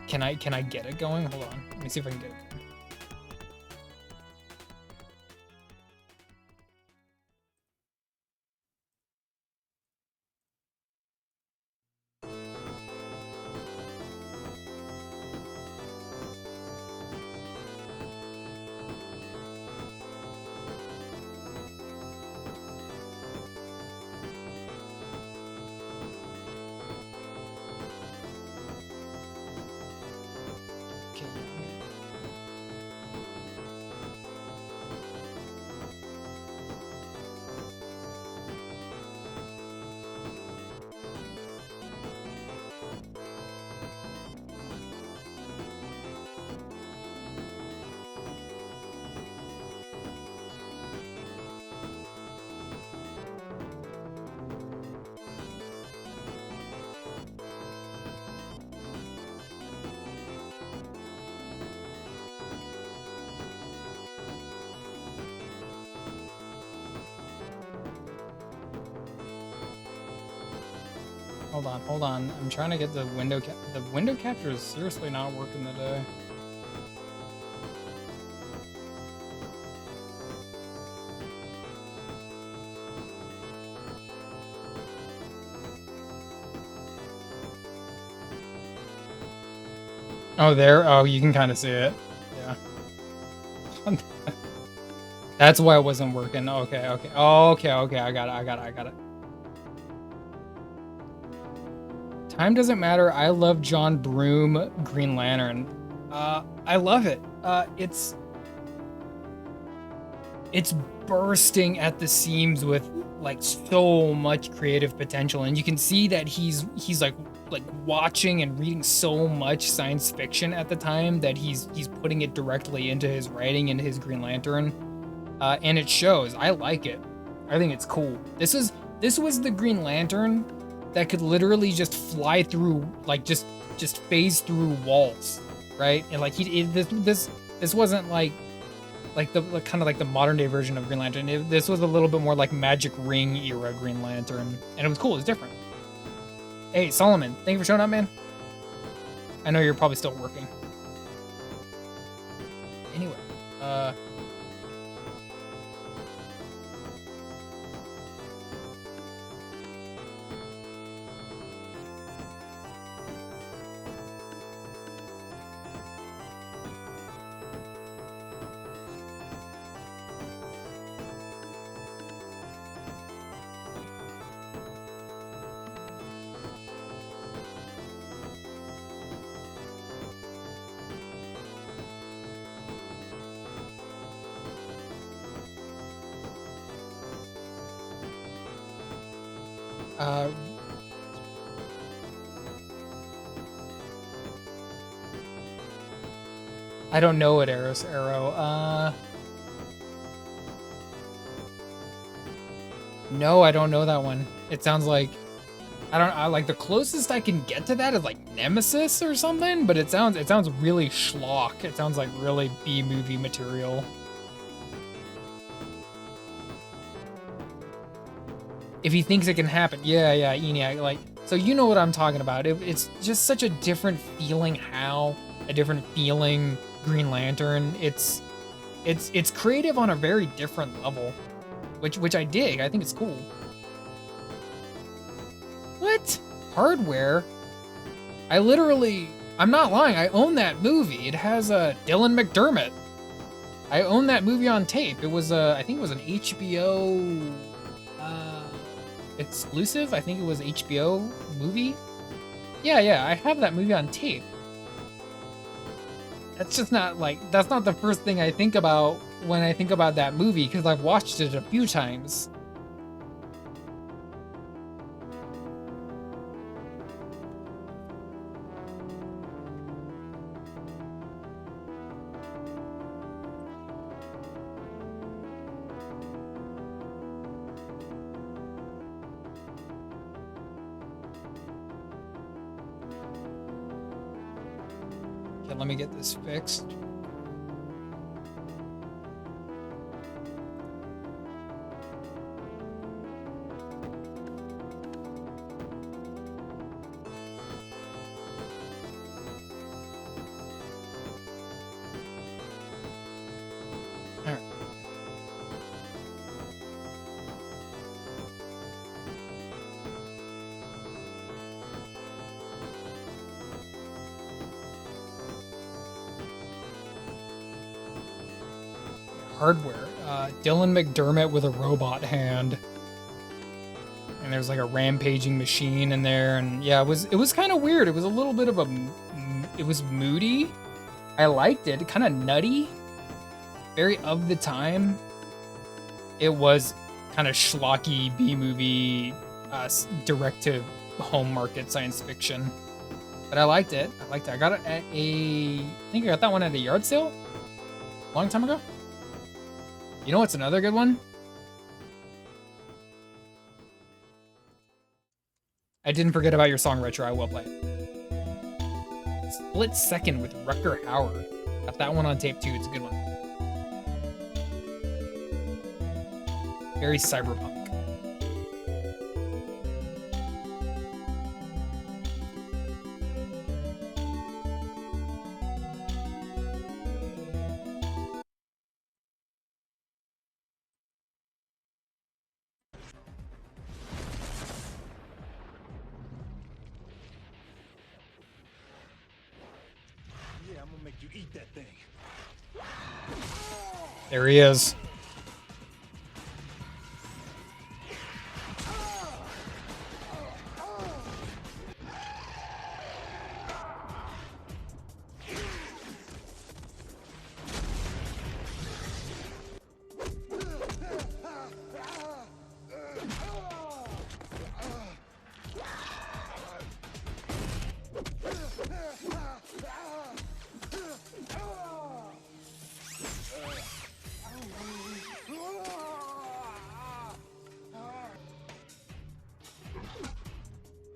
Can I get it going? Hold on. Let me see if I can get it going. Hold on. I'm trying to get the window the window capture is seriously not working today. Oh, there. Oh, you can kind of see it. Yeah. That's why it wasn't working. Okay. Okay. I got it. Time doesn't matter. I love John Broome Green Lantern. I love it. It's bursting at the seams with like so much creative potential, and you can see that he's like watching and reading so much science fiction at the time that he's putting it directly into his writing, into his Green Lantern, and it shows. I like it. I think it's cool. This was the Green Lantern that could literally just fly through, like just phase through walls, right? And like this wasn't like the kind of like the modern day version of Green Lantern. This was a little bit more like Magic Ring era Green Lantern, and it was cool. It was different. Hey Solomon, thank you for showing up, man. I know you're probably still working. Anyway, I don't know it, Arrow. No, I don't know that one. It sounds like I like the closest I can get to that is like Nemesis or something, but it sounds really schlock. It sounds like really B-movie material. If he thinks it can happen. Yeah, ENIAC, like, so you know what I'm talking about. It's just such a different feeling a different feeling Green Lantern. It's creative on a very different level, which I dig. I think it's cool. What? Hardware? I'm not lying. I own that movie. It has Dylan McDermott. I own that movie on tape. It was I think it was an HBO exclusive. I think it was HBO movie. Yeah, I have that movie on tape. That's just not like, that's not the first thing I think about when I think about that movie because I've watched it a few times. Okay, let me get this fixed. Hardware. Dylan McDermott with a robot hand. And there's like a rampaging machine in there, and yeah, it was kind of weird. It was a little bit of it was moody. I liked it. Kind of nutty. Very of the time. It was kind of schlocky B-movie, direct to home market science fiction. But I liked it. I got it at I think I got that one at a yard sale a long time ago. You know what's another good one? I didn't forget about your song, Retro. I will play it. Split Second with Rucker Hauer. Got that one on tape too. It's a good one. Very cyberpunk. There he is.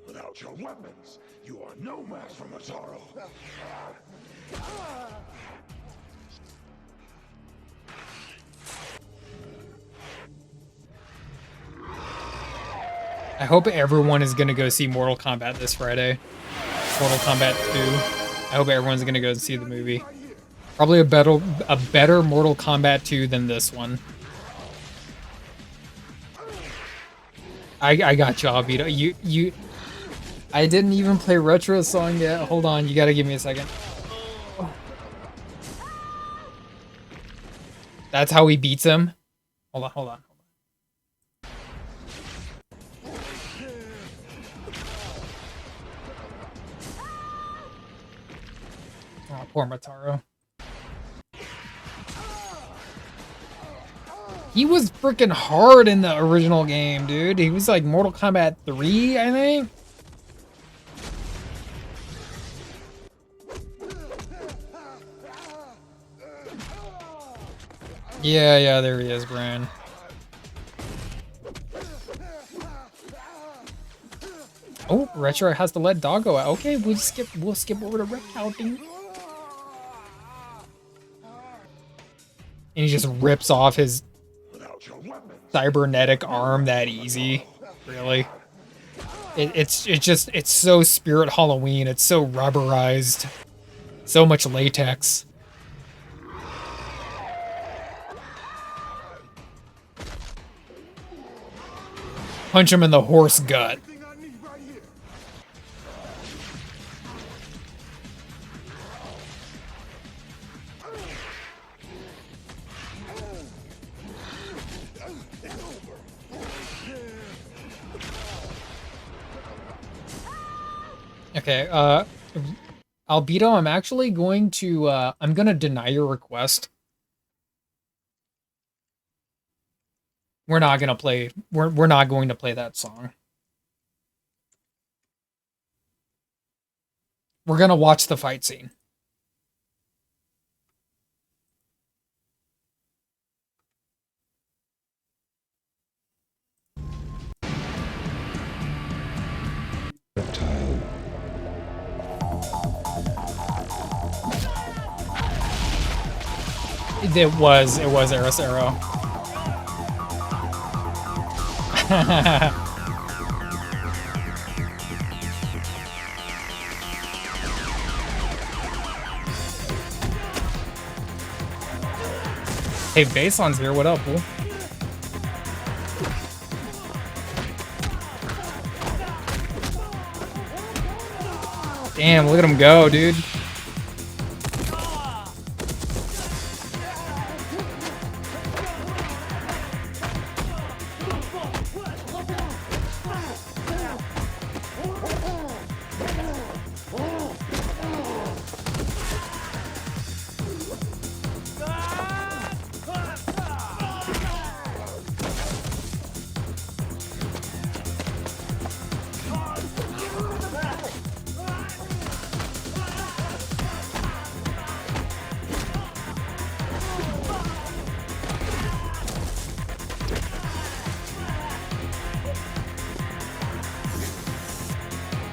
Without your weapons, you are no match for Mataro. I hope everyone is gonna go see Mortal Kombat this Friday. Mortal Kombat 2. I hope everyone's gonna go see the movie. Probably a better Mortal Kombat 2 than this one. I got you, Alvito. You I didn't even play Retro song yet. Hold on, you gotta give me a second. That's how he beats him. Hold on. Oh, poor Mataro. He was freaking hard in the original game, dude. He was like Mortal Kombat 3, I think. Yeah, there he is, Brian. Oh, Retro has to let Doggo out. Okay, we'll skip over to Red counting. And he just rips off his cybernetic arm that easy. Really. It's so Spirit Halloween. It's so rubberized. So much latex. Punch him in the horse gut. Okay, Albedo, I'm actually going to, I'm gonna deny your request. We're not gonna play. We're not going to play that song. We're gonna watch the fight scene. Reptile. It was Eris Arrow. Hey, Baseon's here. What up, fool? Damn, look at him go, dude.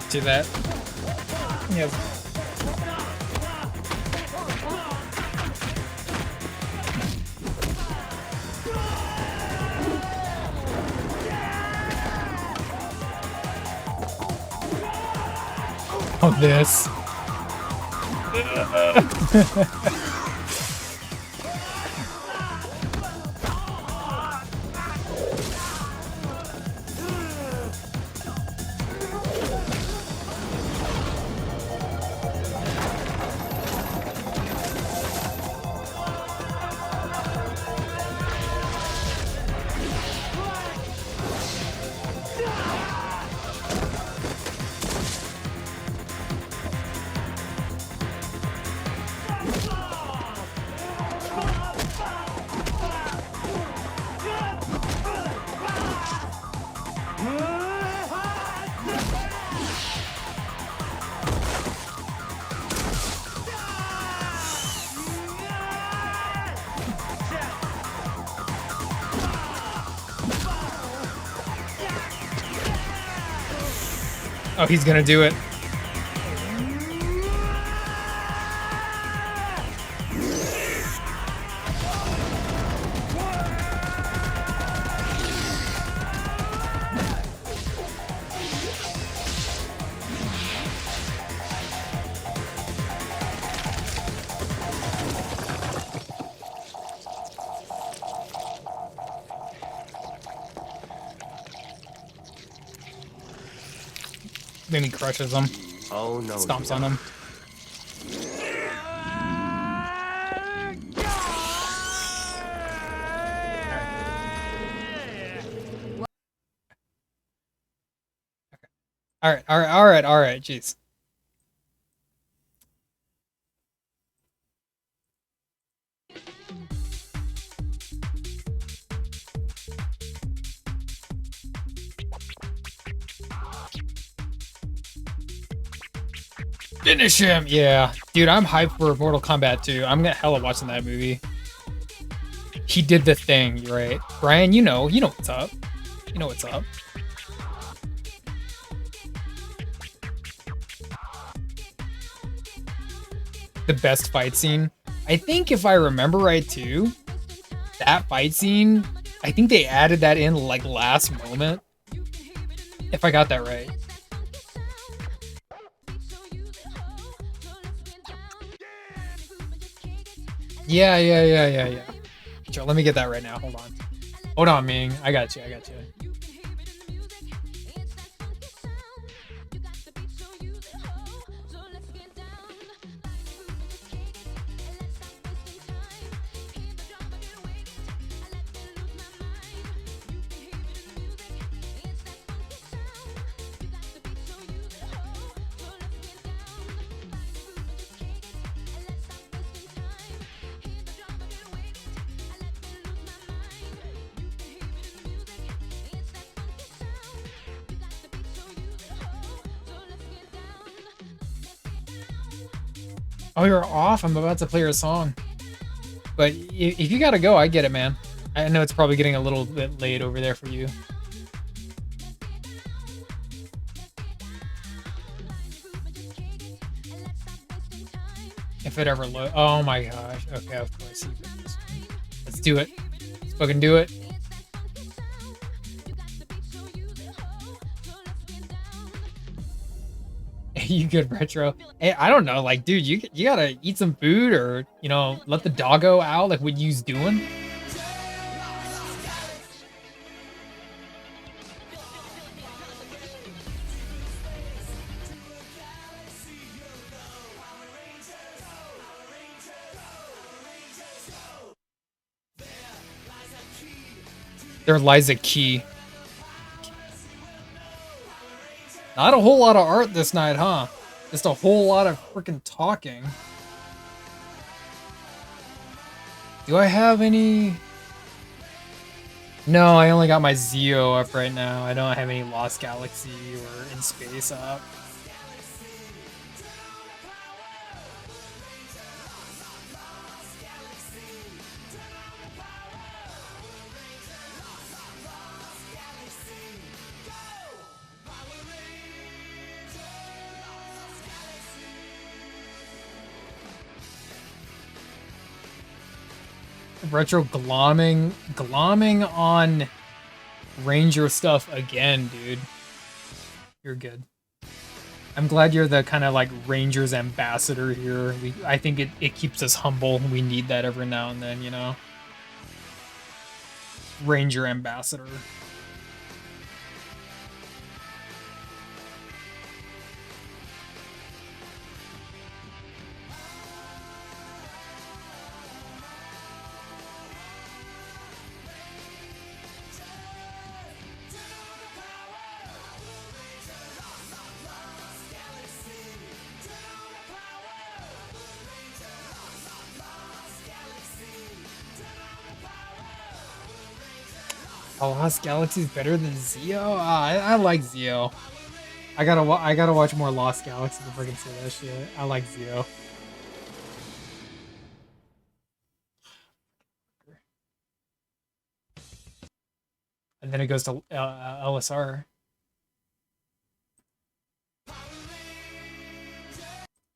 See that? Yep. Oh, this. Oh, he's gonna do it. Then he crushes him. Oh no. Stomps on him. All right, jeez. Finish him! Yeah. Dude, I'm hyped for Mortal Kombat 2. I'm gonna hella watching that movie. He did the thing, right? Brian, you know what's up. You know what's up. The best fight scene. I think if I remember right too, that fight scene, I think they added that in like last moment. If I got that right. Yeah. Sure, let me get that right now. Hold on, Ming. I got you. Oh, you're off? I'm about to play your song. But if you gotta go, I get it, man. I know it's probably getting a little bit late over there for you. If it ever load. Oh my gosh. Okay, of course. Let's do it. Let's fucking do it. You good, retro? Hey, I don't know. Like, dude, you gotta eat some food or, you know, let the doggo out like what you's doing. There lies a key. Not a whole lot of art this night, huh? Just a whole lot of freaking talking. Do I have any? No, I only got my Zeo up right now. I don't have any Lost Galaxy or In Space up. Retro glomming on Ranger stuff again, dude. You're good. I'm glad you're the kind of like Rangers ambassador here. I think it keeps us humble. We need that every now and then, you know. Ranger ambassador. Oh, Lost Galaxy is better than Zeo? I like Zeo. I gotta watch more Lost Galaxy before I can say that shit. I like Zeo. And then it goes to LSR.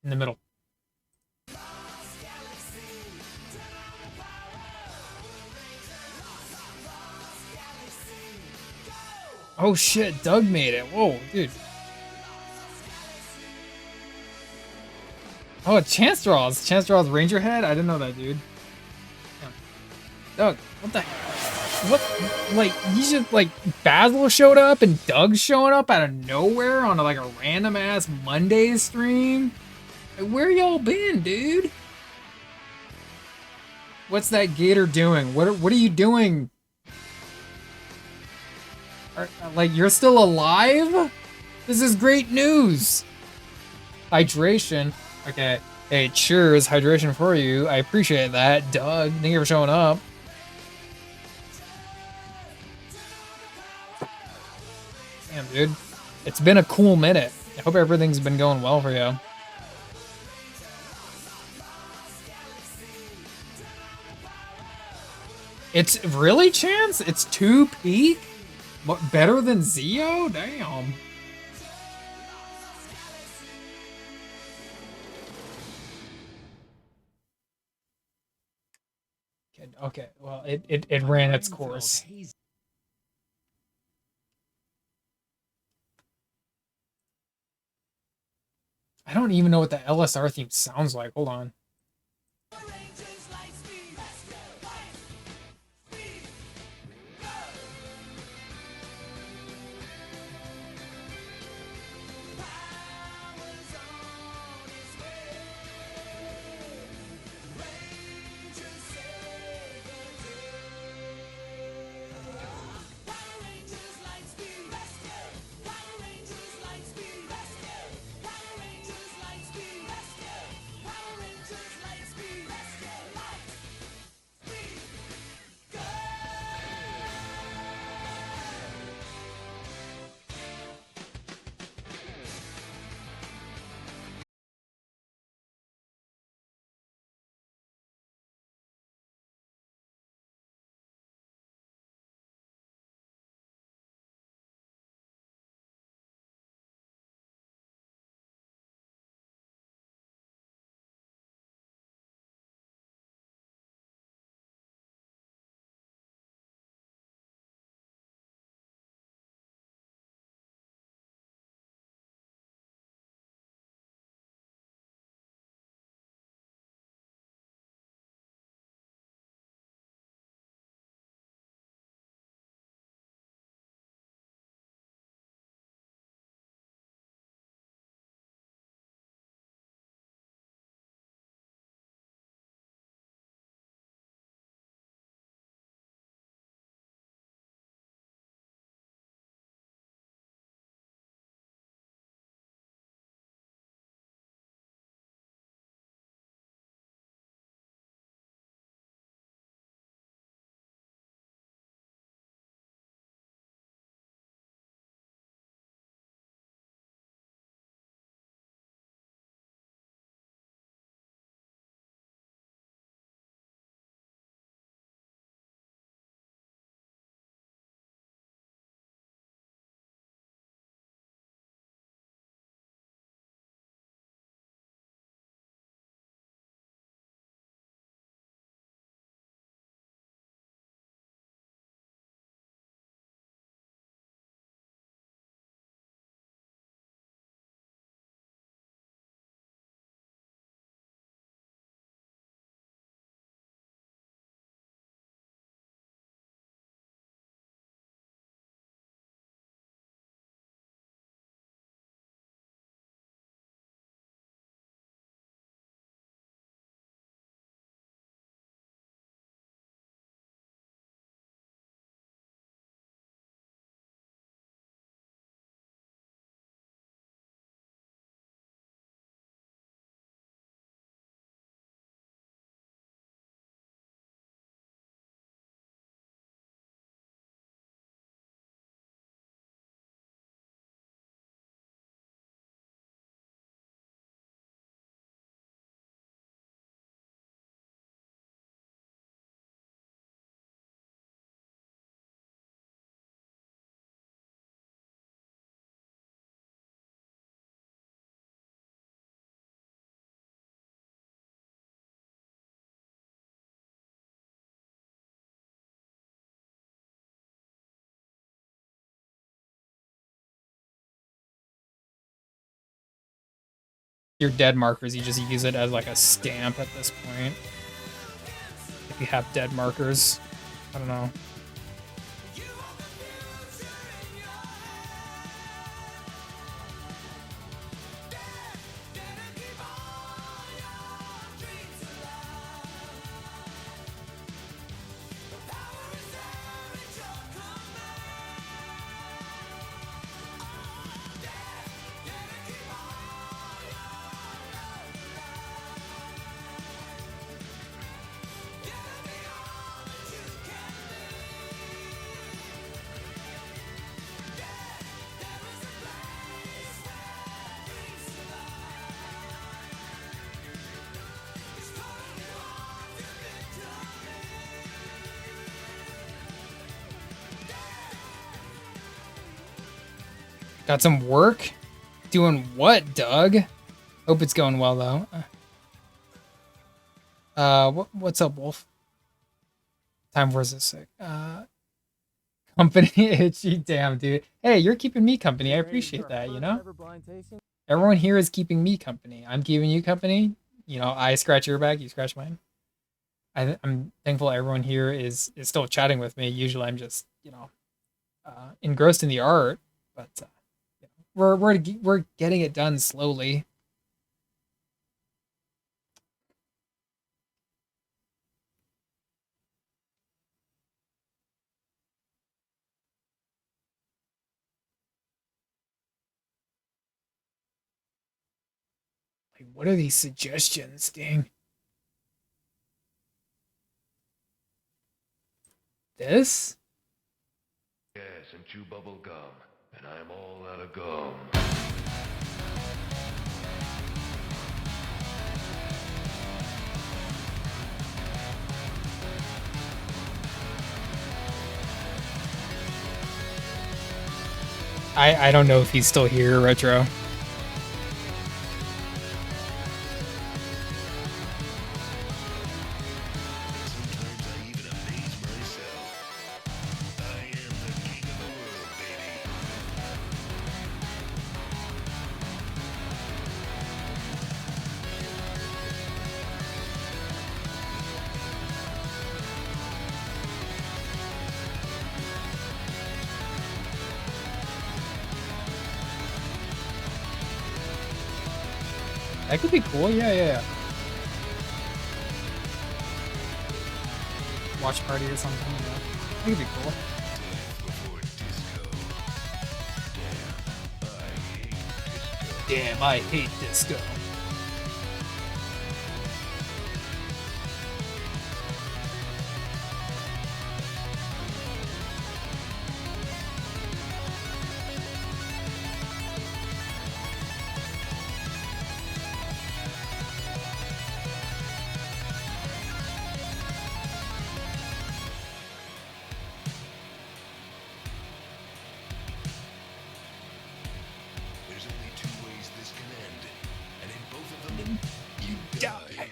In the middle. Oh shit, Doug made it. Whoa, dude. Oh, Chance Draws. Chance Draws Ranger Head? I didn't know that, dude. Yeah. Doug, what the heck? What? Like, you just, like, Basil showed up and Doug's showing up out of nowhere on, like, a random-ass Monday stream? Like, where y'all been, dude? What's that gator doing? What are you doing? Like, you're still alive? This is great news. Hydration. Okay. Hey, cheers. Hydration for you. I appreciate that. Doug, thank you for showing up. Damn, dude. It's been a cool minute. I hope everything's been going well for you. It's really, Chance? It's 2 peak? What, better than Zeo? Damn. Okay, well, it ran its course. I don't even know what the LSR theme sounds like. Hold on. your dead markers, you just use it as like a stamp at this point. If you have dead markers. I don't know. Got some work? Doing what, Doug? Hope it's going well, though. What's up, Wolf? Time versus sick. Company itchy. Damn, dude. Hey, you're keeping me company. I appreciate that, you know? Everyone here is keeping me company. I'm keeping you company. You know, I scratch your back, you scratch mine. I'm thankful everyone here is still chatting with me. Usually I'm just, you know, engrossed in the art, but we're getting it done slowly. Like, what are these suggestions, Ding? This? Yes, and chew bubble gum, and I'm all out of gum. I don't know if he's still here, Retro. Sometimes I even amaze myself. I am the king of the world, baby. That could be cool. Yeah. Watch party or something. You know? That could be cool. Before disco. Damn, I hate disco. There's only two ways this can end, and in both of them, you die.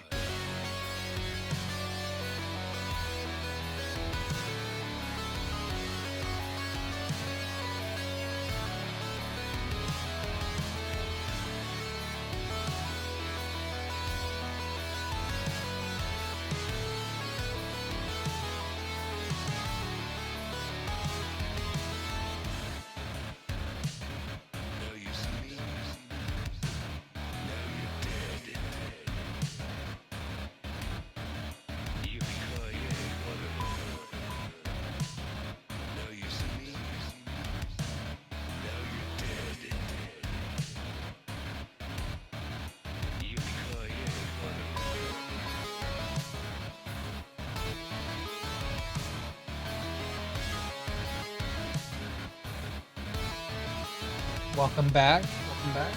Now you see me. Now you're dead. Yippee-ki-yay, motherfucker. Now you see me. Now you're dead. Yippee-ki-yay, motherfucker. Welcome back. Welcome back.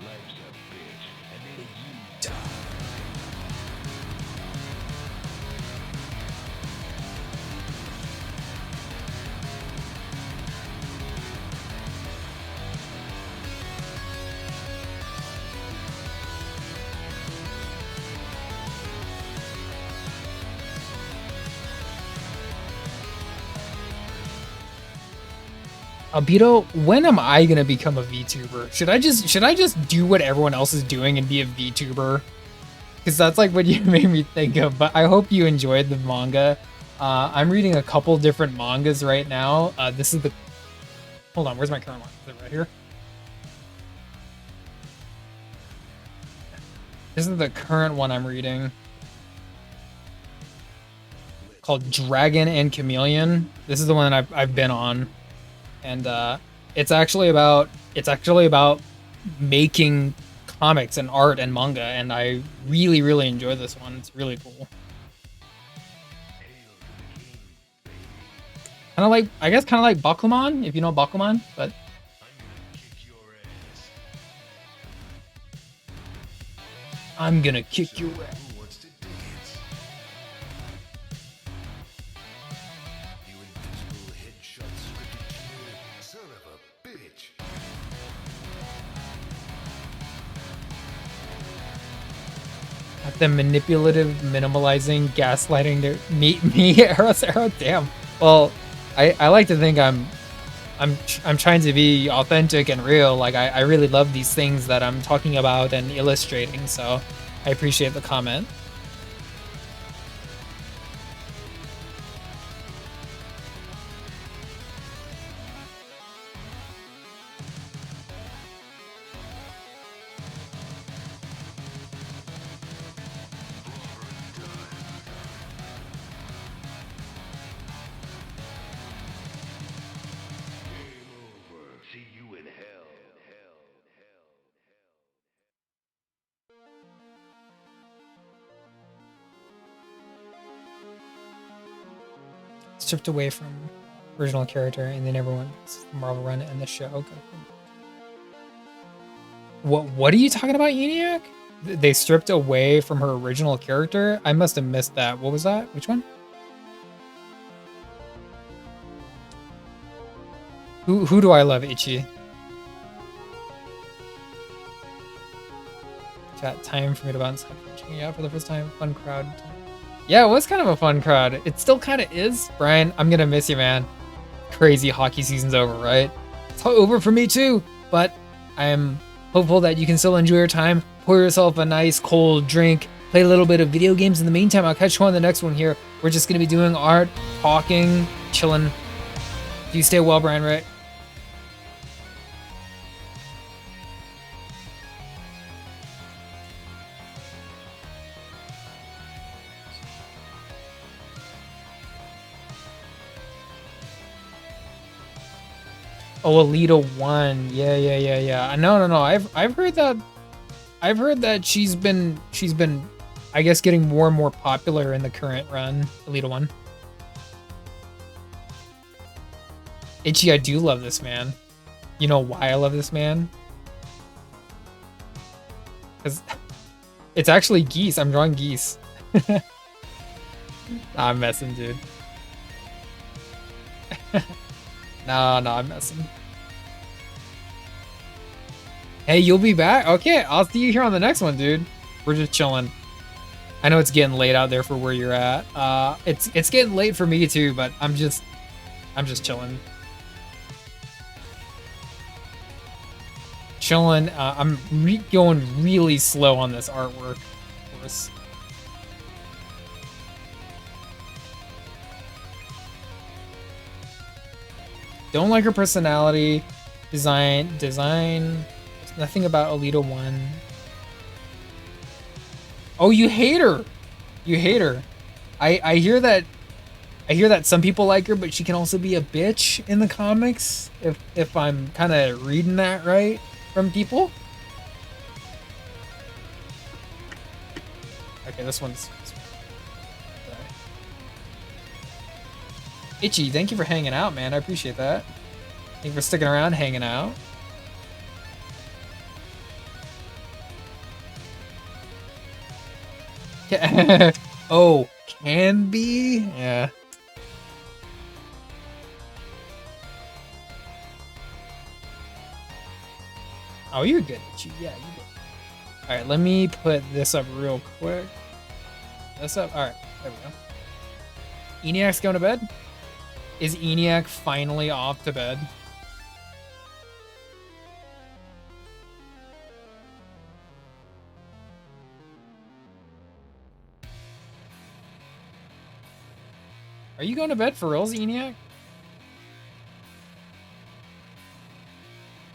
Life's a bitch, and then you die. Albedo, when am I gonna become a VTuber? Should I just do what everyone else is doing and be a VTuber? Because that's like what you made me think of. But I hope you enjoyed the manga. I'm reading a couple different mangas right now. This is the... Hold on, where's my current one? Is it right here? This is the current one I'm reading. Called Dragon and Chameleon. This is the one that I've been on. And it's actually about making comics and art and manga, and I really enjoy this one. It's really cool. Kind of like, I guess, kind of like Bakuman, if you know Bakuman, but I'm gonna kick your ass. Who wants to dance? You invisible headshot scripted kid. Son of a bitch. At the manipulative, minimalizing, gaslighting to me arrow. Damn. Well, I like to think I'm trying to be authentic and real. Like I really love these things that I'm talking about and illustrating. So I appreciate the comment. See you in hell. Stripped away from original character, and then everyone's Marvel run and the show. Okay. What are you talking about, ENIAC? They stripped away from her original character? I must have missed that. What was that? Which one? Who do I love, Ichi? Chat, time for me to bounce. Checking it out for the first time. Fun crowd. Yeah, it was kind of a fun crowd. It still kind of is. Brian, I'm gonna miss you, man. Crazy hockey season's over, right? It's over for me too, but I'm hopeful that you can still enjoy your time. Pour yourself a nice cold drink, play a little bit of video games. In the meantime, I'll catch you on the next one here. We're just gonna be doing art, talking, chilling. You stay well, Brian, right? Oh, Alita 1. Yeah. No. I've heard that she's been I guess getting more and more popular in the current run, Alita 1. Ichi, I do love this man. You know why I love this man? Cuz it's actually geese. I'm drawing geese. Nah, I'm messing, dude. No, I'm messing. Hey, you'll be back? Okay, I'll see you here on the next one, dude. We're just chilling. I know it's getting late out there for where you're at. It's getting late for me too, but I'm just chilling. Chilling. I'm going really slow on this artwork, of course. Don't like her personality, design. Nothing about Alita 1. Oh, you hate her. I hear that some people like her, but she can also be a bitch in the comics. If I'm kind of reading that right from people. Okay, this one's. Itchy, thank you for hanging out, man. I appreciate that. Thank you for sticking around, hanging out. Oh, can be? Yeah. Oh, you're good, Itchy. Yeah, you're good. Alright, let me put this up real quick. This up? Alright, there we go. ENIAC's going to bed? Is ENIAC finally off to bed? Are you going to bed for reals, ENIAC?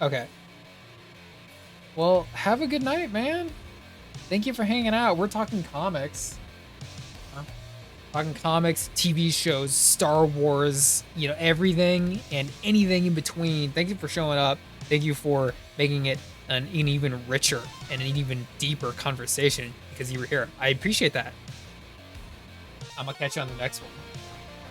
Okay. Well, have a good night, man. Thank you for hanging out. We're talking comics. Talking comics, TV shows, Star Wars, you know, everything and anything in between. Thank you for showing up. Thank you for making it an even richer and an even deeper conversation because you were here. I appreciate that. I'm gonna catch you on the next one.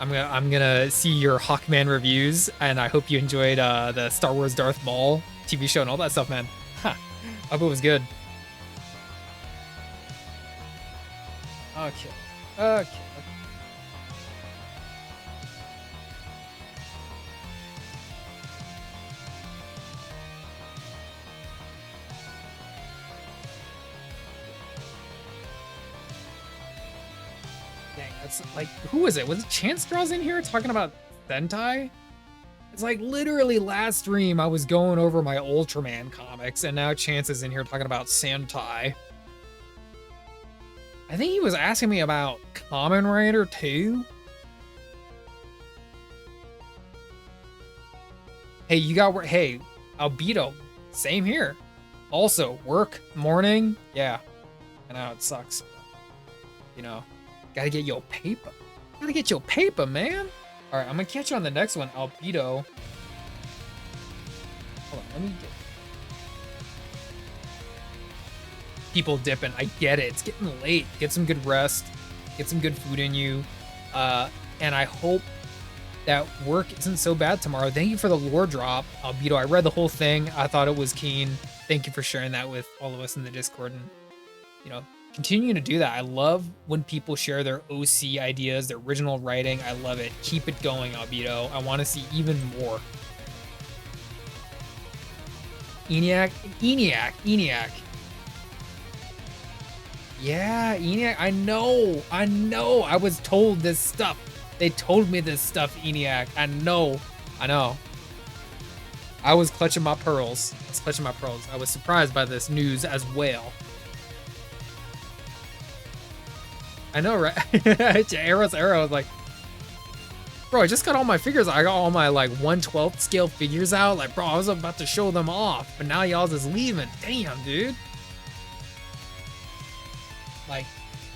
I'm gonna see your Hawkman reviews, and I hope you enjoyed the Star Wars Darth Maul TV show and all that stuff, man. Huh. I hope it was good. Okay. Dang, that's like, who is it? Was it Chance Draws in here talking about Sentai? It's like literally last stream I was going over my Ultraman comics, and now Chance is in here talking about Sentai. I think he was asking me about Kamen Rider too. Hey, you got work? Hey, Albedo, same here. Also, work, morning, yeah. I know, it sucks. You know, gotta get your paper. Gotta get your paper, man. All right, I'm gonna catch you on the next one, Albedo. Hold on, let me get... People dipping, I get it. It's getting late. Get some good rest. Get some good food in you. And I hope that work isn't so bad tomorrow. Thank you for the lore drop, Albedo. I read the whole thing. I thought it was keen. Thank you for sharing that with all of us in the Discord. And, you know, continuing to do that. I love when people share their OC ideas, their original writing. I love it. Keep it going, Albedo. I want to see even more. ENIAC. Yeah, ENIAC. I know. I was told this stuff. They told me this stuff, ENIAC. I know. I was clutching my pearls. I was surprised by this news as well. I know, right? Arrow was like, bro, I just got all my figures. I got all my like 1/12 scale figures out. Like, bro, I was about to show them off, but now y'all just leaving. Damn, dude. Like,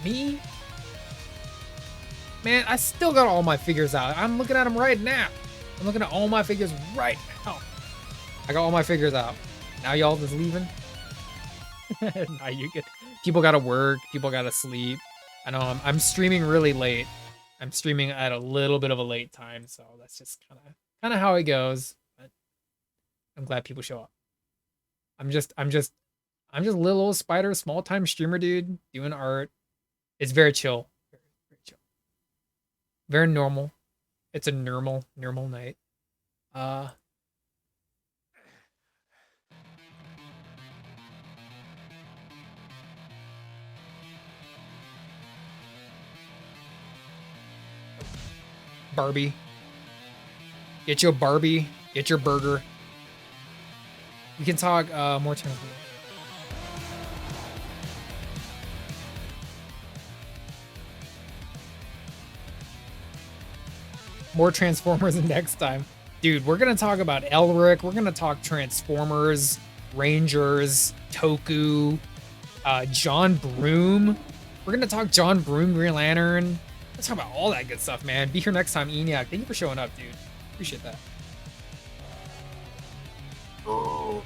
me? Man, I still got all my figures out. I'm looking at them right now. I'm looking at all my figures right now. I got all my figures out. Now y'all just leaving? Nah, you get... People gotta work. People gotta sleep. I know I'm streaming really late. I'm streaming at a little bit of a late time, so that's just kind of how it goes. But I'm glad people show up. I'm just little old spider, small time streamer dude doing art. It's very chill. Very chill. Very normal. It's a normal night. Barbie. Get your Barbie. Get your burger. We can talk more time. More Transformers next time. Dude, we're going to talk about Elric. We're going to talk Transformers, Rangers, Toku, John Broom. We're going to talk John Broom, Green Lantern. Let's talk about all that good stuff, man. Be here next time, ENIAC. Thank you for showing up, dude. Appreciate that. Oh.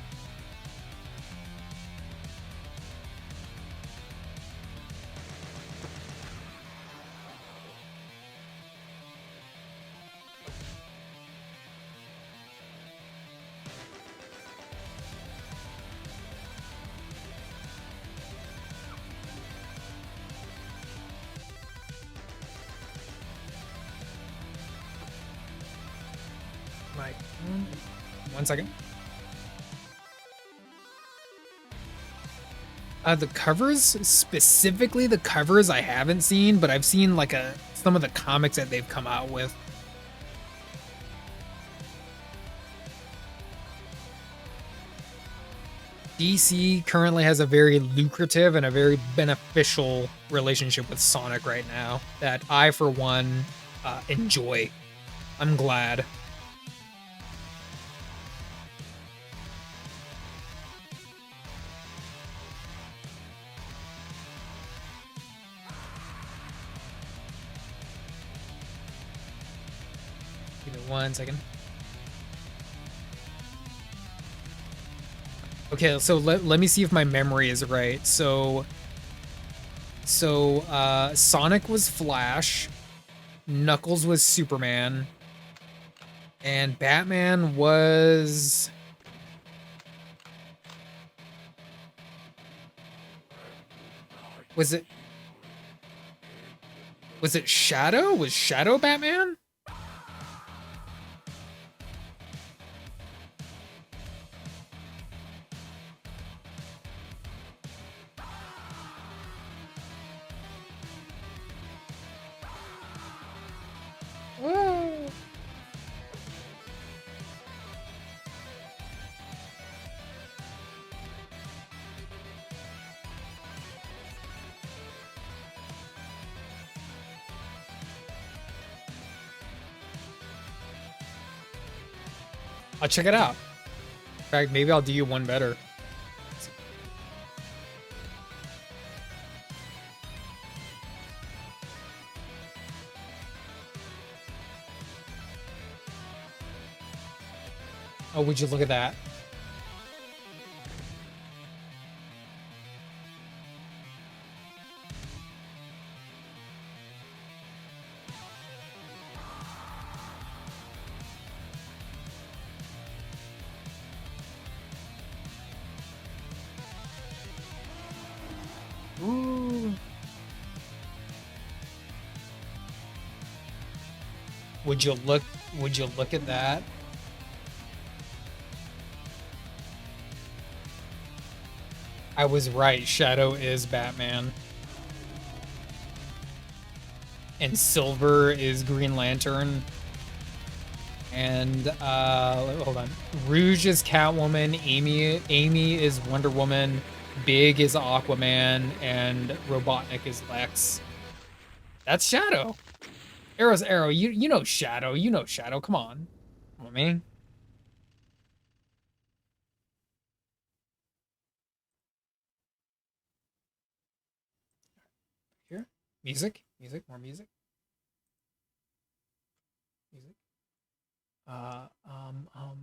One second. The covers, specifically the covers I haven't seen, but I've seen like some of the comics that they've come out with. DC currently has a very lucrative and a very beneficial relationship with Sonic right now that I, for one, enjoy. I'm glad. Give me 1 second. Okay, so let me see if my memory is right. So Sonic was Flash, Knuckles was Superman, and Batman was it Shadow? Was Shadow Batman? Whoa. I'll check it out. In fact, maybe I'll do you one better. Oh, would you look at that? Ooh. Would you look at that? I was right. Shadow is Batman. And Silver is Green Lantern. And hold on. Rouge is Catwoman, Amy is Wonder Woman, Big is Aquaman, and Robotnik is Lex. That's Shadow. Arrow's Arrow. You know Shadow. You know Shadow. Come on. Come on, man. Here. Music. Music. More music. Music. Uh, um, um.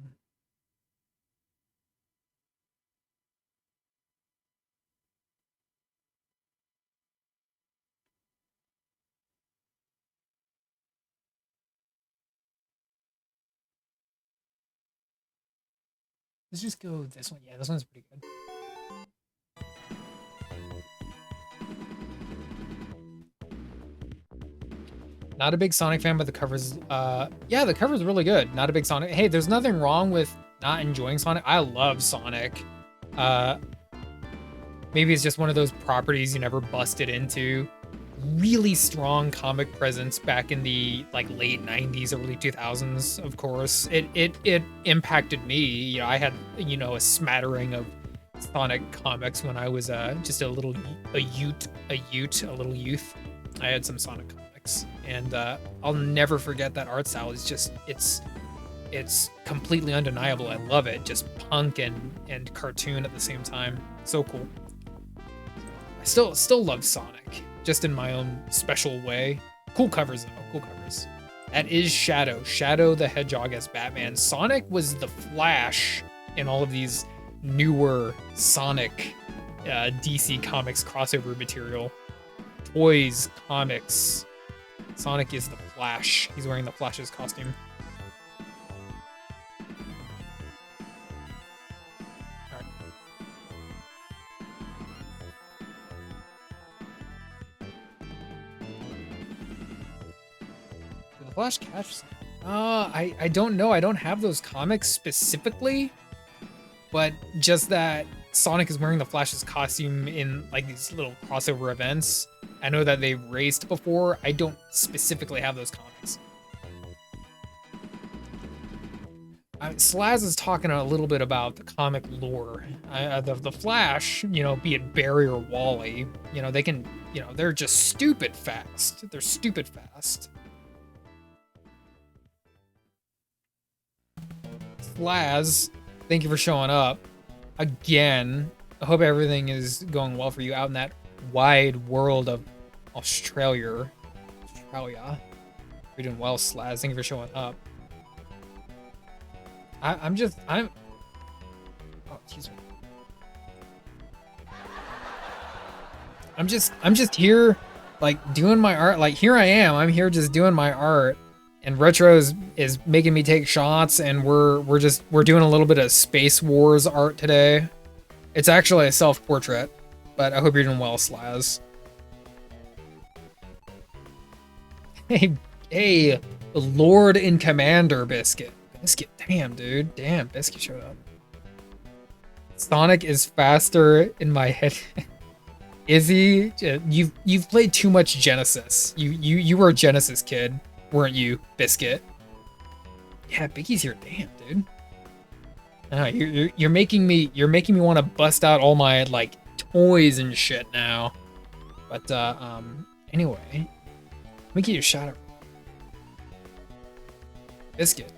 Let's just go this one. Yeah, this one's pretty good. Not a big Sonic fan, but the cover's yeah, the cover's really good. Not a big Sonic. Hey, there's nothing wrong with not enjoying Sonic. I love Sonic. Maybe it's just one of those properties you never busted into. Really strong comic presence back in the like late 90s, early 2000s, of course. It impacted me. You know, I had, you know, a smattering of Sonic comics when I was just a little youth. I had some Sonic comics, and I'll never forget that art style. It's just it's completely undeniable. I love it. Just punk and cartoon at the same time. So cool. I still love Sonic, just in my own special way. Cool covers though. Cool covers. That is Shadow. Shadow the Hedgehog as Batman. Sonic was the Flash in all of these newer Sonic DC Comics crossover material. Toys, comics. Sonic is the Flash. He's wearing the Flash's costume. All right. Did the Flash catch? I don't know. I don't have those comics specifically, but just that Sonic is wearing the Flash's costume in like these little crossover events. I know that they've raced before. I don't specifically have those comics. Slaz is talking a little bit about the comic lore. The Flash, you know, be it Barry or Wally, you know, they can, you know, they're just stupid fast. They're stupid fast. Slaz, thank you for showing up again. I hope everything is going well for you out in that wide world of Australia. You're doing well, Slaz. Thank you for showing up. I'm oh, excuse me. I'm just here, like, doing my art. Like, here I am. I'm here just doing my art, and Retro is making me take shots, and we're doing a little bit of Space Wars art today. It's actually a self-portrait, but I hope you're doing well, Slaz. Hey, Lord and Commander Biscuit. Biscuit, damn, dude. Damn, Biscuit showed up. Sonic is faster in my head. Is he? You've played too much Genesis. You were a Genesis kid, weren't you, Biscuit? Yeah, Biggie's here. Damn, dude. You're making me want to bust out all my like toys and shit now. But anyway, let me get you a shot at Biscuit.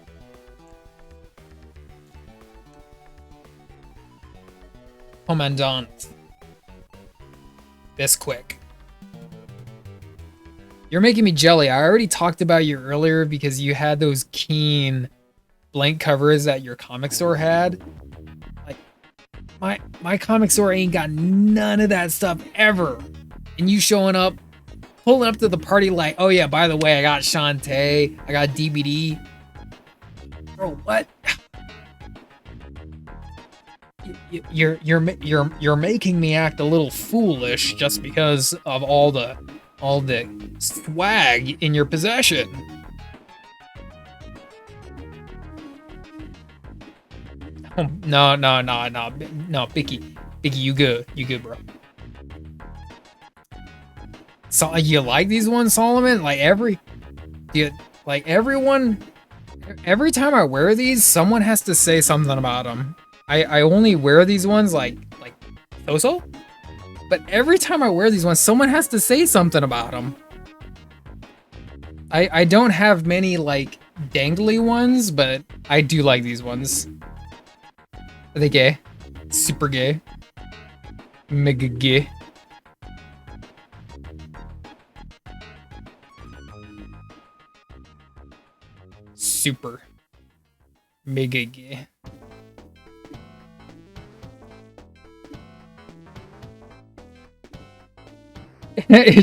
Commandant. Bisquick. You're making me jelly. I already talked about you earlier because you had those keen blank covers that your comic store had. Like, my comic store ain't got none of that stuff ever. And you showing up, pulling up to the party like, oh yeah, by the way, I got Shantae, I got DBD. Bro, what? You're making me act a little foolish just because of all the swag in your possession. Oh, no, Bicky, you good, bro. So you like these ones, Solomon? Like every time I wear these, someone has to say something about them. I only wear these ones like so, but every time I wear these ones, someone has to say something about them. I don't have many like dangly ones, but I do like these ones. Are they gay? Super gay? Mega gay? Super mega gay.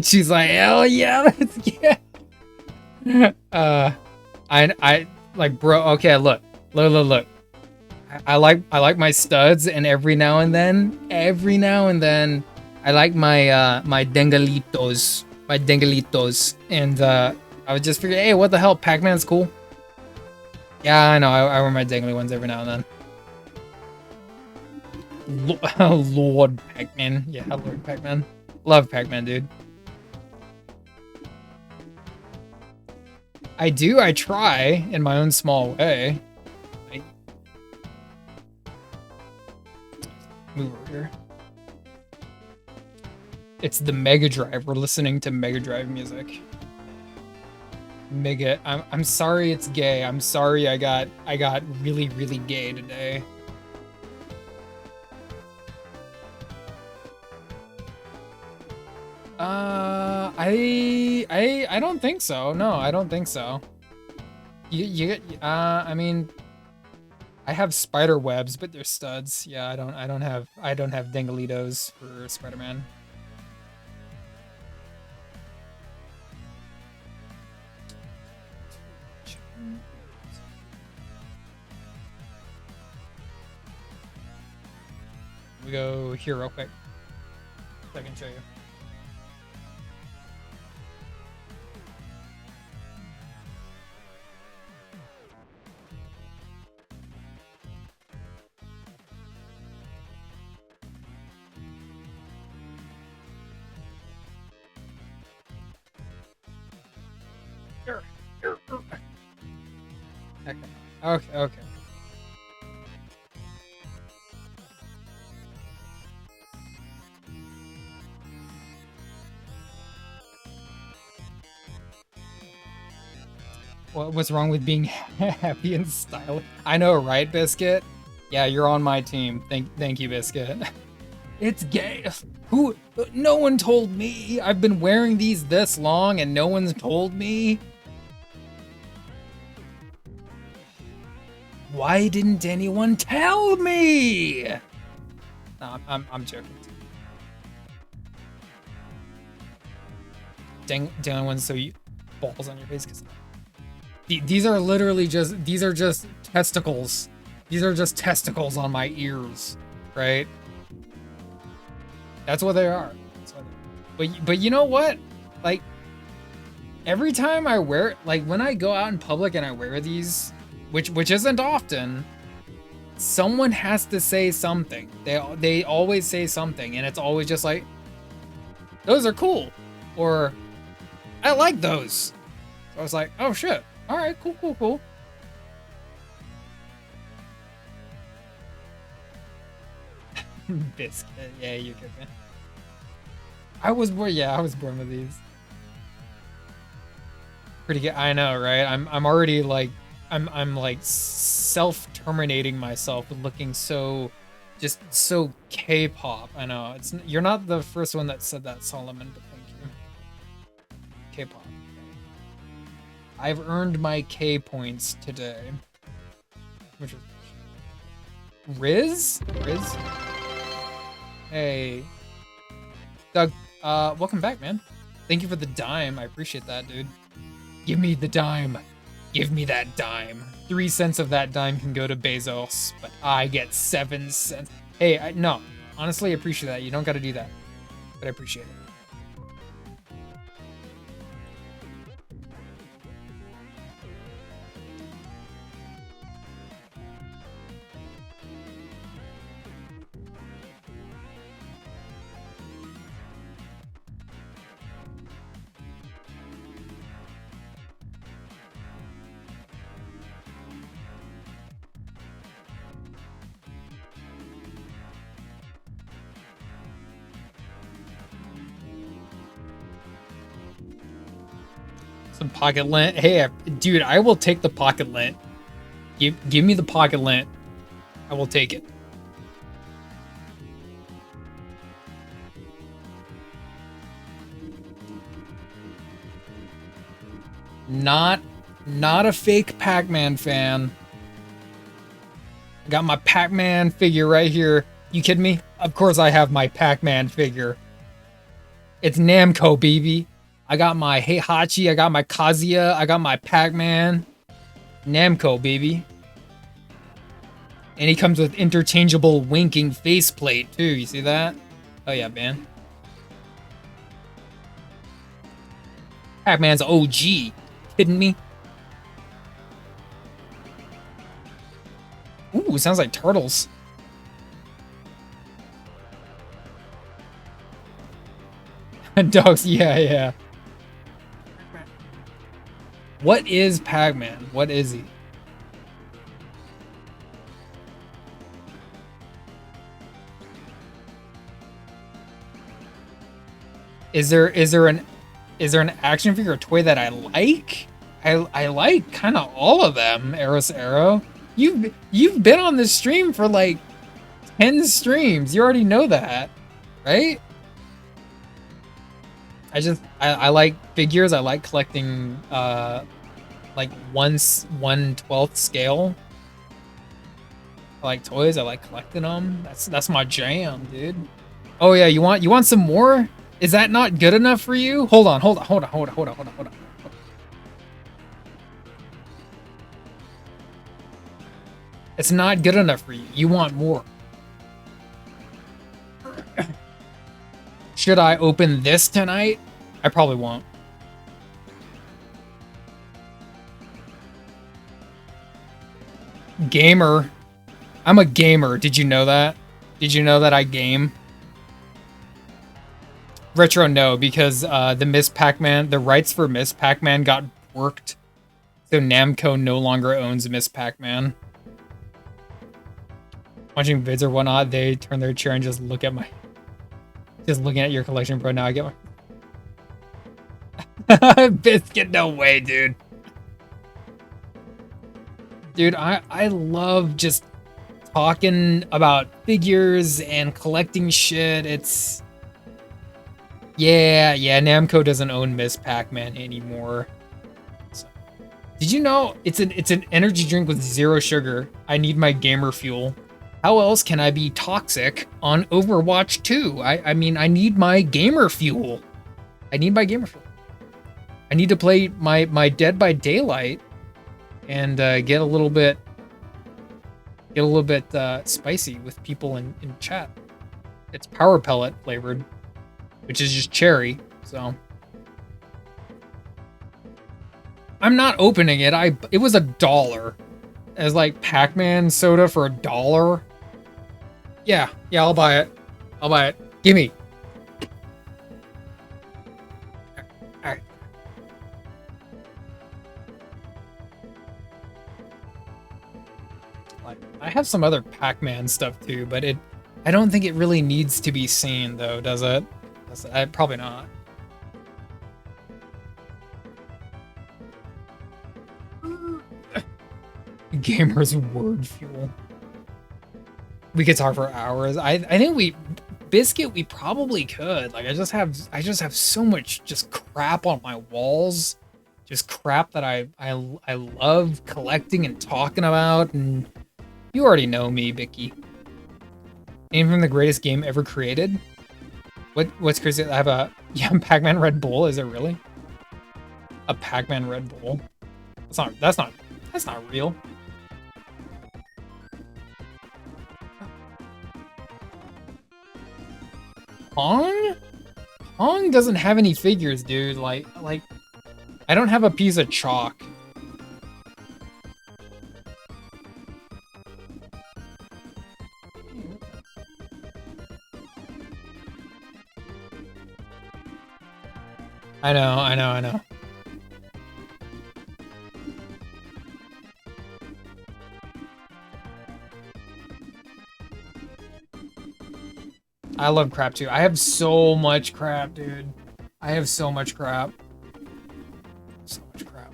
She's like, hell yeah, let's get. I like, bro. Okay, look. I like my studs, and every now and then, I like my dengalitos, and I would just figure, hey, what the hell, Pac-Man's cool. Yeah, I know. I wear my dangly ones every now and then. Lord Pac-Man. Yeah, Lord Pac-Man. Love Pac-Man, dude. I do. I try in my own small way. Move over here. It's the Mega Drive. We're listening to Mega Drive music. Mega. I'm sorry it's gay. I'm sorry I got really gay today. I don't think so. No, I don't think so. I mean, I have spider webs, but they're studs. Yeah, I don't have dangalitos for Spider-Man. We go here real quick so I can show you. Okay. What's wrong with being happy and stylish? I know, right, Biscuit? Yeah, you're on my team. Thank you, Biscuit. It's gay. Who? No one told me. I've been wearing these this long and no one's told me. Why didn't anyone tell me? No, I'm joking. Dang one, so you balls on your face, because these are literally just testicles. These are just testicles on my ears, right? That's what they are. But you know what? Like, every time I wear, like when I go out in public and I wear these, which isn't often, someone has to say something. They always say something, and it's always just like, those are cool, or I like those. So I was like, oh shit. All right, cool. Biscuit. Yeah, you good, man. I was born with these. Pretty good. I know, right? I'm already like, I'm like self-terminating myself with looking so K-pop. I know. You're not the first one that said that, Solomon, but thank you. K-pop. I've earned my K points today. Which is Riz? Hey. Doug, welcome back, man. Thank you for the dime. I appreciate that, dude. Give me the dime. Give me that dime. 3 cents of that dime can go to Bezos, but I get 7 cents. Hey, no. Honestly, I appreciate that. You don't gotta do that. But I appreciate it. Some pocket lint. Hey, dude, I will take the pocket lint. Give me the pocket lint. I will take it. Not a fake Pac-Man fan. I got my Pac-Man figure right here. You kidding me? Of course I have my Pac-Man figure. It's Namco, baby. I got my Heihachi, I got my Kazuya, I got my Pac-Man. Namco, baby. And he comes with interchangeable winking faceplate, too. You see that? Oh, yeah, man. Pac-Man's OG. Kidding me? Ooh, sounds like turtles. Dogs, yeah. What is Pac-Man? What is he? Is there an action figure or toy that I like? I like kind of all of them. Eros Arrow. You've been on this stream for like 10 streams. You already know that, right? I like figures. I like collecting like 1/12 scale. I like toys. I like collecting them. That's my jam, dude. Oh yeah, you want some more? Is that not good enough for you? Hold on. It's not good enough for you. You want more. Should I open this tonight? I probably won't. Gamer. I'm a gamer. Did you know that? Did you know that I game? Retro, no, because the Miss Pac-Man, the rights for Miss Pac-Man got worked. So Namco no longer owns Miss Pac-Man. Watching vids or whatnot, they turn their chair and just look at just looking at your collection, bro. Now I get my Biscuit, no way, dude. Dude, I love just talking about figures and collecting shit. It's yeah, Namco doesn't own Miss Pac-Man anymore. So, did you know it's an energy drink with 0 sugar? I need my gamer fuel. How else can I be toxic on Overwatch 2? I mean, I need my gamer fuel. I need my gamer fuel. I need to play my Dead by Daylight and get a little bit spicy with people in chat. It's Power Pellet flavored, which is just cherry. So I'm not opening it. It was $1. It was like Pac-Man soda for $1. Yeah, I'll buy it. I'll buy it. Gimme. Alright. Like, I have some other Pac-Man stuff too, but I don't think it really needs to be seen though, does it? Probably not. Gamers word fuel. We could talk for hours. I think Biscuit, we probably could. Like I just have so much just crap on my walls. Just crap that I love collecting and talking about, and you already know me, Bicky. Name from the greatest game ever created. What's crazy? I have Pac-Man Red Bull. Is it really? A Pac-Man Red Bull? That's not real. Pong doesn't have any figures, dude. Like I don't have a piece of chalk. I know. I love crap too. I have so much crap, dude. I have so much crap. So much crap.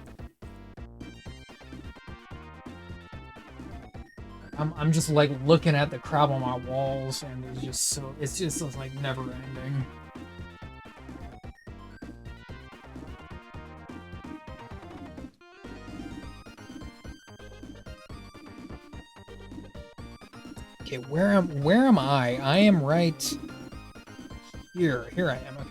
I'm just like looking at the crap on my walls, and it's just like never ending. Okay, where am I? I am right here. Here I am. Okay.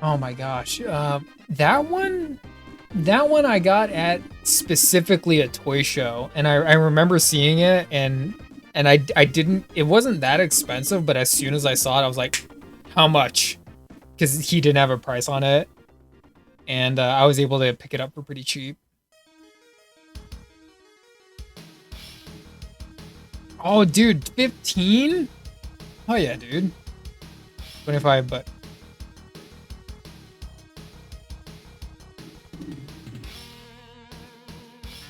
Oh my gosh. That one I got at specifically a toy show, and I remember seeing it, and I didn't. It wasn't that expensive, but as soon as I saw it, I was like, how much? Because he didn't have a price on it. And I was able to pick it up for pretty cheap. Oh, dude, 15? Oh yeah, dude. 25, but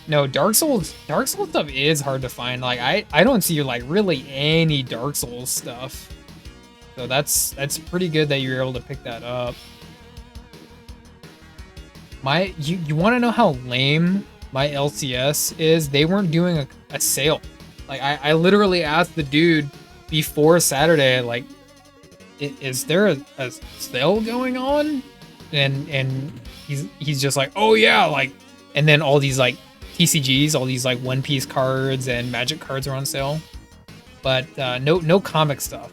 no, Dark Souls stuff is hard to find. Like I don't see like really any Dark Souls stuff. So that's pretty good that you're able to pick that up. You want to know how lame my LCS is? They weren't doing a sale. Like I literally asked the dude before Saturday, like, is there a sale going on? And he's just like, oh yeah, like, and then all these like TCGs, all these like One Piece cards and Magic cards are on sale, but no comic stuff.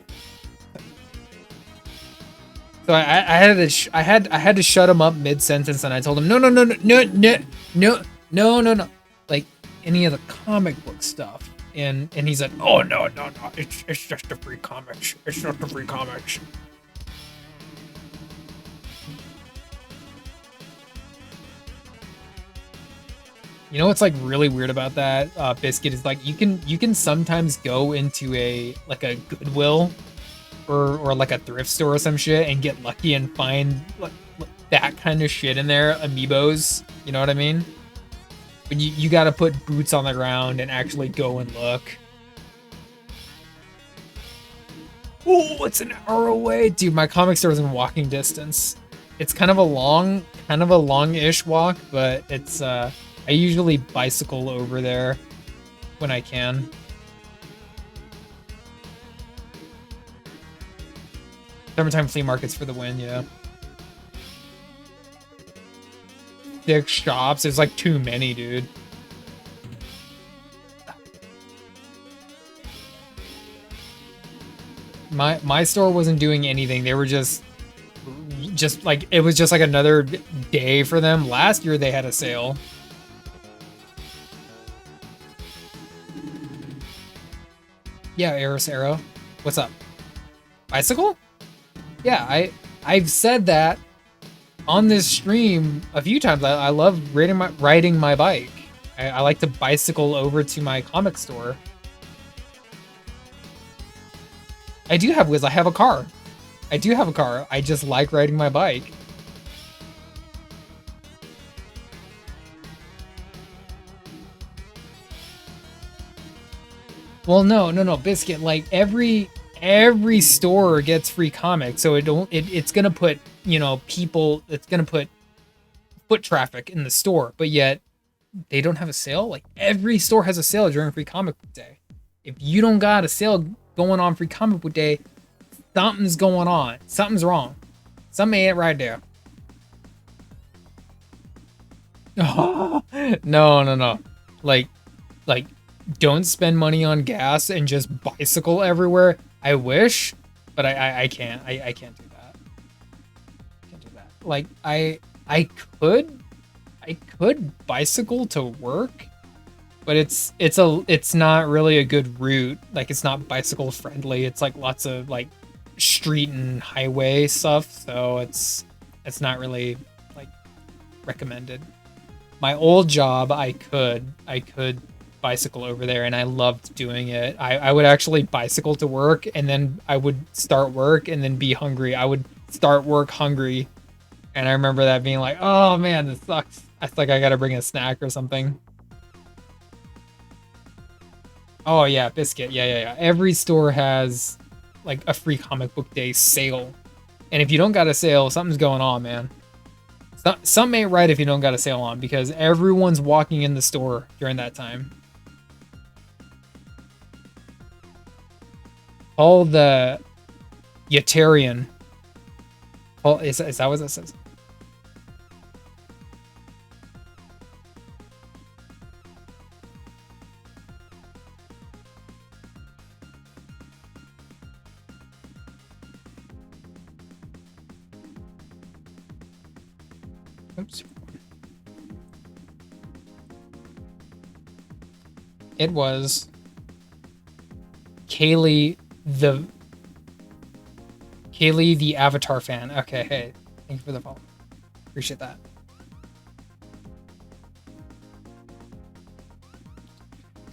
So I had to shut him up mid sentence, and I told him no, like any of the comic book stuff, and he's like, oh no, it's just the free comics. It's just the free comics. You know what's like really weird about that, Biscuit, is like you can sometimes go into a Goodwill or like a thrift store or some shit and get lucky and find like that kind of shit in there, amiibos, you know what I mean? But you gotta put boots on the ground and actually go and look. Oh, it's an hour away. Dude, my comic store is in walking distance. It's kind of a long-ish walk, but it's, I usually bicycle over there when I can. Summertime flea markets for the win, yeah. 6 shops, there's like too many, dude. My store wasn't doing anything. They were just like, it was just like another day for them. Last year they had a sale. Yeah, Eris Arrow. What's up? Bicycle? Yeah, I've said that on this stream a few times. I love riding my bike. I like to bicycle over to my comic store. I do have Wiz. I have a car. I do have a car. I just like riding my bike. Well, no, Biscuit. Like every store gets free comics, so it's gonna put, you know, people. It's gonna put foot traffic in the store, but yet they don't have a sale. Like every store has a sale during Free Comic Book Day. If you don't got a sale going on Free Comic Book Day, something's going on. Something's wrong. Something ain't right there. No. Like, don't spend money on gas and just bicycle everywhere. I wish, but I can't. I can't do that. Can't do that. Like, I could bicycle to work, but it's not really a good route. Like, it's not bicycle friendly. It's like lots of like street and highway stuff, so it's not really like recommended. My old job, I could bicycle over there, and I loved doing it. I would actually bicycle to work, and then I would start work and then be hungry. I would start work hungry, and I remember that being like, oh man, this sucks. It's like I gotta bring a snack or something. Oh yeah, Biscuit. Yeah. Every store has like a Free Comic Book Day sale, and if you don't got a sale, something's going on, man. Something ain't right if you don't got a sale on, because everyone's walking in the store during that time. All the Yetarian. Oh, is that what that says? Oops. It was Kaylee the Avatar fan. Okay, hey, thank you for the follow. Appreciate that.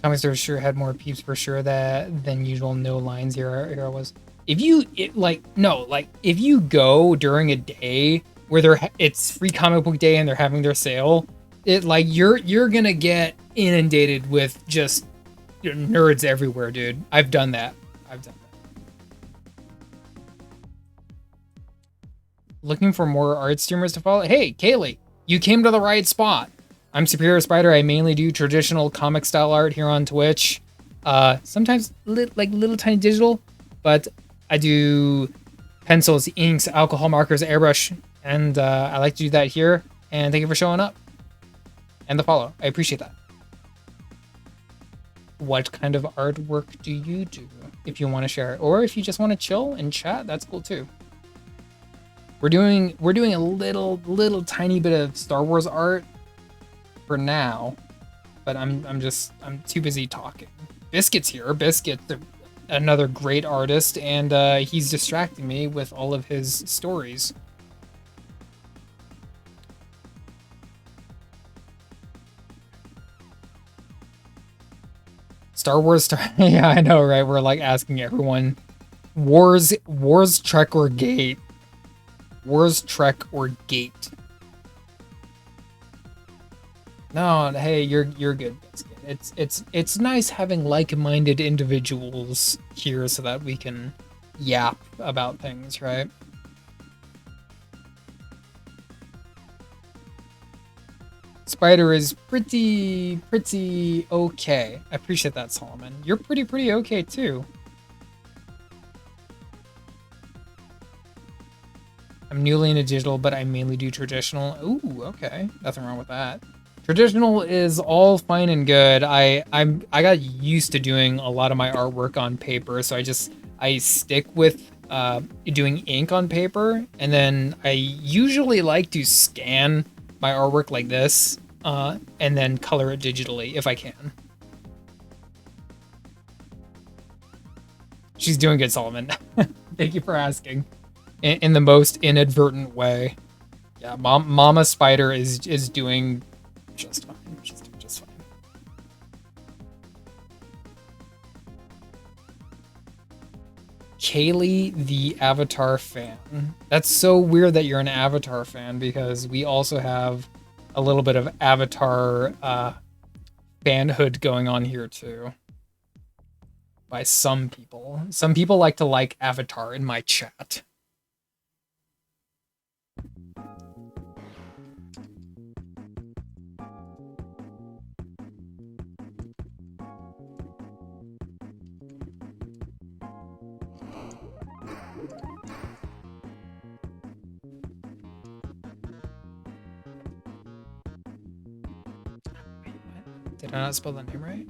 Comic store sure had more peeps for sure than usual. No lines here. I was. If you if you go during a day where it's Free Comic Book Day and they're having their sale, it like you're gonna get inundated with just, you know, nerds everywhere, dude. I've done that. Looking for more art streamers to follow? Hey, Kaylee, you came to the right spot. I'm Superior Spider. I mainly do traditional comic style art here on Twitch. Sometimes little tiny digital, but I do pencils, inks, alcohol markers, airbrush, and I like to do that here. And thank you for showing up and the follow. I appreciate that. What kind of artwork do you do? If you want to share it, or if you just want to chill and chat, that's cool too. We're doing a little tiny bit of Star Wars art for now, but I'm too busy talking. Biscuit's here. Biscuit's another great artist, and he's distracting me with all of his stories. Star Wars yeah, I know, right? We're like asking everyone. Wars, Trek, or Gate? Wars, Trek, or Gate? No, hey, you're good, Biscuit. It's nice having like-minded individuals here so that we can yap about things, right? Spider is pretty okay. I appreciate that, Solomon. You're pretty okay too. I'm newly into digital, but I mainly do traditional. Ooh, okay. Nothing wrong with that. Traditional is all fine and good. I got used to doing a lot of my artwork on paper, so I stick with doing ink on paper, and then I usually like to scan my artwork like this, and then color it digitally if I can. She's doing good, Solomon. Thank you for asking. In the most inadvertent way. Yeah, Mama Spider is doing just fine. She's doing just fine. Kaylee, the Avatar fan. That's so weird that you're an Avatar fan, because we also have a little bit of Avatar fanhood going on here too. By some people. Some people like Avatar in my chat. Did I not spell the name right?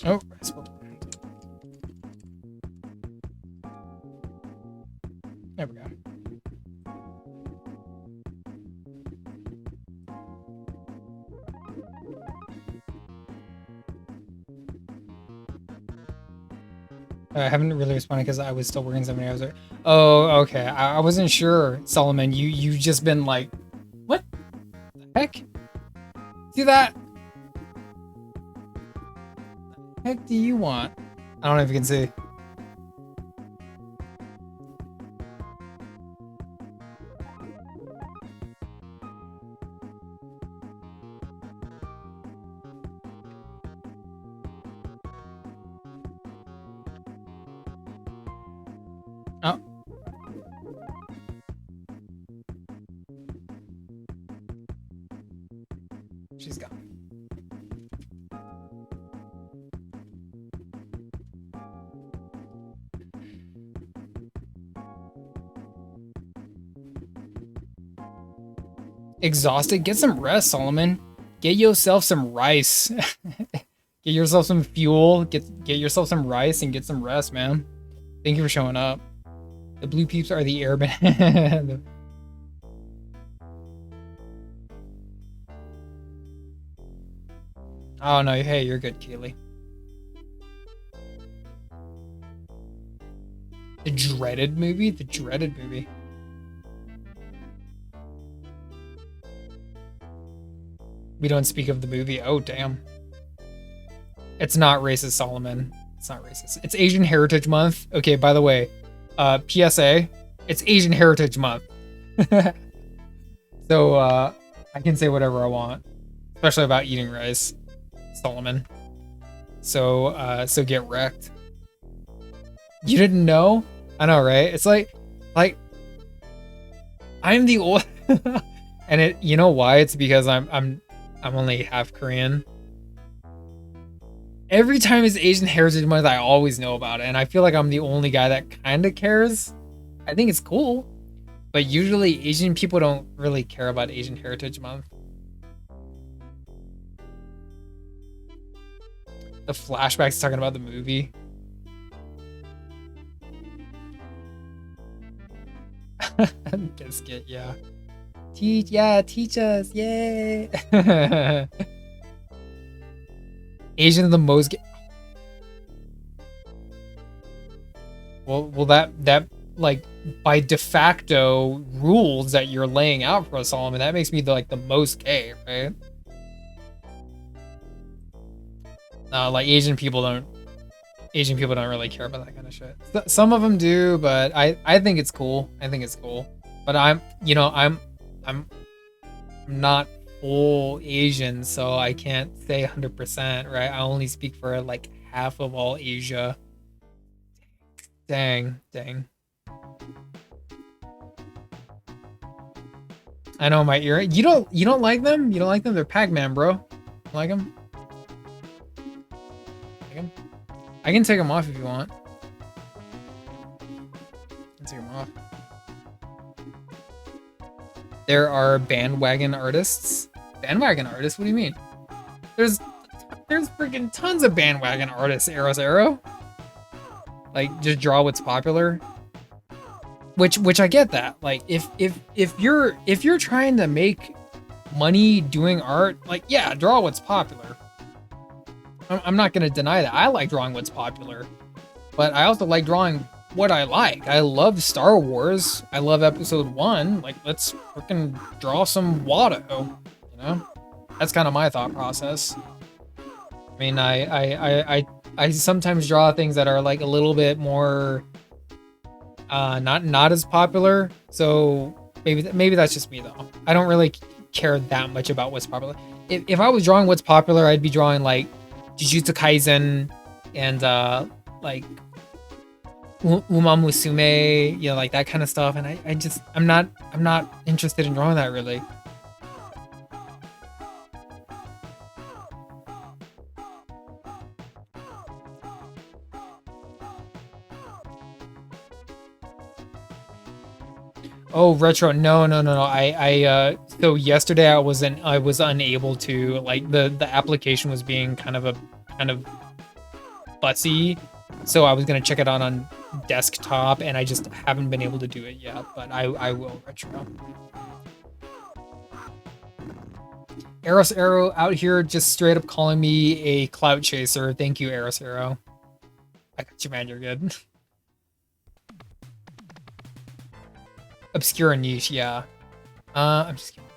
Oh, I spelled it right. There we go. I haven't really responded because I was still working 7 hours. Oh, okay. I wasn't sure, Solomon. You just been like, what the heck? See that? Heck do you want? I don't know if you can see. Oh. She's gone. Exhausted? Get some rest, Solomon. Get yourself some rice. Get yourself some fuel. Get yourself some rice and get some rest, man. Thank you for showing up. The blue peeps are the airband. Oh no, hey, you're good, Keely. The dreaded movie? The dreaded movie. We don't speak of the movie. Oh, damn. It's not racist, Solomon. It's not racist. It's Asian Heritage Month. Okay, by the way, PSA, it's Asian Heritage Month. So, I can say whatever I want, especially about eating rice, Solomon. So, so get wrecked. You didn't know? I know, right? It's like, I'm the old, and it, you know why? It's because I'm only half Korean. Every time it's Asian Heritage Month, I always know about it, and I feel like I'm the only guy that kind of cares. I think it's cool, but usually Asian people don't really care about Asian Heritage Month. The flashbacks talking about the movie. Biscuit, yeah. Teach us, yay! Asian the most well that like by de facto rules that you're laying out for us, Solomon, that makes me the most gay, right? Like Asian people don't really care about that kind of shit. Some of them do, but I think it's cool. I think it's cool. But I'm not full Asian, so I can't say 100%, right? I only speak for like half of all Asia. Dang. I know my ear. You don't like them? You don't like them? They're Pac-Man, bro. You like them? I can take them off if you want. Let's take them off. There are bandwagon artists. Bandwagon artists? What do you mean? There's freaking tons of bandwagon artists, Eros Arrow. Like, just draw what's popular. Which I get that. Like, if you're trying to make money doing art, like, yeah, draw what's popular. I'm not gonna deny that. I like drawing what's popular, but I also like drawing what I like. I love Star Wars. I love Episode 1. Like, let's freaking draw some Watto. You know, that's kind of my thought process. I mean, I sometimes draw things that are like a little bit more not as popular. So maybe that's just me though. I don't really care that much about what's popular. If I was drawing what's popular, I'd be drawing like Jujutsu Kaisen and like Uma Musume, you know, like that kind of stuff. And I'm not interested in drawing that really. Oh, retro. No. So yesterday I was unable to, like, the application was being kind of fussy. So I was going to check it out on desktop and I just haven't been able to do it yet, but I will, retro. Eros Arrow out here just straight up calling me a clout chaser. Thank you, Eros Arrow. I got you, man. You're good. Obscure niche, yeah. I'm just kidding.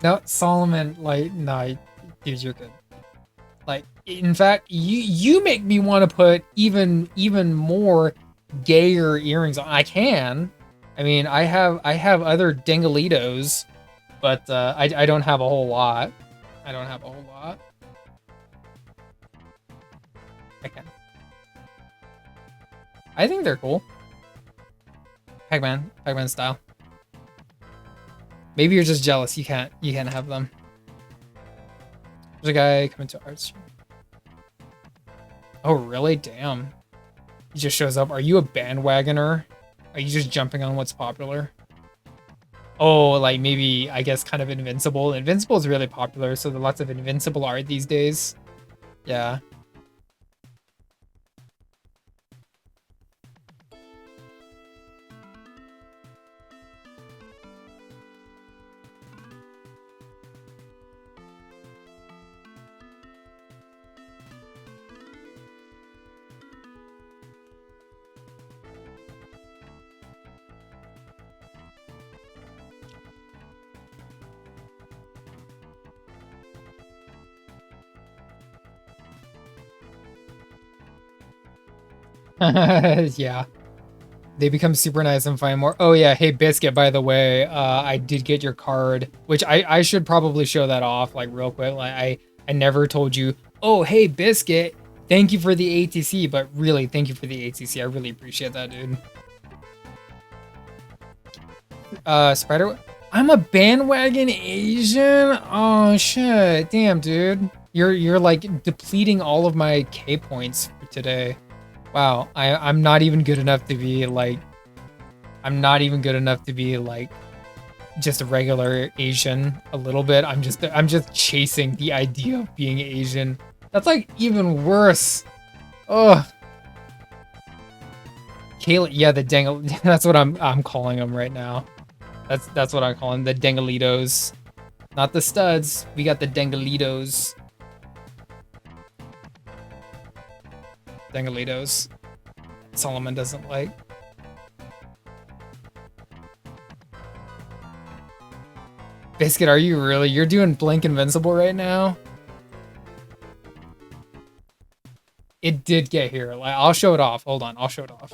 No, Solomon, like, no, dude, you're good. Like, in fact, you make me want to put even more gayer earrings on. I can. I mean, I have other dingalitos, but I don't have a whole lot. I can. I think they're cool. Pac-Man style. Maybe you're just jealous. You can't have them. There's a guy coming to art stream. Oh really? Damn. He just shows up. Are you a bandwagoner? Are you just jumping on what's popular? Oh, like maybe, I guess, kind of Invincible. Invincible is really popular, so there's lots of Invincible art these days. Yeah. Yeah. They become super nice and find more. Oh yeah, hey Biscuit, by the way, I did get your card, which I should probably show that off like real quick. Like I never told you, oh hey Biscuit, thank you for the ATC, but really thank you for the ATC. I really appreciate that, dude. Spider, I'm a bandwagon Asian? Oh shit, damn dude. You're like depleting all of my K points for today. Wow, I'm not even good enough to be like, just a regular Asian a little bit. I'm just chasing the idea of being Asian. That's like even worse. Ugh. Kayla, yeah, the dangle. That's what I'm calling them right now. That's what I'm calling the Dangalitos. Not the studs. We got the Dangalitos. Dangalitos. Solomon doesn't like. Biscuit, are you really? You're doing Blink Invincible right now? It did get here. Like, I'll show it off. Hold on, I'll show it off.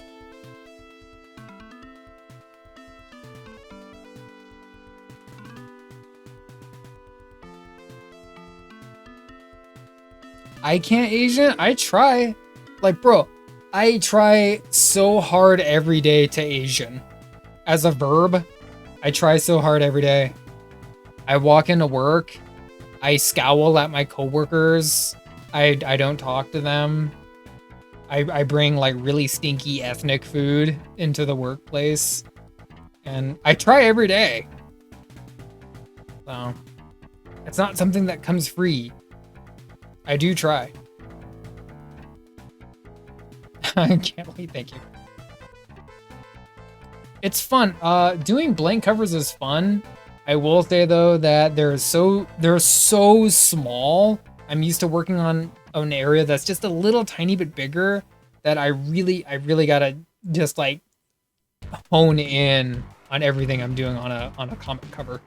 I can't Asian? I try. Like, bro, I try so hard every day to Asian. As a verb, I try so hard every day. I walk into work, I scowl at my coworkers, I don't talk to them. I bring like really stinky ethnic food into the workplace. And I try every day. So, it's not something that comes free. I do try. I can't wait, thank you. It's fun. Doing blank covers is fun. I will say though that they're so small. I'm used to working on an area that's just a little tiny bit bigger that I really gotta just like hone in on everything I'm doing on a comic cover.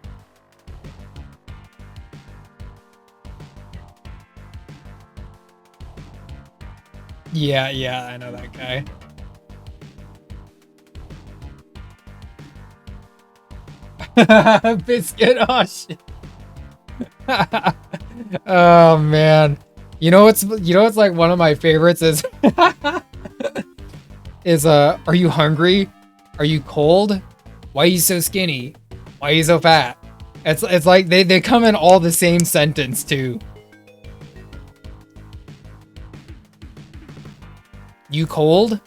Yeah, I know that guy. Biscuit, oh shit. Oh man. You know what's like one of my favorites is are you hungry? Are you cold? Why are you so skinny? Why are you so fat? It's like they come in all the same sentence too. You cold?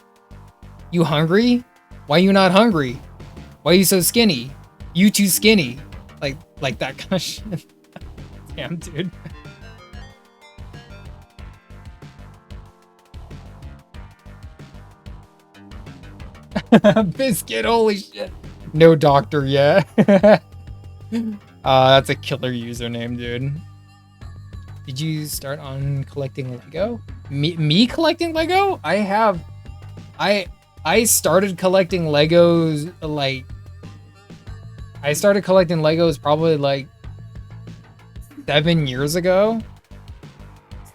You hungry? Why you not hungry? Why you so skinny? You too skinny. Like that kind of shit. Damn, dude. Biscuit, holy shit. No doctor yet. That's a killer username, dude. Did you start on collecting Lego? Me collecting Lego? I started collecting Legos like I started collecting Legos probably like 7 years ago.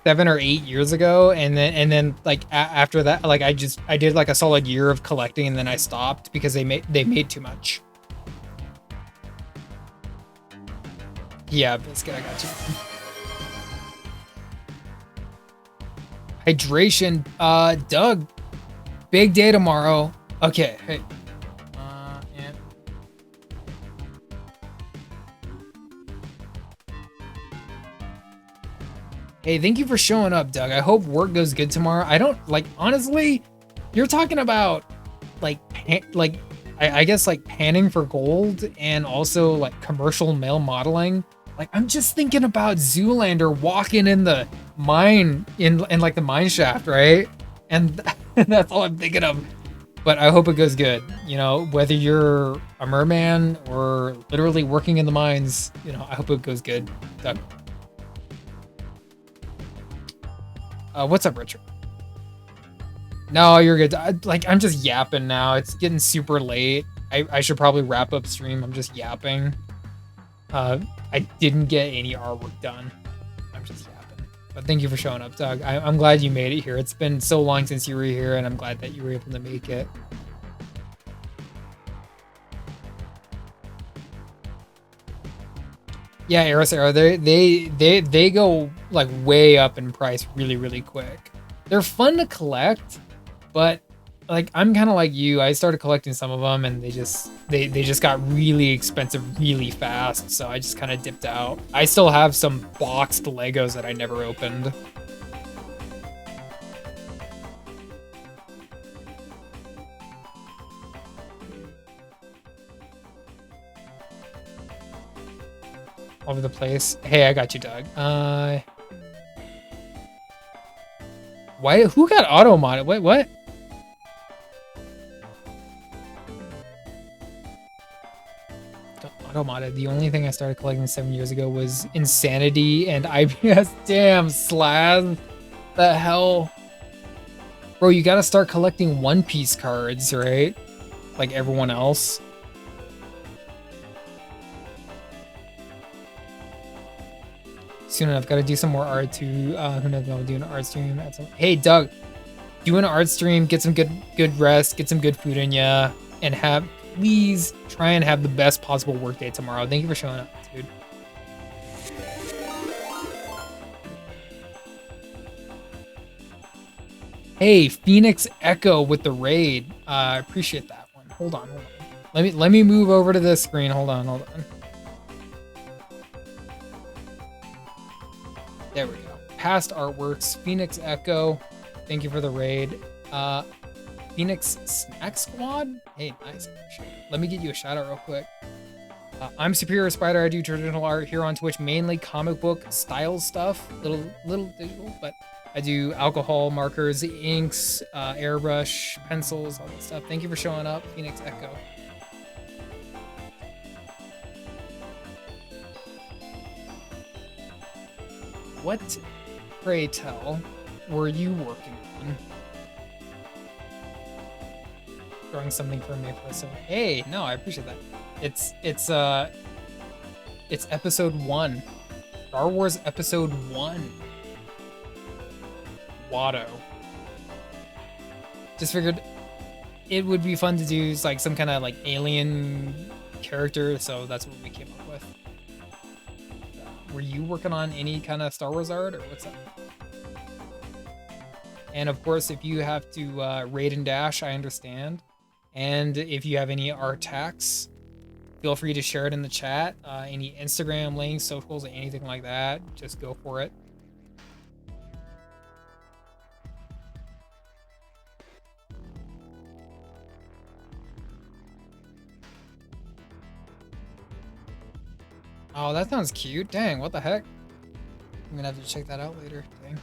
7 or 8 years ago, and then like after that, like I did like a solid year of collecting, and then I stopped because they made too much. Yeah, Biscuit, I got you. Hydration, Doug. Big day tomorrow. Okay, hey. And hey, thank you for showing up, Doug. I hope work goes good tomorrow. I don't like honestly. You're talking about like I guess like panning for gold and also like commercial male modeling. Like I'm just thinking about Zoolander walking in the mine in like the mine shaft, right? And that's all I'm thinking of. But I hope it goes good. You know, whether you're a merman or literally working in the mines, you know, I hope it goes good, Doug. What's up, Richard? No, you're good. I'm just yapping now. It's getting super late. I should probably wrap up stream. I'm just yapping. I didn't get any artwork done. I'm just yapping. But thank you for showing up, Doug. I'm glad you made it here. It's been so long since you were here, and I'm glad that you were able to make it. Yeah, Eros Arrow, they go like way up in price really quick. They're fun to collect, but like I'm kind of like you. I started collecting some of them, and they just got really expensive really fast. So I just kind of dipped out. I still have some boxed Legos that I never opened. All over the place. Hey, I got you, Doug. Why? Who got auto modded? Wait, what? auto modded. The only thing I started collecting 7 years ago was Insanity and IPS. Damn, Slaz. The hell? Bro, you gotta start collecting One Piece cards, right? Like everyone else. Soon enough, gotta do some more art too. Who knows? I'll do an art stream at some. Hey, Doug, do an art stream. Get some good rest. Get some good food in ya, and please try and have the best possible workday tomorrow. Thank you for showing up, dude. Hey, Phoenix Echo with the raid. I appreciate that one. Hold on. Let me move over to this screen. Hold on. There we go. Past artworks. Phoenix Echo. Thank you for the raid. Phoenix Snack Squad. Hey, nice. Let me get you a shout out real quick. I'm Superior Spider. I do traditional art here on Twitch, mainly comic book style stuff. Little digital, but I do alcohol, markers, inks, airbrush, pencils, all that stuff. Thank you for showing up, Phoenix Echo. What, pray tell, were you working on? Drawing something for me for so. Hey, no, I appreciate that. It's episode 1. Star Wars episode 1. Watto. Just figured it would be fun to do like some kind of like alien character, so that's what we came up with. Were you working on any kind of Star Wars art or what's up? And of course, if you have to raid and dash, I understand. And if you have any art tags, feel free to share it in the chat. Any Instagram links, socials, anything like that, just go for it. Oh, that sounds cute. Dang, what the heck? I'm gonna have to check that out later. Dang.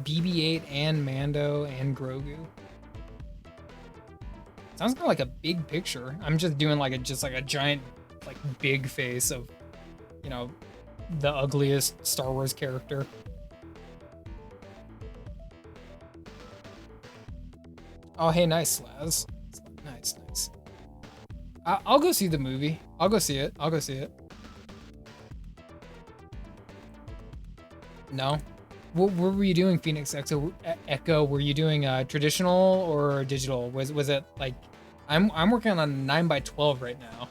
BB-8 and Mando and Grogu. Sounds kind of like a big picture. I'm just doing like a giant, like big face of, you know, the ugliest Star Wars character. Oh, hey, nice, Slaz. Nice. I'll go see the movie. I'll go see it. No? What were you doing, Phoenix Echo? Were you doing traditional or digital? Was it like... I'm working on a 9x12 right now.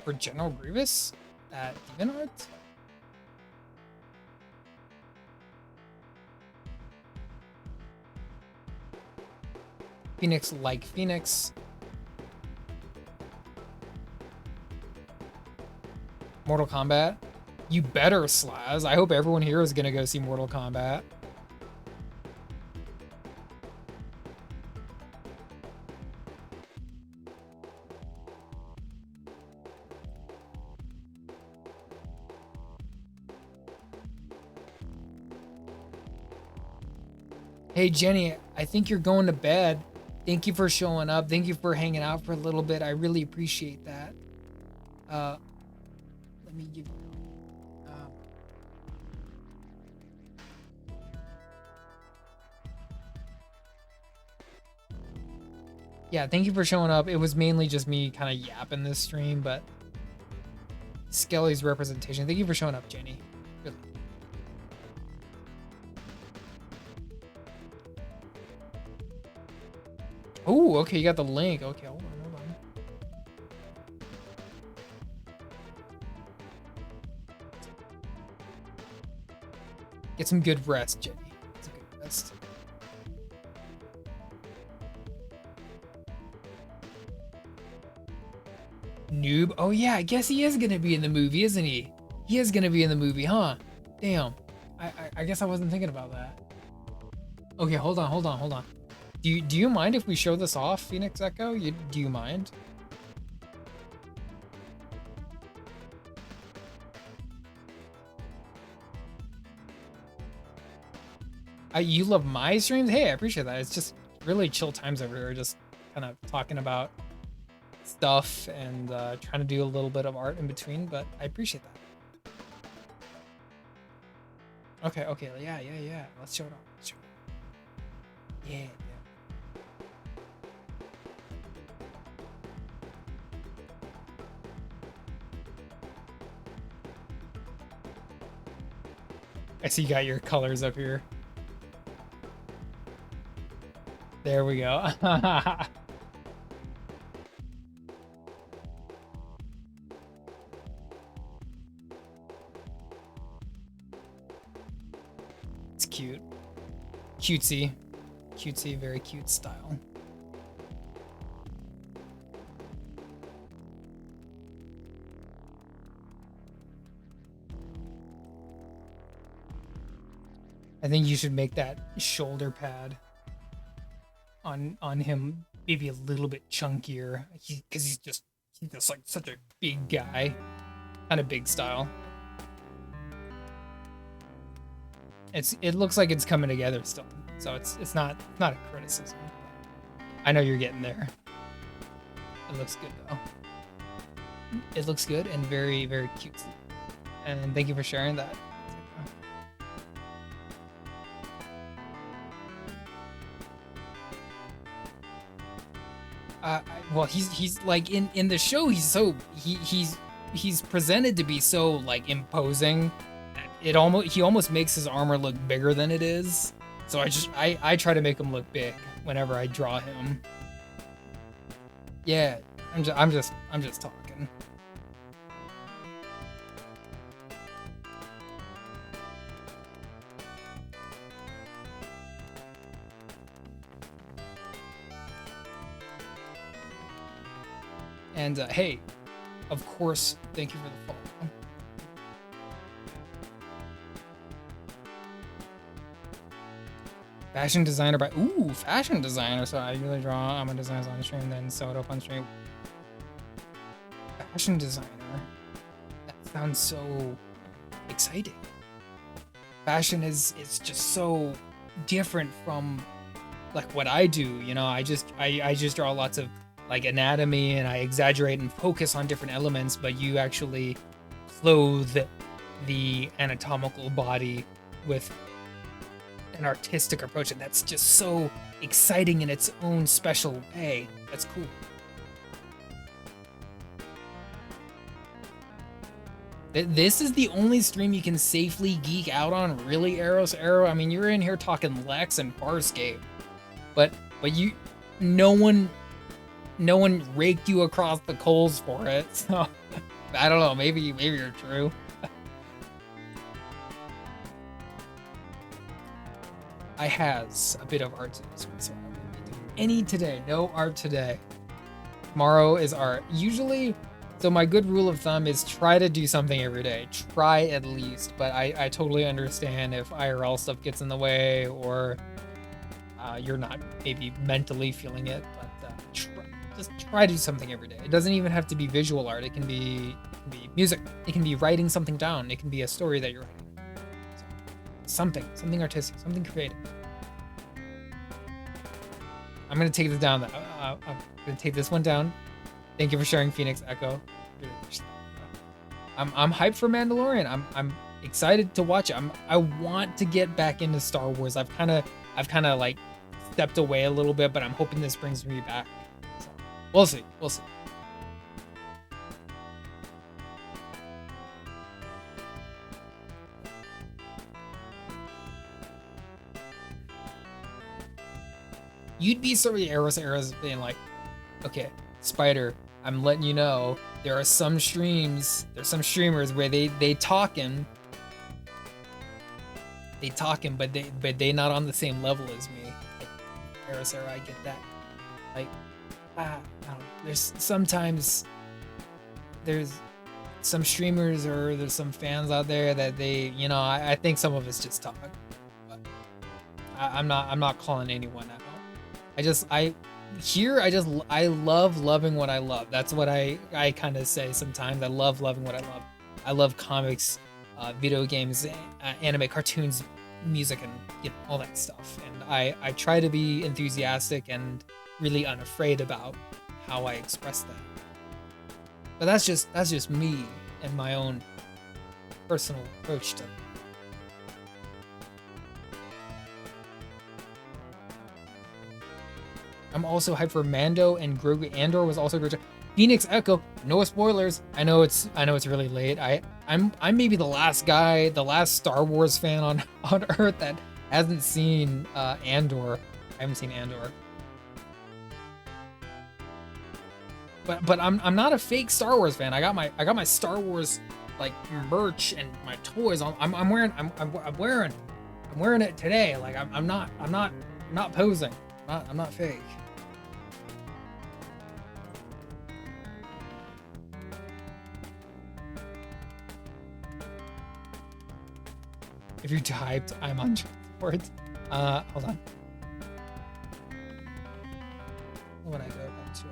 For General Grievous at DeviantArt? Phoenix like Phoenix. Mortal Kombat. You better, Slaz. I hope everyone here is gonna go see Mortal Kombat. Hey, Jenny, I think you're going to bed. Thank you for showing up. Thank you for hanging out for a little bit. I really appreciate that. Let me give you... yeah, thank you for showing up. It was mainly just me kind of yapping this stream, but Skelly's representation. Thank you for showing up, Jenny. Really. Oh, okay, you got the link. Okay, hold on. Get some good rest, Jenny. Get some good rest. Noob. Oh yeah, I guess he is gonna be in the movie, isn't he? He is gonna be in the movie, huh? Damn. I guess I wasn't thinking about that. Okay, hold on. Do you mind if we show this off, Phoenix Echo? Do you mind? You love my streams? Hey, I appreciate that. It's just really chill times over here, just kind of talking about stuff and trying to do a little bit of art in between, but I appreciate that. Okay, yeah. Let's show it off. Yeah. I see you got your colors up here. There we go. It's cute. Cutesy. Cutesy, very cute style. I think you should make that shoulder pad on him maybe a little bit chunkier, because he's just like such a big guy, kind of big style. It looks like it's coming together still, so it's not a criticism. I know you're getting there. It looks good though. It looks good and very, very cute. And thank you for sharing that. Well, he's like in the show, he's presented to be so like imposing. He almost makes his armor look bigger than it is. So I try to make him look big whenever I draw him. Yeah, I'm just talking. And hey, of course, thank you for the follow. Fashion designer by fashion designer. So I usually draw. I'm a designer on stream, then sew it up on stream. Fashion designer. That sounds so exciting. Fashion is just so different from like what I do. You know, I just draw lots of like anatomy, and I exaggerate and focus on different elements, but you actually clothe the anatomical body with an artistic approach, and that's just so exciting in its own special way. That's cool. This is the only stream you can safely geek out on, really, Arrow. I mean, you're in here talking Lex and Farscape, but no one raked you across the coals for it. So I don't know. Maybe you're true. I has a bit of art to do, so I won't be doing any today. No art today. Tomorrow is art. Usually, so my good rule of thumb is try to do something every day. Try at least, but I totally understand if IRL stuff gets in the way, or you're not maybe mentally feeling it, but just try to do something every day. It doesn't even have to be visual art. It can be music. It can be writing something down. It can be a story that you're writing. Something artistic, something creative. I'm gonna take this down. I'm gonna take this one down. Thank you for sharing, Phoenix Echo. I'm hyped for Mandalorian. I'm excited to watch it. I want to get back into Star Wars. I've kind of like stepped away a little bit, but I'm hoping this brings me back. So, we'll see. You'd be sort of arrows being like, okay, Spider, I'm letting you know there's some streamers where they talking, but they not on the same level as me. Like, Arrows, I get that. Like, I don't know. There's some streamers or there's some fans out there that they, I think some of us just talk. But I'm not calling anyone out. I love loving what I love. That's what I kind of say sometimes. I love loving what I love. I love comics, video games, anime, cartoons, music and all that stuff. And I try to be enthusiastic and really unafraid about how I express that. But that's just me and my own personal approach to it. I'm also hyped for Mando and Grogu. Andor was also great. Phoenix Echo, no spoilers. I know it's really late. I'm maybe the last guy, the last Star Wars fan on Earth that hasn't seen Andor. I haven't seen Andor. But I'm not a fake Star Wars fan. I got my Star Wars like merch and my toys. I'm wearing it today. Like I'm not posing. I'm not fake. If you're typed, I'm on Discord. Hold on. What would I go back to?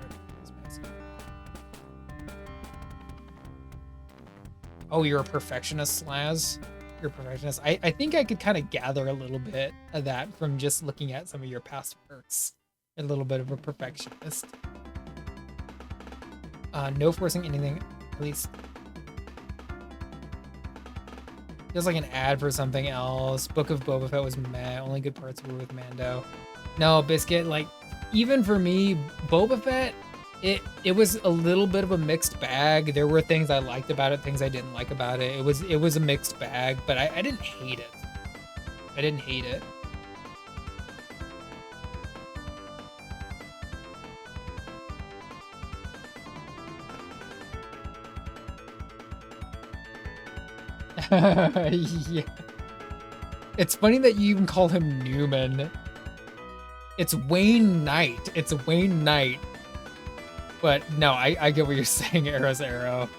Oh, you're a perfectionist, Slaz? You're a perfectionist. I think I could kind of gather a little bit of that from just looking at some of your past works. A little bit of a perfectionist. No forcing anything, at least. Feels like an ad for something else. Book of Boba Fett was meh. Only good parts were with Mando. No, Biscuit, like, even for me, Boba Fett, it was a little bit of a mixed bag. There were things I liked about it, things I didn't like about it. It was a mixed bag, but I didn't hate it. I didn't hate it. Yeah. It's funny that you even call him Newman. It's Wayne Knight. It's Wayne Knight. But no, I get what you're saying, Arrow's Arrow.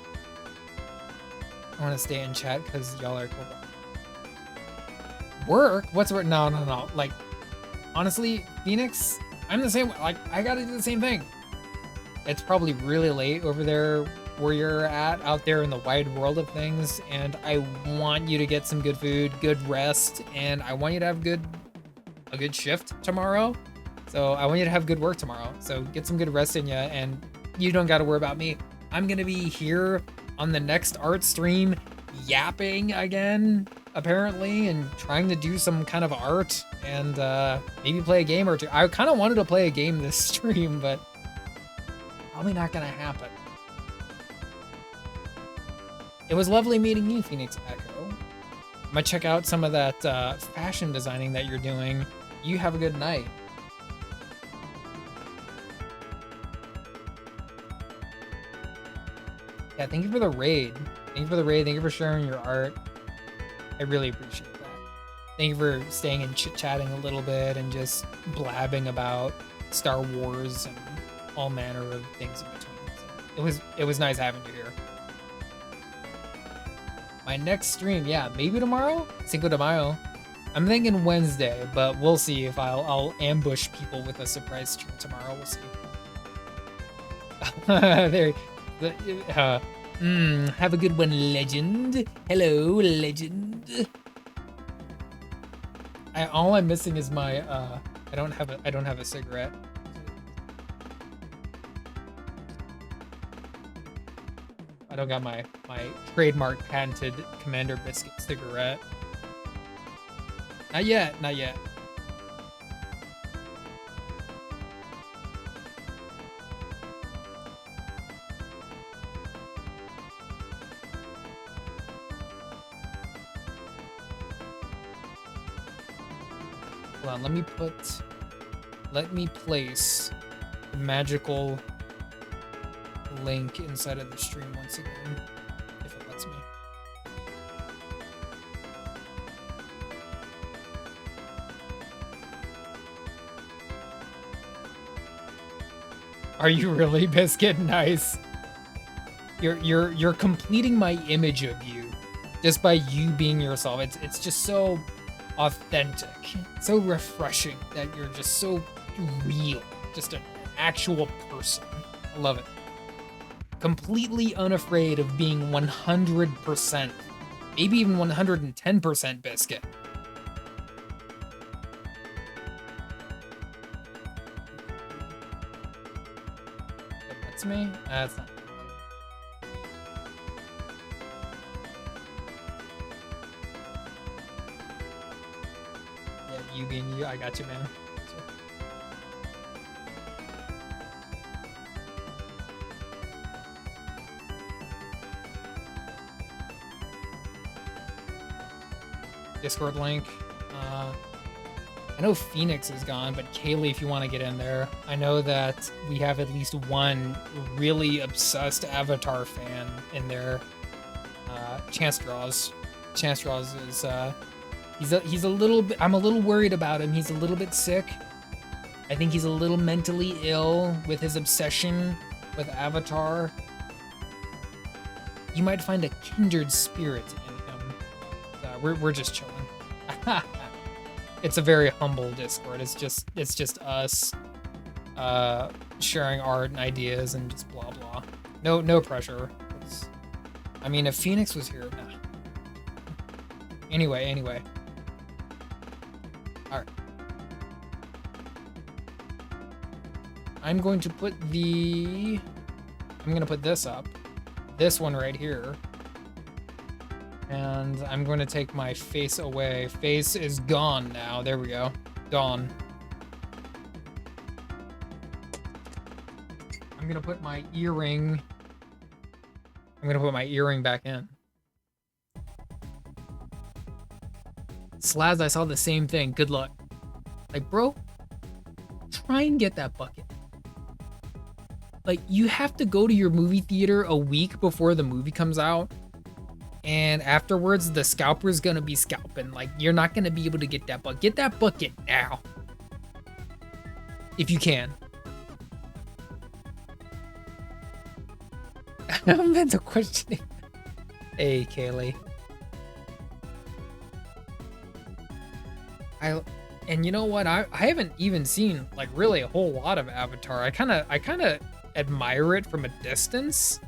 I want to stay in chat because y'all are cool. Work? What's work? No. Like, honestly, Phoenix, I'm the same. Like, I gotta do the same thing. It's probably really late over there where you're at, out there in the wide world of things, and I want you to get some good food, good rest, and I want you to have a good shift tomorrow. So I want you to have good work tomorrow. So get some good rest in you, and you don't got to worry about me. I'm gonna be here on the next art stream, yapping again, apparently, and trying to do some kind of art, and maybe play a game or two. I kind of wanted to play a game this stream, but probably not gonna happen. It was lovely meeting you, Phoenix Echo. I'm gonna check out some of that fashion designing that you're doing. You have a good night. Yeah, thank you for the raid. Thank you for the raid. Thank you for sharing your art. I really appreciate that. Thank you for staying and chit-chatting a little bit and just blabbing about Star Wars and all manner of things in between. So it was nice having you here. My next stream, yeah, maybe tomorrow? Cinco de Mayo. I'm thinking Wednesday, but we'll see if I'll ambush people with a surprise stream tomorrow. We'll see. There. Have a good one, Legend. Hello, Legend. All I'm missing is my I don't have a cigarette. I don't got my trademark patented Commander Biscuit cigarette. Not yet, not yet. Hold on, let me place the magical link inside of the stream once again, if it lets me. Are you really, Biscuit? Nice. You're completing my image of you just by you being yourself. It's just so authentic, so refreshing that you're just so real, just an actual person. I love it. Completely unafraid of being 100%, maybe even 110% Biscuit. That's me? That's not. Yeah, you being you, I got you, man. Discord link. I know Phoenix is gone, but Kaylee, if you want to get in there, I know that we have at least one really obsessed Avatar fan in there. Chance Draws. Chance Draws is he's a little bit. I'm a little worried about him. He's a little bit sick. I think he's a little mentally ill with his obsession with Avatar. You might find a kindred spirit in him. We're just chilling. It's a very humble Discord. It's just us sharing art and ideas and just blah blah. No pressure. I mean, if Phoenix was here, nah. Anyway. All right. I'm going to put this up. This one right here. And I'm going to take my face away. Face is gone now. There we go. Gone. I'm going to put my earring. I'm going to put my earring back in. Slaz, I saw the same thing. Good luck. Like, bro, try and get that bucket. Like, you have to go to your movie theater a week before the movie comes out. And afterwards, the scalper's gonna be scalping. Like, you're not gonna be able to get that bucket. Get that bucket now. If you can. I'm mental questioning. Hey, Kaylee. And you know what? I haven't even seen, like, really a whole lot of Avatar. I kind of admire it from a distance.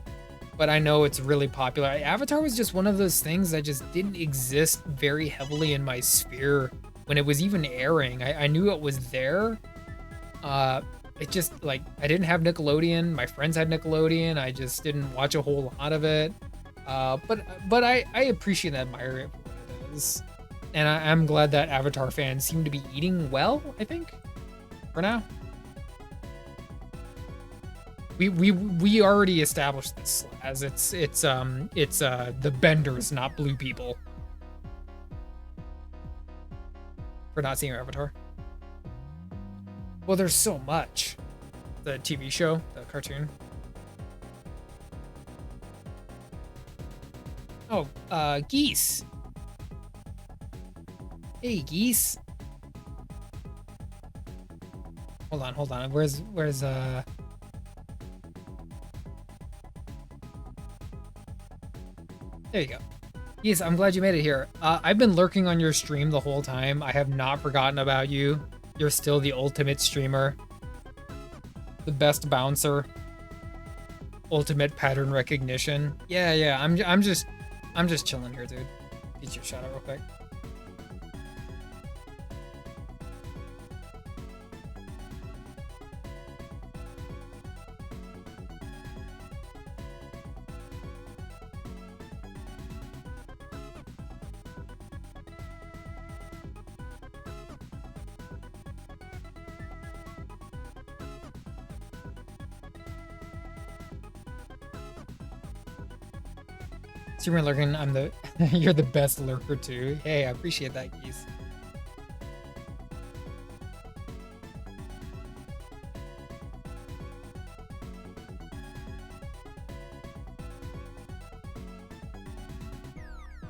But I know it's really popular. Avatar was just one of those things that just didn't exist very heavily in my sphere when it was even airing. I knew it was there. It just, like, I didn't have Nickelodeon. My friends had Nickelodeon. I just didn't watch a whole lot of it. But I appreciate and admire it for what it is. And I'm glad that Avatar fans seem to be eating well, I think, for now. We already established this as it's the benders, not blue people, for not seeing Avatar. Well, there's so much. The TV show, the cartoon. Oh, Geese. Hey, Geese. Hold on. Where's There you go. Yes, I'm glad you made it here. I've been lurking on your stream the whole time. I have not forgotten about you. You're still the ultimate streamer. The best bouncer. Ultimate pattern recognition. Yeah. I'm just chilling here, dude. Get your shout out real quick. Super lurking, you're the best lurker too. Hey, I appreciate that, Geese.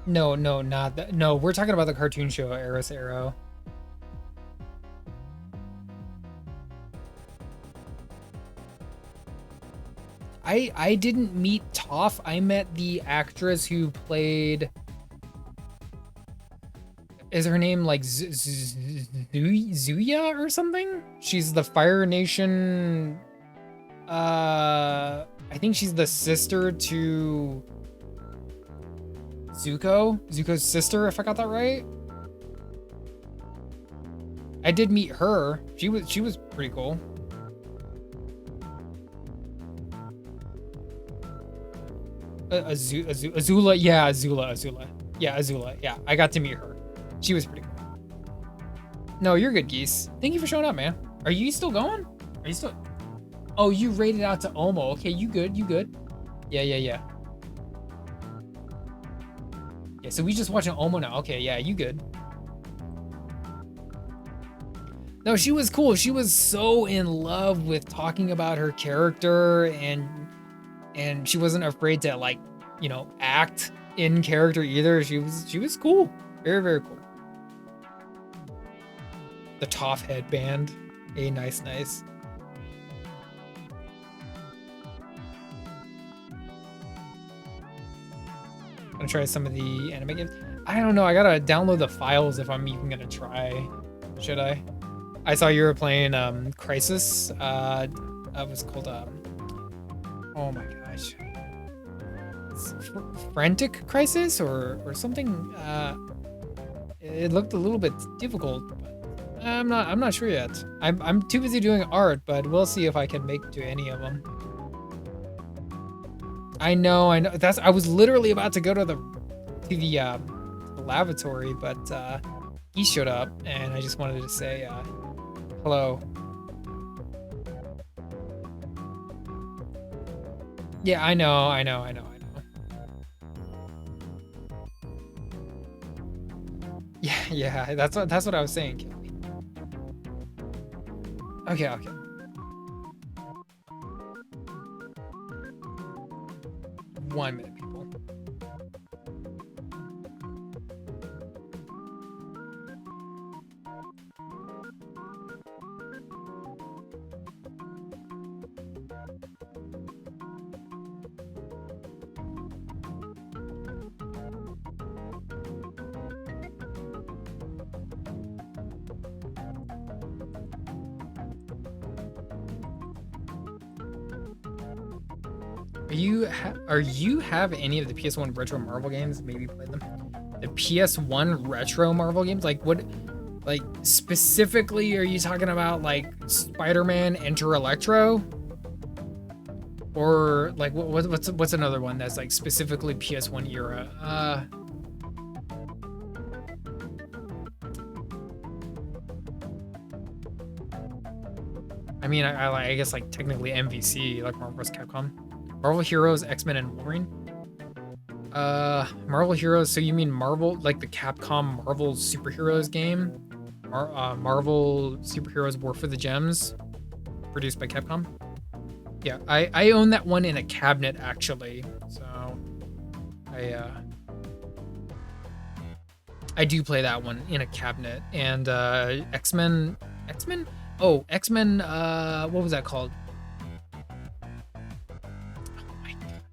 No, not that. No, we're talking about the cartoon show, Eris Arrow. I didn't meet Toph. I met the actress who played. Is her name like Zuya or something? She's the Fire Nation. I think she's the sister to Zuko. Zuko's sister, if I got that right. I did meet her. She was pretty cool. Azula. Yeah, Azula. Yeah, Azula. Yeah, I got to meet her. She was pretty cool. No, you're good, Geese. Thank you for showing up, man. Are you still going? Are you still? Oh, you raided out to Omo. Okay, you good? You good? Yeah. Yeah, so we just watching Omo now. Okay, yeah, you good. No, she was cool. She was so in love with talking about her character, and she wasn't afraid to, like, you know, act in character either. She was cool. Very, very cool. The Toph headband. Hey, nice. Gonna try some of the anime games. I don't know. I gotta download the files if I'm even gonna try. Should I? I saw you were playing Crisis. That was called oh my gosh. Frantic Crisis or something. It looked a little bit difficult, but I'm not sure yet. I'm too busy doing art, but we'll see if I can make to any of them. I know. I was literally about to go to the lavatory, but he showed up, and I just wanted to say hello. Yeah, I know. Yeah, that's what I was saying, Kelly. Okay. 1 minute, people. Are you have any of the PS1 retro Marvel games? Maybe play them. The PS1 retro Marvel games, like what? Like specifically, are you talking about like Spider-Man Enter Electro? Or like what's another one that's like specifically PS1 era? I mean, I guess like technically MVC, like Marvel vs. Capcom. Marvel Heroes, X-Men, and Wolverine. Marvel Heroes. So you mean Marvel, like the Capcom Marvel Superheroes game? Marvel Superheroes War for the Gems, produced by Capcom. Yeah, I own that one in a cabinet actually. So I do play that one in a cabinet. And X-Men. Oh, X-Men. What was that called?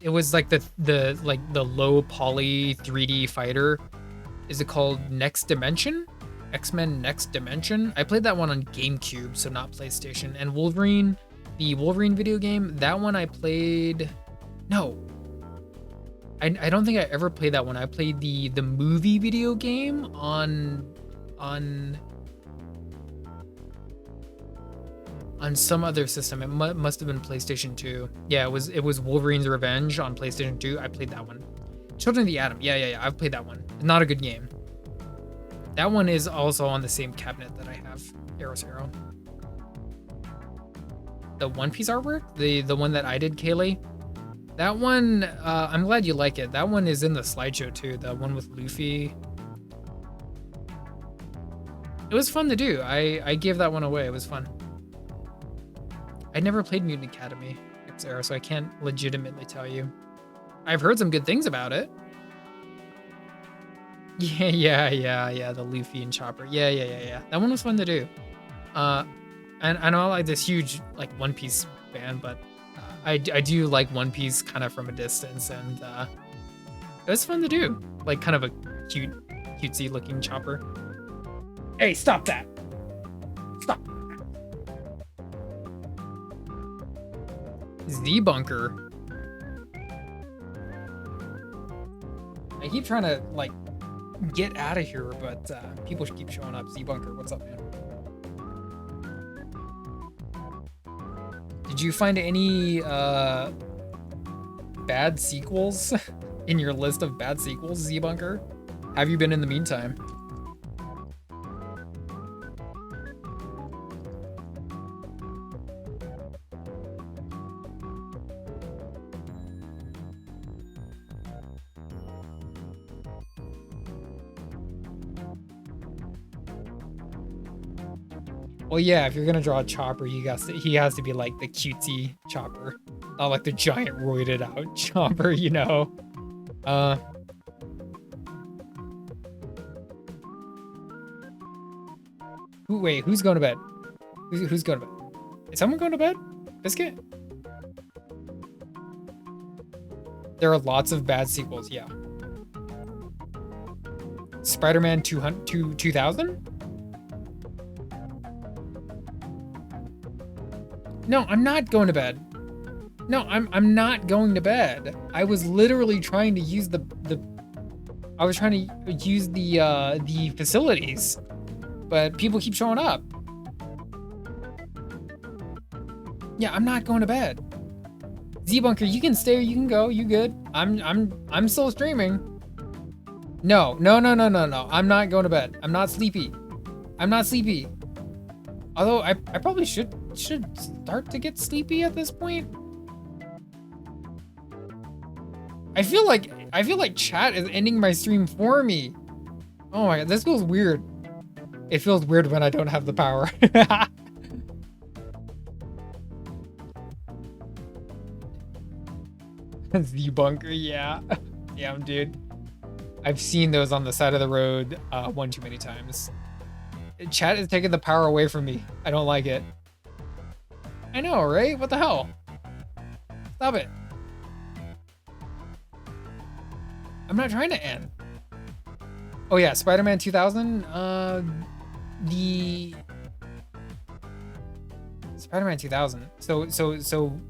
It was like the low poly 3D fighter. Is it called Next Dimension? X-Men Next Dimension? I played that one on GameCube, so not PlayStation. And Wolverine, the Wolverine video game, that one I played. No. I don't think I ever played that one. I played the movie video game on some other system. It must have been PlayStation 2. Yeah, it was Wolverine's Revenge on PlayStation 2. I played that one. Children of the Atom. Yeah. I've played that one. Not a good game. That one is also on the same cabinet that I have. Eros Arrow. The One Piece artwork? The one that I did, Kaylee? That one, I'm glad you like it. That one is in the slideshow too. The one with Luffy. It was fun to do. I gave that one away. It was fun. I never played Mutant Academy X-Era, so I can't legitimately tell you. I've heard some good things about it. Yeah, the Luffy and Chopper. Yeah. That one was fun to do. And I know I'm like this huge like One Piece fan, but I do like One Piece kind of from a distance, and it was fun to do. Like kind of a cutesy looking Chopper. Hey, stop that! Stop. The bunker. I keep trying to like get out of here, but people keep showing up. Z bunker, what's up, man? Did you find any bad bad sequels in your list of bad sequels, Z-Bunker? Have you been in the meantime? Well, yeah, if you're gonna draw a Chopper, he has to be like the cutesy Chopper, not like the giant roided out Chopper, you know. Wait, who's going to bed? Who's going to bed? Is someone going to bed? Biscuit? There are lots of bad sequels, yeah. Spider-Man 2000? No, I'm not going to bed. No, I'm not going to bed. I was literally trying to use the facilities, but people keep showing up. Yeah, I'm not going to bed. Z-Bunker, you can stay or you can go. You good? I'm still streaming. No. I'm not going to bed. I'm not sleepy. I'm not sleepy. Although I probably should start to get sleepy at this point. I feel like chat is ending my stream for me. Oh my god, this feels weird. It feels weird when I don't have the power. Z-Bunker, yeah. Yeah, dude. I've seen those on the side of the road one too many times. Chat is taking the power away from me. I don't like it. I know, right? What the hell? Stop it. I'm not trying to end. Oh yeah, Spider-Man 2000. The Spider-Man 2000. So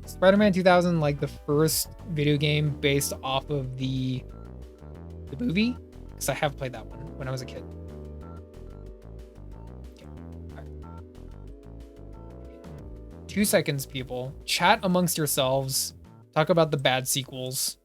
Spider-Man 2000, like the first video game based off of the movie, because I have played that one when I was a kid. Okay. All right. 2 seconds, people. Chat amongst yourselves. Talk about the bad sequels.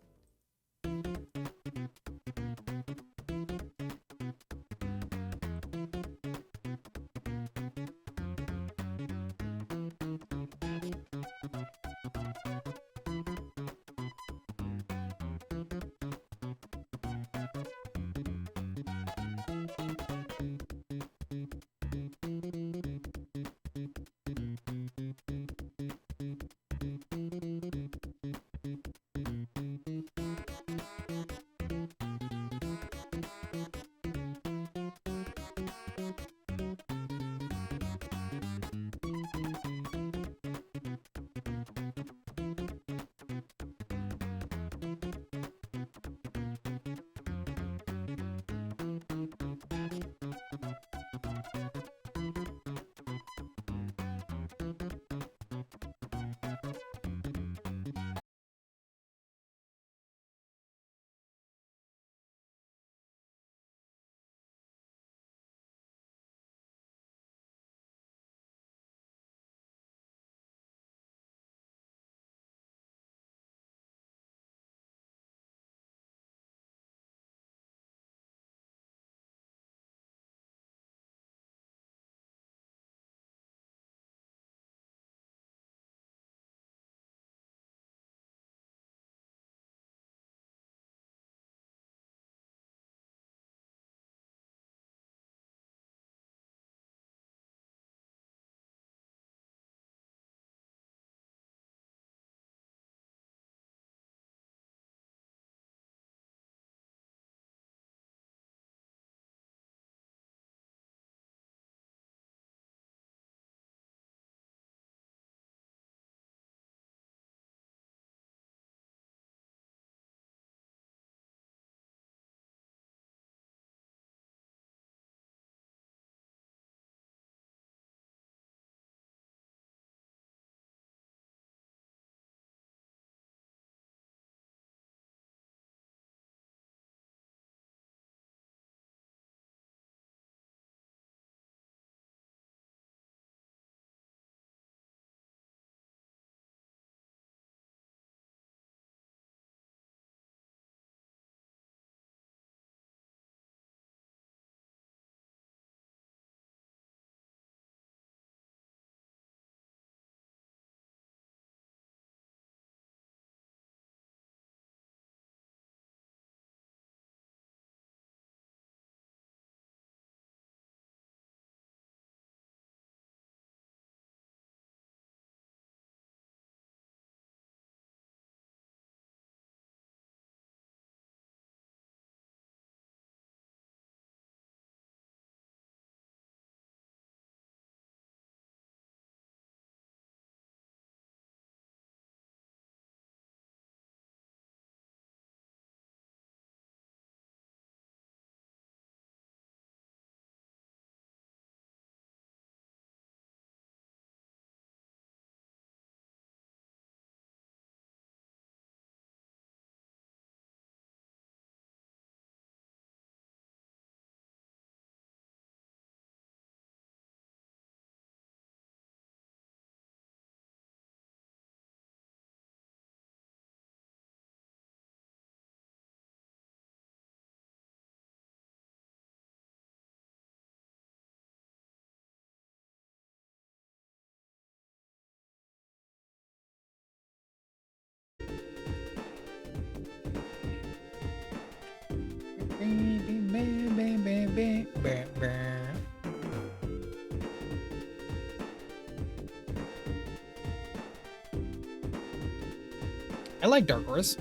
I like Dark Horse.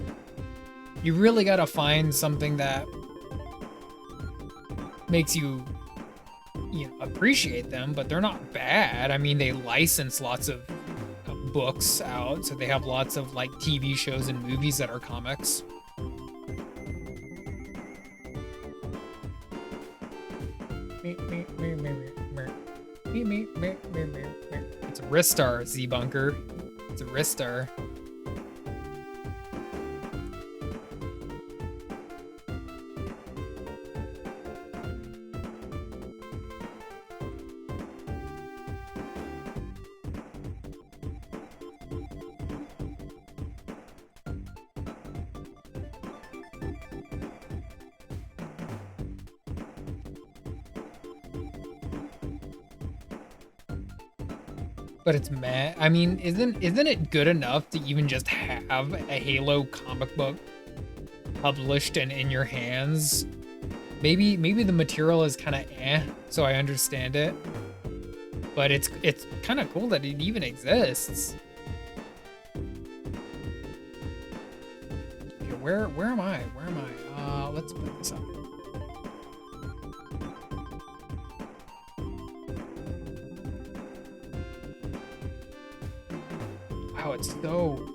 You really gotta find something that makes you, appreciate them, but they're not bad. I mean, they license lots of books out, so they have lots of like TV shows and movies that are comics. It's a Ristar, Z-Bunker. It's a Ristar. But it's meh. I mean, isn't it good enough to even just have a Halo comic book published and in your hands? Maybe the material is kind of so I understand it. But it's kind of cool that it even exists. Okay, where am I? Where am I? Let's put this up. Wow, it's so...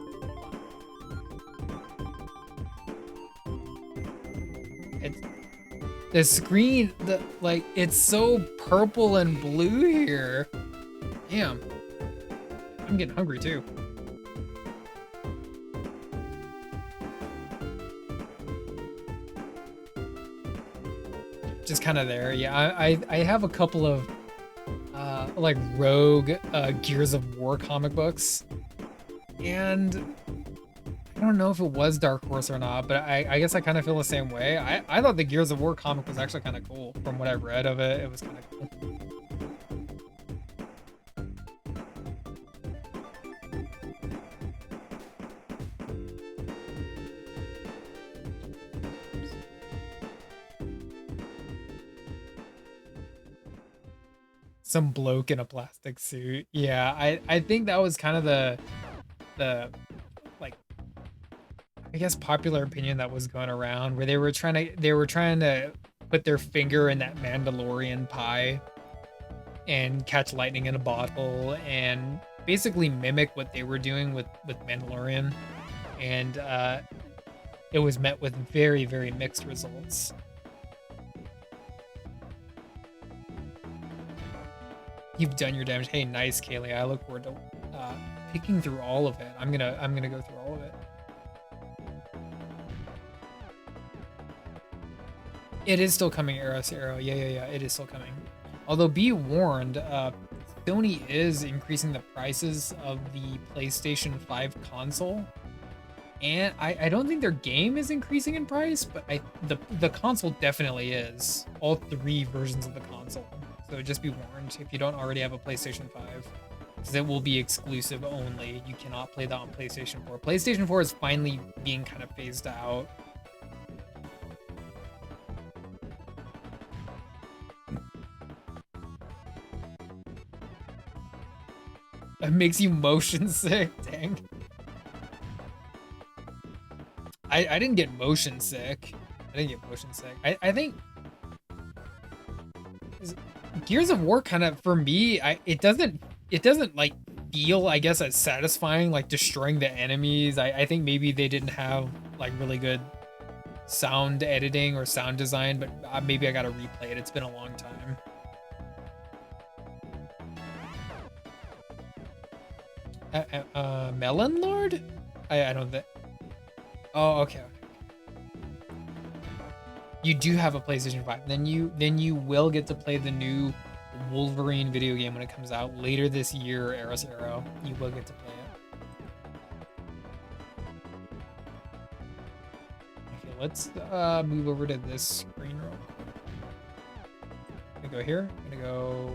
The screen, it's so purple and blue here. Damn. I'm getting hungry too. Just kind of there. Yeah, I have a couple of like rogue Gears of War comic books. And I don't know if it was Dark Horse or not, but I guess I kind of feel the same way. I thought the Gears of War comic was actually kind of cool. From what I read of it, it was kind of cool. Some bloke in a plastic suit. Yeah, I think that was kind of the like, I guess, popular opinion that was going around, where they were trying to put their finger in that Mandalorian pie and catch lightning in a bottle and basically mimic what they were doing with Mandalorian, and it was met with very, very mixed results. You've done your damage. Hey, nice, Kaylee. I look forward to picking through all of it. I'm gonna go through all of it. It is still coming, Eros Arrow. Yeah. It is still coming. Although, be warned, Sony is increasing the prices of the PlayStation 5 console, and I don't think their game is increasing in price, but the console definitely is. All three versions of the console. So just be warned if you don't already have a PlayStation 5, because it will be exclusive only. You cannot play that on PlayStation 4. PlayStation 4 is finally being kind of phased out. That makes you motion sick, dang. I didn't get motion sick. I think Gears of War kind of, for me, it doesn't like feel, I guess, as satisfying, like destroying the enemies. I think maybe they didn't have like really good sound editing or sound design, but maybe I gotta replay it. It's been a long time. Melon Lord? I don't think. Oh, okay. You do have a PlayStation 5. Then you will get to play the new Wolverine video game when it comes out later this year, Eros Arrow. You will get to play it. Okay, let's move over to this screen real quick. I'm gonna go here. I'm gonna go.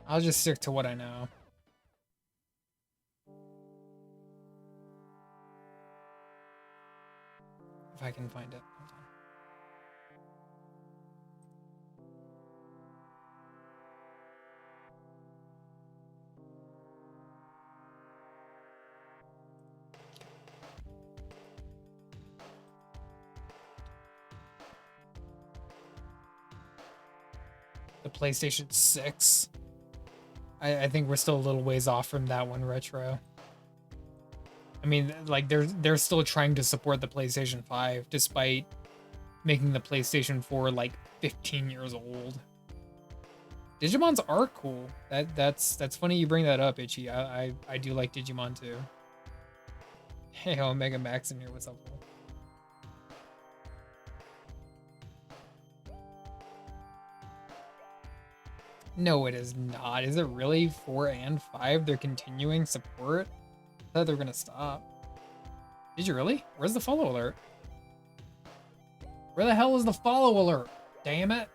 I'll just stick to what I know. If I can find it. Hold on. The PlayStation 6. I think we're still a little ways off from that one, Retro. I mean, like they're still trying to support the PlayStation 5 despite making the PlayStation 4 like 15 years old. Digimons are cool. That's funny you bring that up, Itchy. I do like Digimon too. Hey, Omega Max in here. What's up, bro? No, it is not. Is it really 4 and 5? They're continuing support? I thought they were gonna stop. Did you really? Where's the follow alert? Where the hell is the follow alert? Damn it.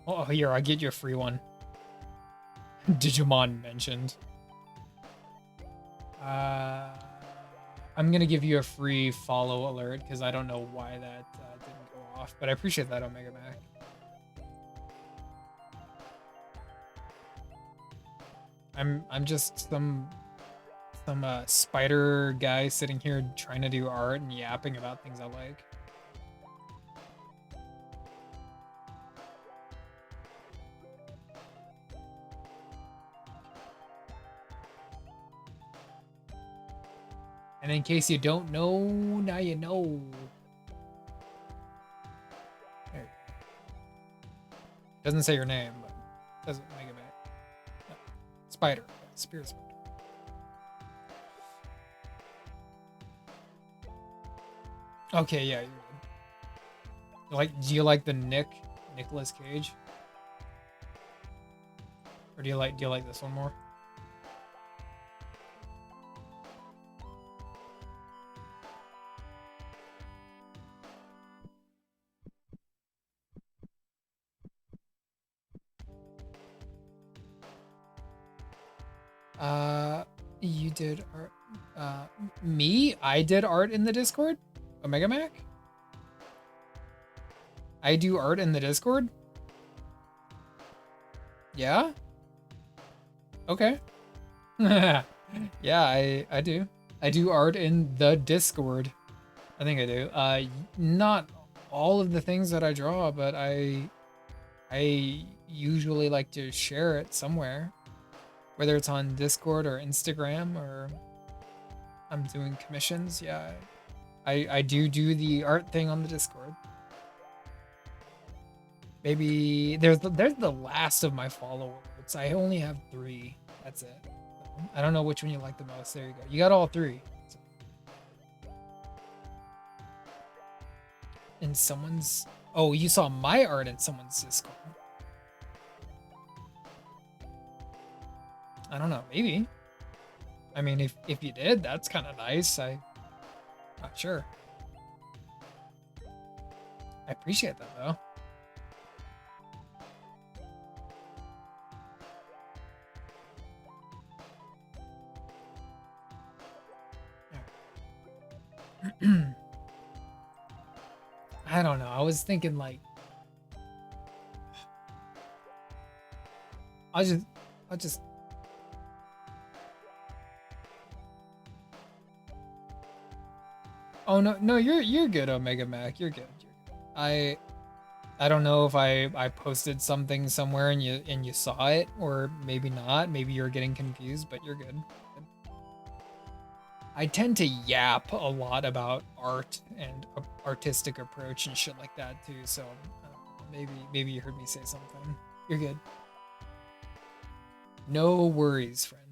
Oh, here, I'll get you a free one. Digimon mentioned. I'm gonna give you a free follow alert because I don't know why that didn't go off, but I appreciate that, Omega Mac. I'm just some spider guy sitting here trying to do art and yapping about things I like. And in case you don't know, now you know. There you go. Doesn't say your name, but doesn't make it back. No. Spider. Yeah, Spirit Spider. Okay, yeah, you're good. Do you like the Nicolas Cage? Or do you like this one more? You did art. Me? I did art in the Discord? Omega Mac? I do art in the Discord? Yeah? Okay. Yeah, I do. I do art in the Discord. I think I do. Not all of the things that I draw, but I usually like to share it somewhere. Whether it's on Discord or Instagram or I'm doing commissions, yeah. I do the art thing on the Discord. Maybe there's the last of my followers. I only have 3. That's it. I don't know which one you like the most. There you go. You got all 3. In someone's... Oh, you saw my art in someone's Discord. I don't know. Maybe. I mean, if you did, that's kind of nice. I'm not sure. I appreciate that, though. I don't know. I was thinking like I'll just Oh no, you're good, Omega Mac. You're good. I don't know if I posted something somewhere and you saw it, or maybe not. Maybe you're getting confused, but you're good. I tend to yap a lot about art and artistic approach and shit like that too. So I don't know, maybe you heard me say something. You're good. No worries, friend.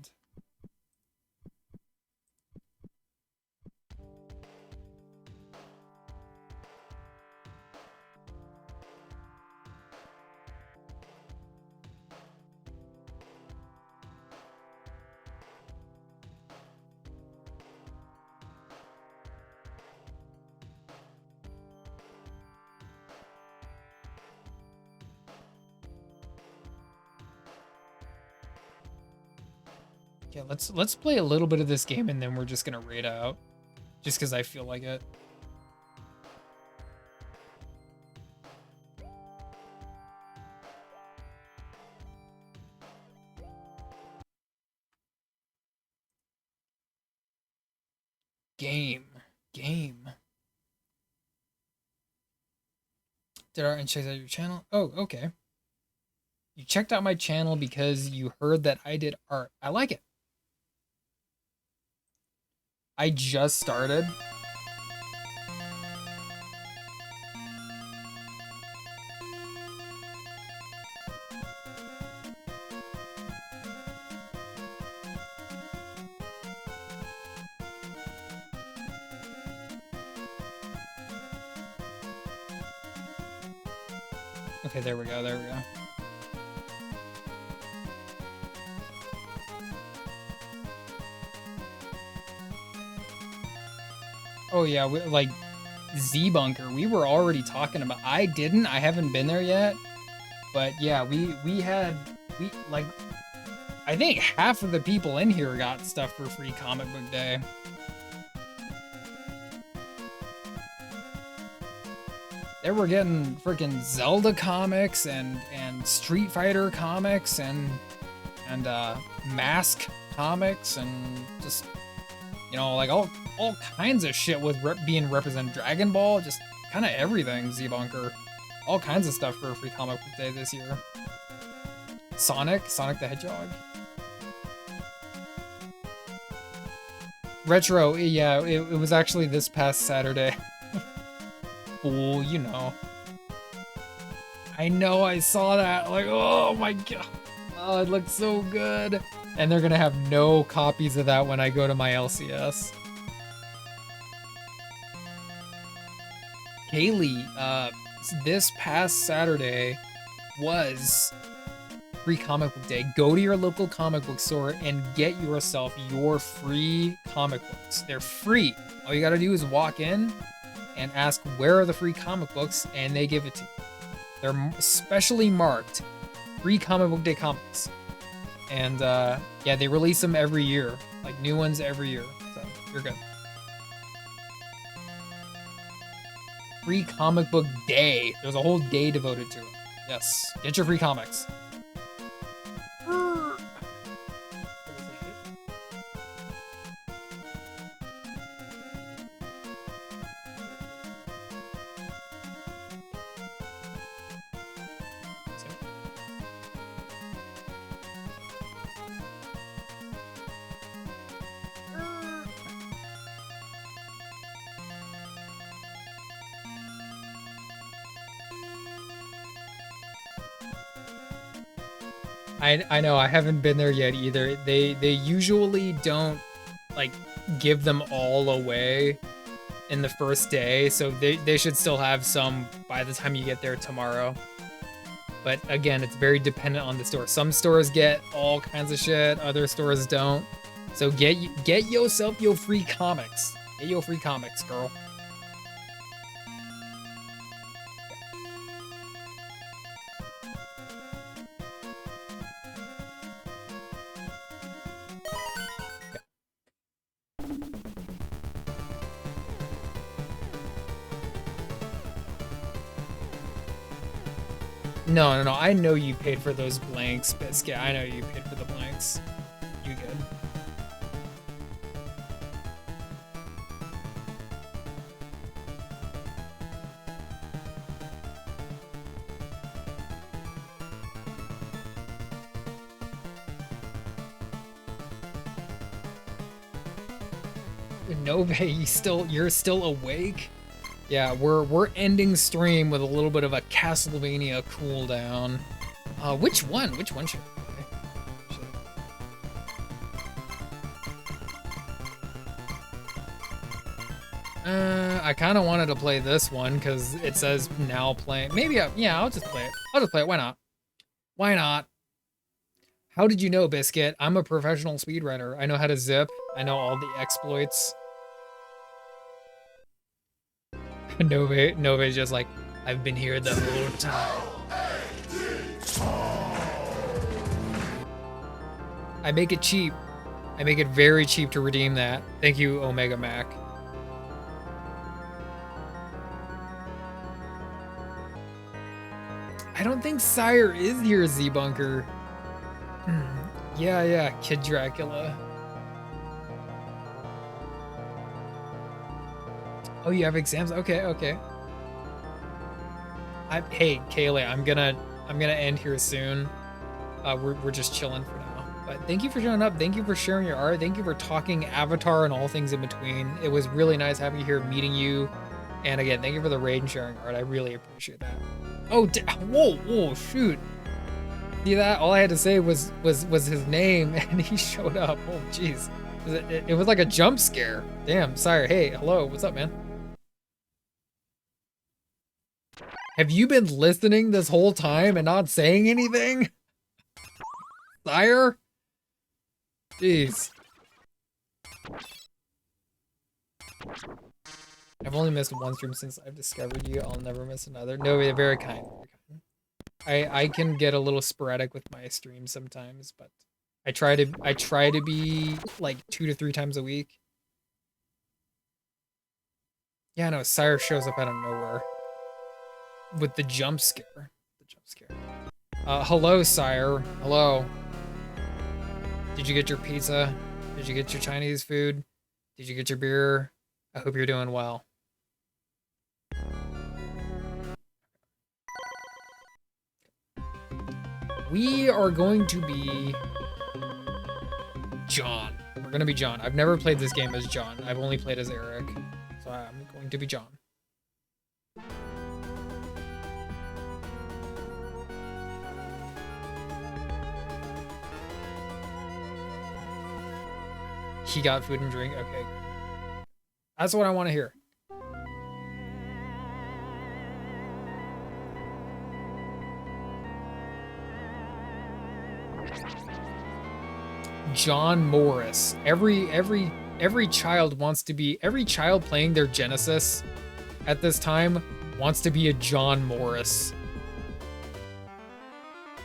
Okay, let's play a little bit of this game and then we're just gonna raid out. Just because I feel like it. Game. Did I check out your channel? Oh, okay. You checked out my channel because you heard that I did art. I like it. I just started. Okay, there we go, there we go. Oh yeah, like Z-Bunker, we were already talking about. I haven't been there yet. But yeah, we like, I think half of the people in here got stuff for free comic book day. They were getting freaking Zelda comics and Street Fighter comics and Mask comics and just, you know, like all kinds of shit with being represented. Dragon Ball, just kind of everything. Z-Bunker, all kinds of stuff for a free comic book day this year. Sonic the Hedgehog. Retro, yeah, it was actually this past Saturday. Fool, you know. I know, I saw that. Like, oh my god. Oh, it looks so good. And they're gonna have no copies of that when I go to my LCS. Kaylee, this past Saturday was free comic book day. Go to your local comic book store and get yourself your free comic books. They're free. All you gotta do is walk in and ask where are the free comic books, and they give it to you. They're specially marked free comic book day comics. And yeah, they release them every year, like new ones every year. So you're good. Free comic book day. There's a whole day devoted to it. Yes, get your free comics. I know, I haven't been there yet either. They usually don't like give them all away in the first day, so they should still have some by the time you get there tomorrow. But again, it's very dependent on the store. Some stores get all kinds of shit, other stores don't. So get yourself your free comics. Get your free comics, girl. No, I know you paid for those blanks, Biscuit. I know you paid for the blanks. You good. Nove, you're still awake? Yeah, we're ending stream with a little bit of a Castlevania cooldown. Which one? Which one should I play? I kind of wanted to play this one because it says now playing. Maybe yeah, I'll just play it. I'll just play it. Why not? Why not? How did you know, Biscuit? I'm a professional speedrunner. I know how to zip. I know all the exploits. Nove's just like, I've been here the whole time. I make it cheap. I make it very cheap to redeem that. Thank you, Omega Mac. I don't think Sire is here, Z-Bunker. Yeah, Kid Dracula. Oh, you have exams? Okay. Hey, Kaylee, I'm gonna end here soon. We're just chilling for now. But thank you for showing up. Thank you for sharing your art. Thank you for talking Avatar and all things in between. It was really nice having you here, meeting you. And again, thank you for the raid and sharing art. I really appreciate that. Oh, whoa, shoot. See that? All I had to say was his name, and he showed up. Oh, jeez. It was like a jump scare. Damn, Sire. Hey, hello. What's up, man? Have you been listening this whole time and not saying anything? Sire? Jeez. I've only missed one stream since I've discovered you. I'll never miss another. No, you're very kind. I can get a little sporadic with my streams sometimes, but I try to be like 2 to 3 times a week. Yeah, no, Sire shows up out of nowhere with the jump scare. Hello, Sire. Hello. Did you get your pizza? Did you get your Chinese food? Did you get your beer? I hope you're doing well. We are going to be John. We're going to be John. I've never played this game as John. I've only played as Eric. So I'm going to be John. He got food and drink. Okay. That's what I want to hear. John Morris. Every child wants to be, every child playing their Genesis at this time wants to be a John Morris.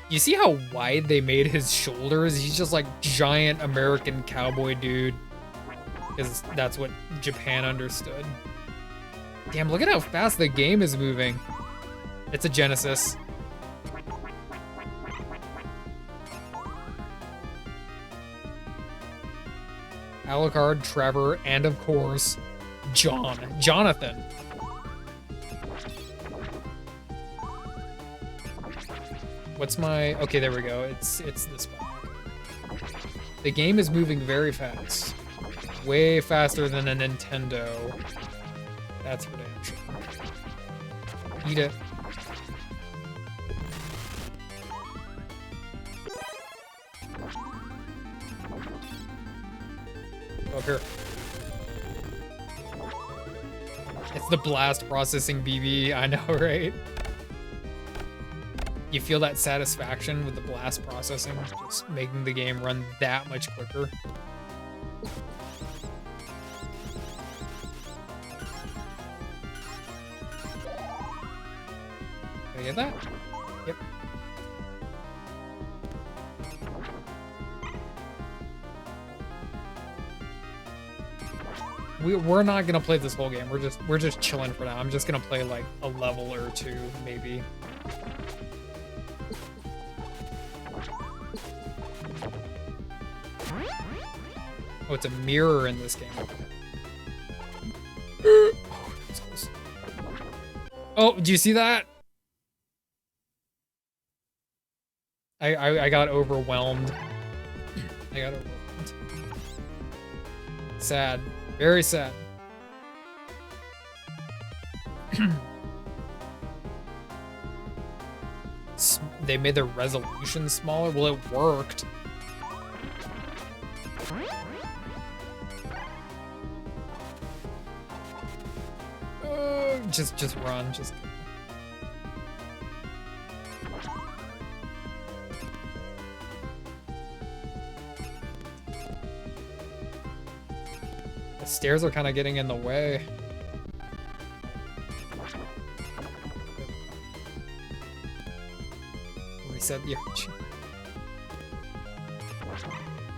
You see how wide they made his shoulders? He's just like giant American cowboy dude. Because that's what Japan understood. Damn, look at how fast the game is moving. It's a Genesis. Alucard, Trevor, and of course, Jonathan. What's my... Okay, there we go. It's this one. The game is moving very fast. Way faster than a Nintendo. That's for damn sure. Eat it. Up here. It's the blast processing BB. I know, right? You feel that satisfaction with the blast processing, just making the game run that much quicker. Can I get that? Yep. We're not gonna play this whole game. We're just chilling for now. I'm just gonna play like a level or two, maybe. Oh, it's a mirror in this game. Oh, do you see that? I got overwhelmed. I got overwhelmed. Sad. Very sad. They made the resolution smaller? Well, it worked. Just run. Just. The stairs are kind of getting in the way. Reset the arch.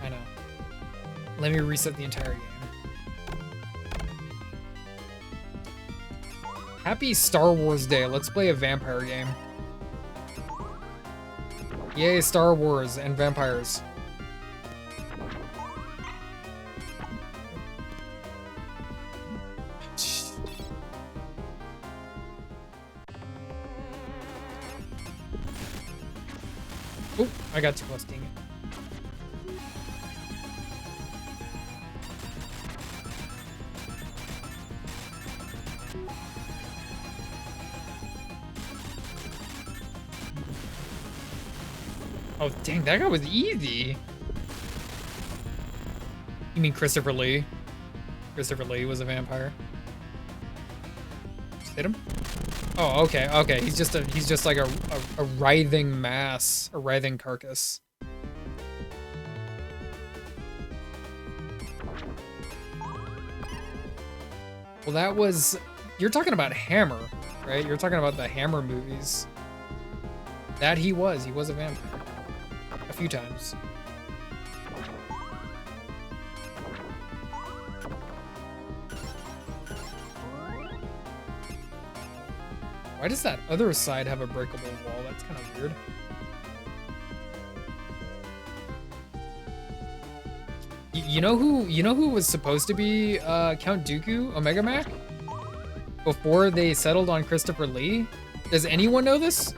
I know. Let me reset the entire game. Happy Star Wars Day. Let's play a vampire game. Yay, Star Wars and vampires. Oh, I got too close, dang it. Oh, dang, that guy was easy. You mean Christopher Lee? Christopher Lee was a vampire. Just hit him? Oh, okay, okay. He's just like a writhing mass, a writhing carcass. Well, that was... You're talking about Hammer, right? You're talking about the Hammer movies. That he was a vampire. A few times. Why does that other side have a breakable wall? That's kind of weird. You know who was supposed to be Count Dooku, Omega Mac? Before they settled on Christopher Lee? Does anyone know this?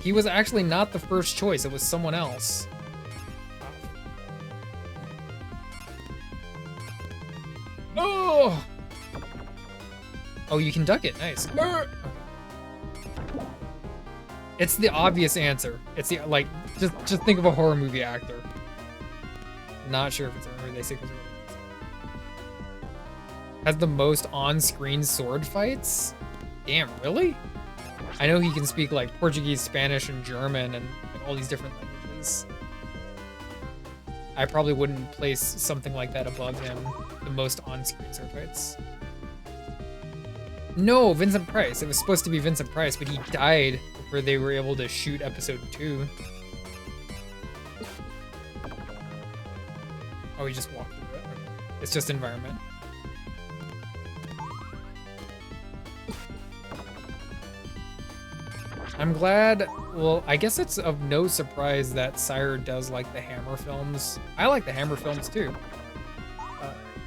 He was actually not the first choice, it was someone else. Oh! Oh, you can duck it, nice. It's the obvious answer. It's the, like, just think of a horror movie actor. Not sure if it's a they say because has the most on-screen sword fights? Damn, really? I know he can speak like Portuguese, Spanish, and German, and all these different languages. I probably wouldn't place something like that above him. The most on-screen sword fights. No, Vincent Price. It was supposed to be Vincent Price, but he died before they were able to shoot episode 2. Oh, he just walked through it. Okay. It's just environment. I'm glad, well, I guess it's of no surprise that Sire does like the Hammer films. I like the Hammer films too.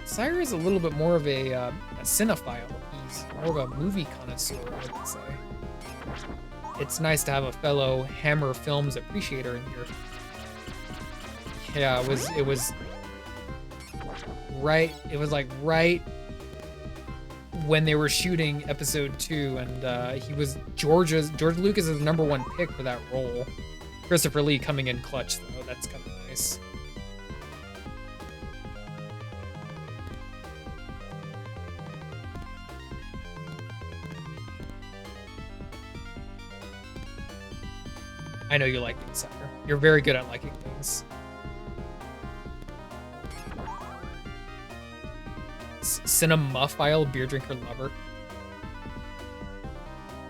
Sire is a little bit more of a cinephile. He's more of a movie connoisseur, I would say. It's nice to have a fellow Hammer films appreciator in here. Yeah, it was like right when they were shooting episode 2, and he was George Lucas's #1 pick for that role. Christopher Lee coming in clutch though, that's kind of nice. I know you like things, Sire. You're very good at liking things. Cinemophile beer drinker lover.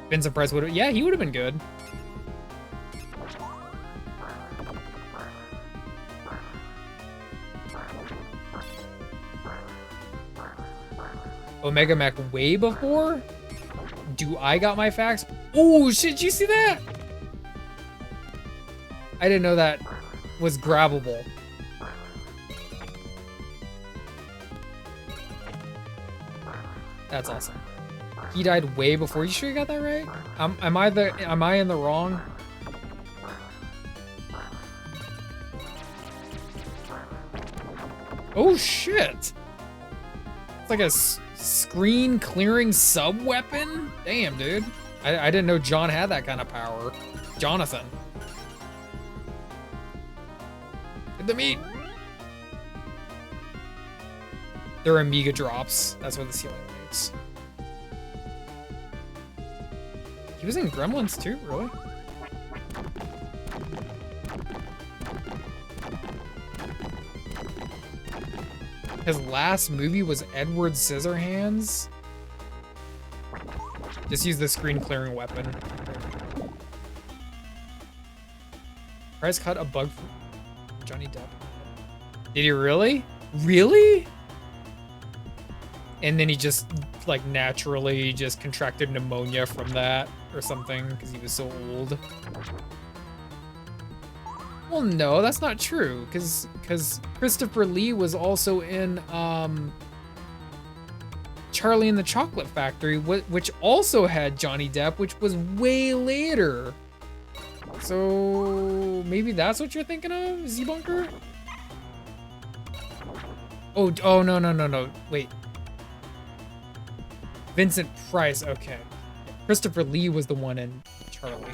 Vincent Price would have, yeah, he would have been good. Omega Mac way before? Do I got my facts? Oh shit, did you see that? I didn't know that was grabbable. That's awesome. He died way before. You sure you got that right? Am I in the wrong? Oh shit! It's like a screen clearing sub weapon? Damn, dude. I didn't know John had that kind of power. Jonathan. Get the meat. They're Amiga drops. That's what the ceiling makes. He was in Gremlins too, really? His last movie was Edward Scissorhands. Just use the screen clearing weapon. Price cut a bug for Johnny Depp. Did he really? Really? And then he just, like, naturally just contracted pneumonia from that or something because he was so old. Well, no, that's not true because Christopher Lee was also in Charlie and the Chocolate Factory, which also had Johnny Depp, which was way later. So maybe that's what you're thinking of, Z-Bunker? Oh, no. Wait. Vincent Price, okay. Christopher Lee was the one in Charlie.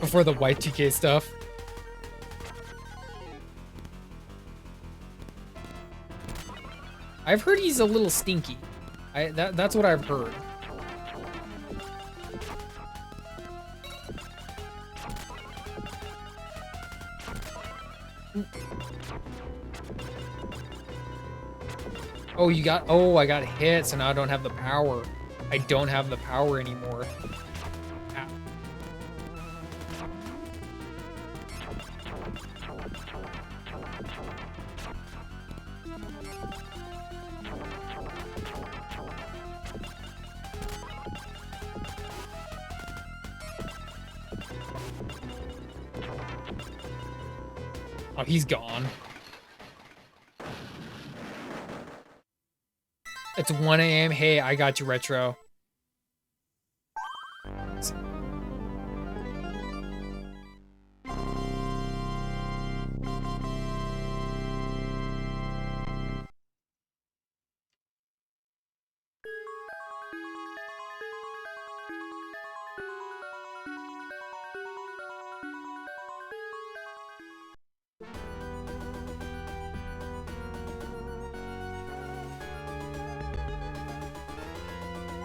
Before the Y2K stuff. I've heard he's a little stinky. That's what I've heard. Oh, I got hit, so now I don't have the power. I don't have the power anymore. Ow. Oh, he's gone. It's 1 a.m. Hey, I got you, Retro.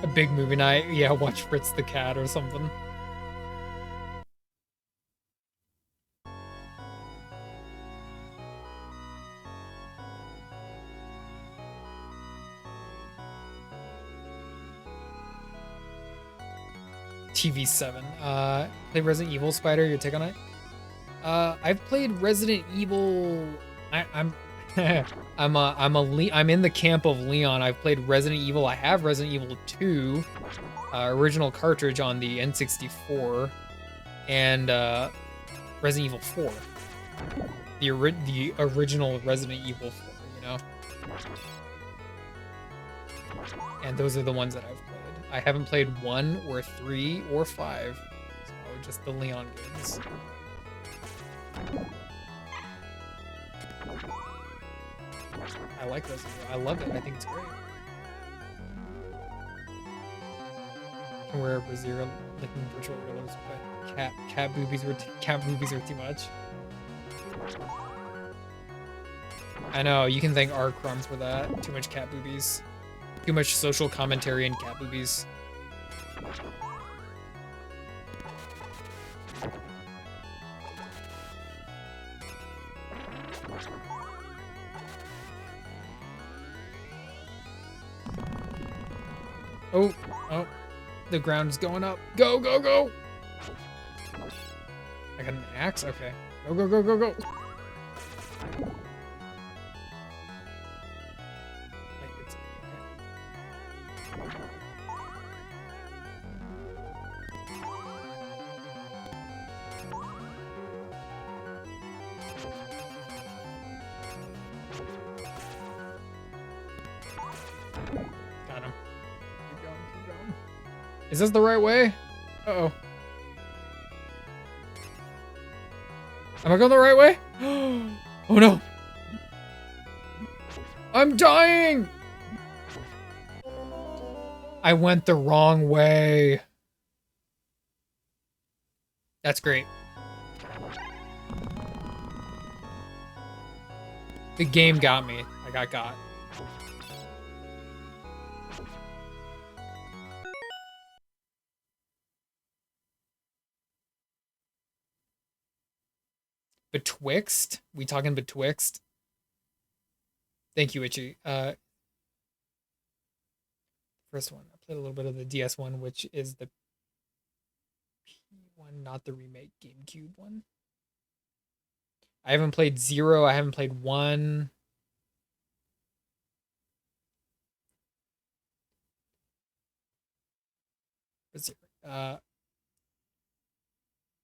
A big movie night. Yeah, watch Fritz the Cat or something. TV7. Play Resident Evil, Spider, your take on it? I've played Resident Evil. I'm I'm in the camp of Leon. I've played Resident Evil. I have Resident Evil 2, original cartridge on the N64, and Resident Evil 4. The original Resident Evil 4, you know? And those are the ones that I've played. I haven't played 1 or 3 or 5. So just the Leon games. I like Resident Evil. I love it. I think it's great. Can wear a brassiere licking virtual realism, but cat boobies are too much. I know, you can thank R. Crumbs for that. Too much cat boobies. Too much social commentary and cat boobies. Oh, the ground's going up. Go, go, go! I got an axe? Okay. Go, go, go, go, go! Got him. Keep going, keep going. Is this the right way? Uh-oh. Am I going the right way? Oh no! I'm dying! I went the wrong way. That's great. The game got me. I got. Betwixt? We talking betwixt? Thank you, Itchy. First one. I played a little bit of the DS one, which is the P19 not the remake GameCube one. I haven't played 0. I haven't played 1.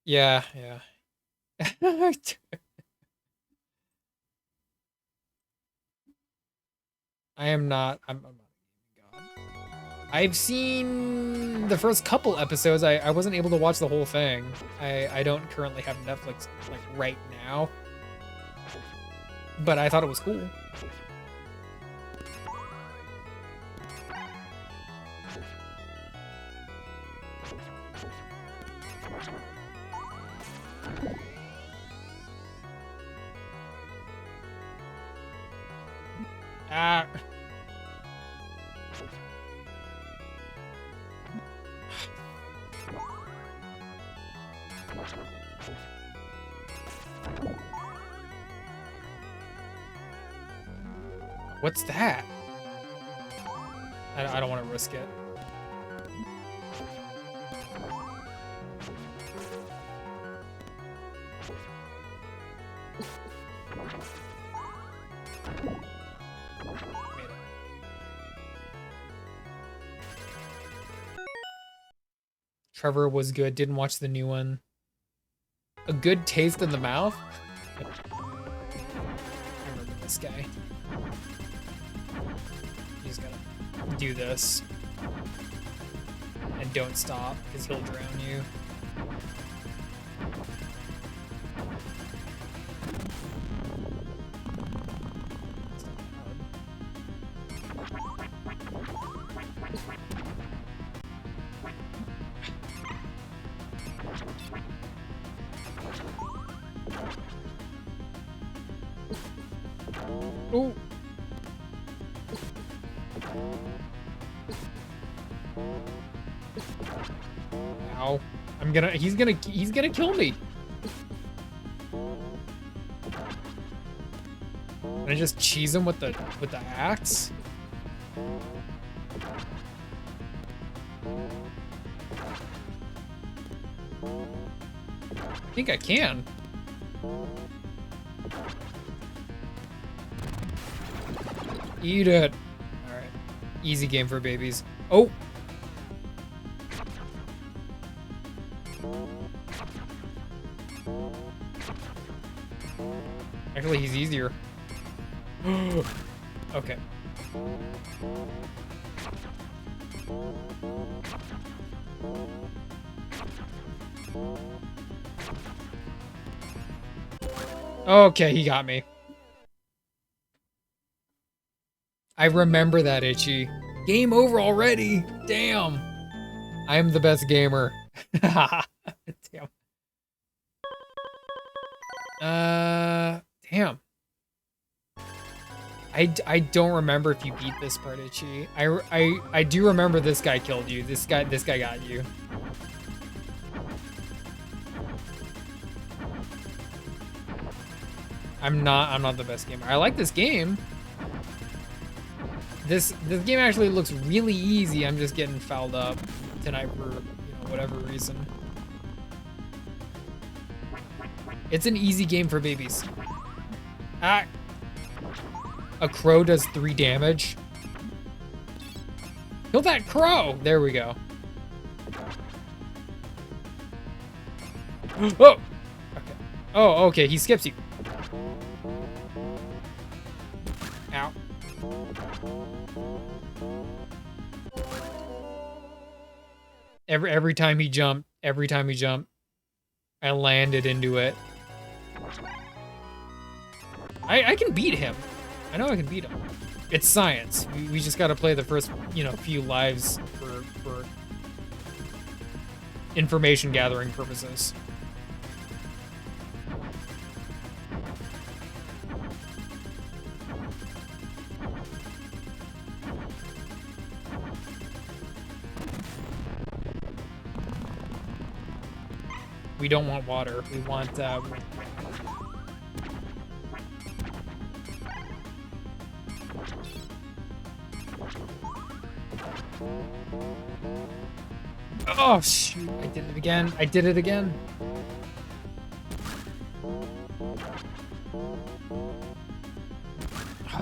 Yeah, yeah. I am not. I'm not. God. I've seen the first couple episodes. I wasn't able to watch the whole thing. I don't currently have Netflix like right now, but I thought it was cool. Ah. What's that? I don't want to risk it. Trevor was good. Didn't watch the new one. A good taste in the mouth? I remember this guy. You just gotta do this. And don't stop, because he'll drown you. Oh. Ow. He's gonna kill me. Can I just cheese him with the axe? I think I can. Eat it. All right. Easy game for babies. Oh. Actually, he's easier. Okay. Okay, he got me. I remember that, Itchy. Game over already. Damn. I'm the best gamer. Damn. Damn. I don't remember if you beat this part, Itchy. I do remember this guy killed you. This guy got you. I'm not the best gamer. I like this game. This game actually looks really easy. I'm just getting fouled up tonight for whatever reason. It's an easy game for babies. Ah. A crow does 3 damage. Kill that crow! There we go. Oh! Okay. Oh, okay, he skips you. Ow. Every time he jumped, I landed into it. I can beat him. I know I can beat him. It's science. We just gotta play the first, few lives for information gathering purposes. We don't want water. We want, Oh, shoot. I did it again. I did it again.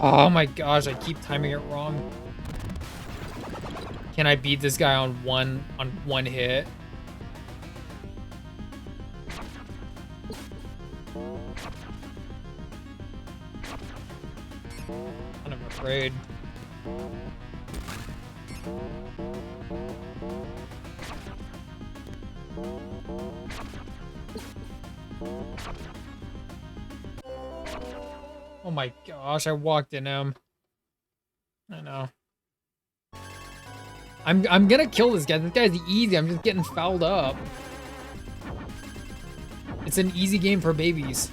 Oh my gosh, I keep timing it wrong. Can I beat this guy on one hit? I'm afraid. Oh my gosh, I walked in him. I know. I'm gonna kill this guy. This guy's easy. I'm just getting fouled up. It's an easy game for babies.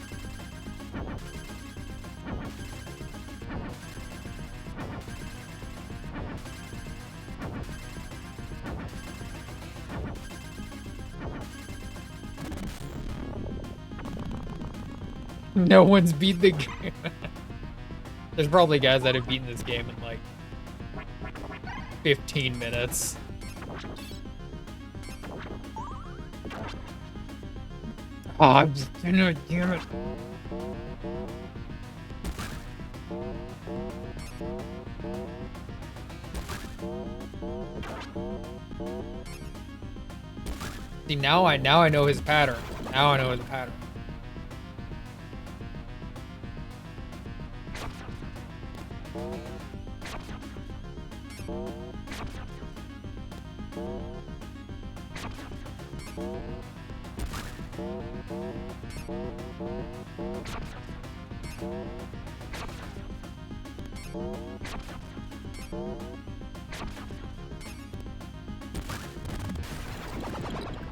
No one's beat the game. There's probably guys that have beaten this game in like 15 minutes. Oh, I'm just gonna, damn it. See, now I know his pattern. Now I know his pattern.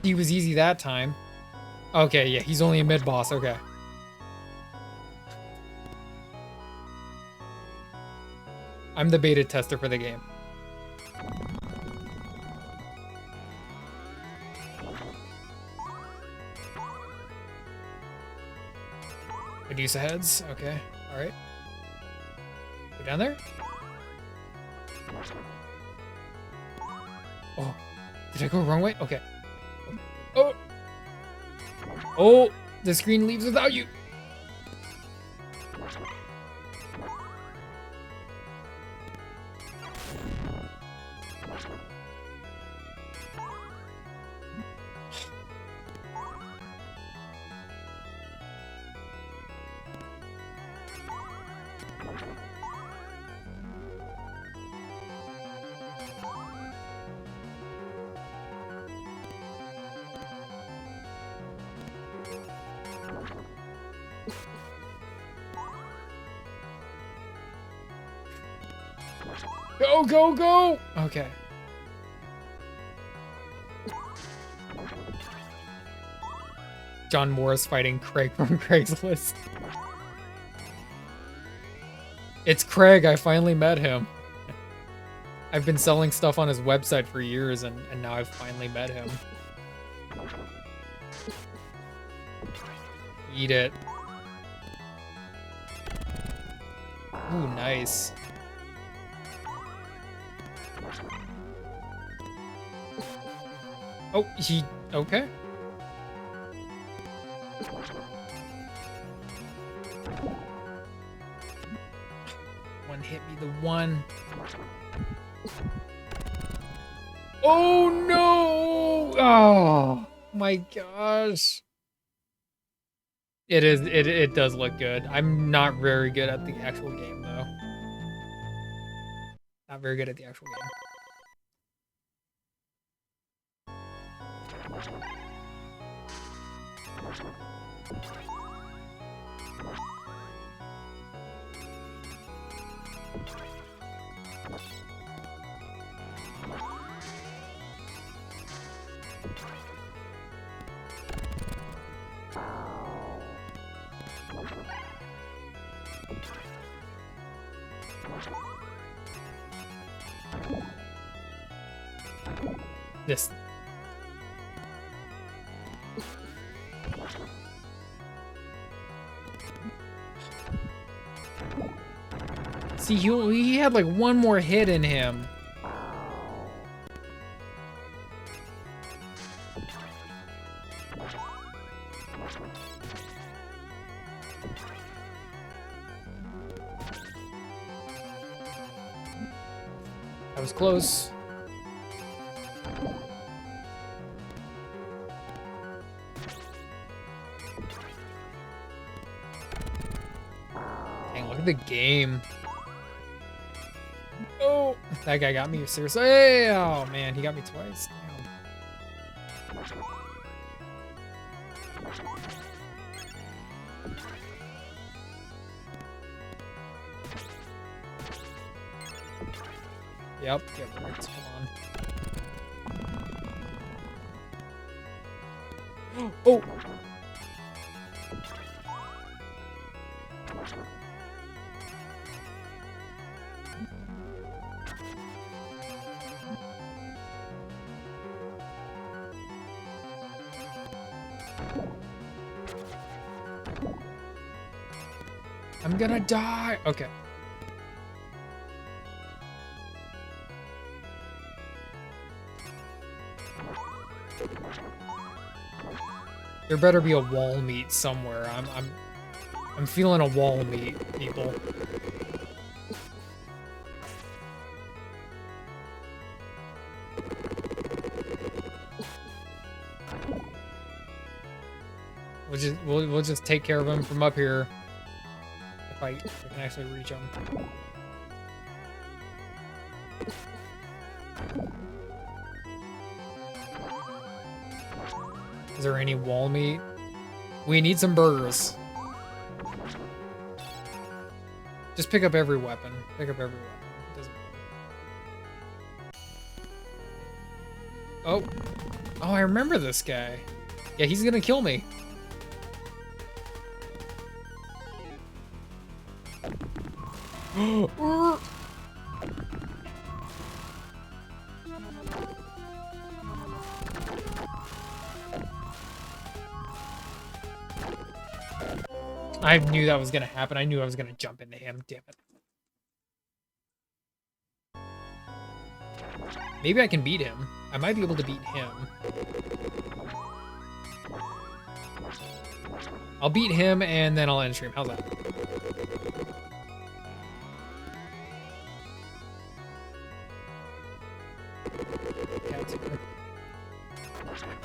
He was easy that time. Okay, yeah, he's only a mid-boss, okay. I'm the beta tester for the game. Medusa heads, okay, alright. Go down there? Oh, did I go wrong way? Okay. Oh! Oh! The screen leaves without you! Go, go, go! Okay. John Morris fighting Craig from Craigslist. It's Craig, I finally met him. I've been selling stuff on his website for years and now I've finally met him. Eat it. Ooh, nice. Oh, he... okay. One hit me, the one. Oh, no! Oh, my gosh. It does look good. I'm not very good at the actual game, though. Not very good at the actual game. This. See, he had like one more hit in him. That was close. Dang, look at the game. Oh, that guy got me, seriously. Hey, oh man, he got me twice. Damn. Yep, get wrecked. Come on. Oh! I'm gonna die! Okay. There better be a wall meet somewhere. I'm feeling a wall meet, people. We'll just take care of him from up here. If I can actually reach him. Is there any wall meat? We need some burgers. Just pick up every weapon. Pick up every weapon. It doesn't matter. Oh. Oh, I remember this guy. Yeah, he's gonna kill me. I knew that was gonna happen. I knew I was gonna jump into him. Damn it. Maybe I can beat him. I might be able to beat him. I'll beat him and then I'll end stream. How's that?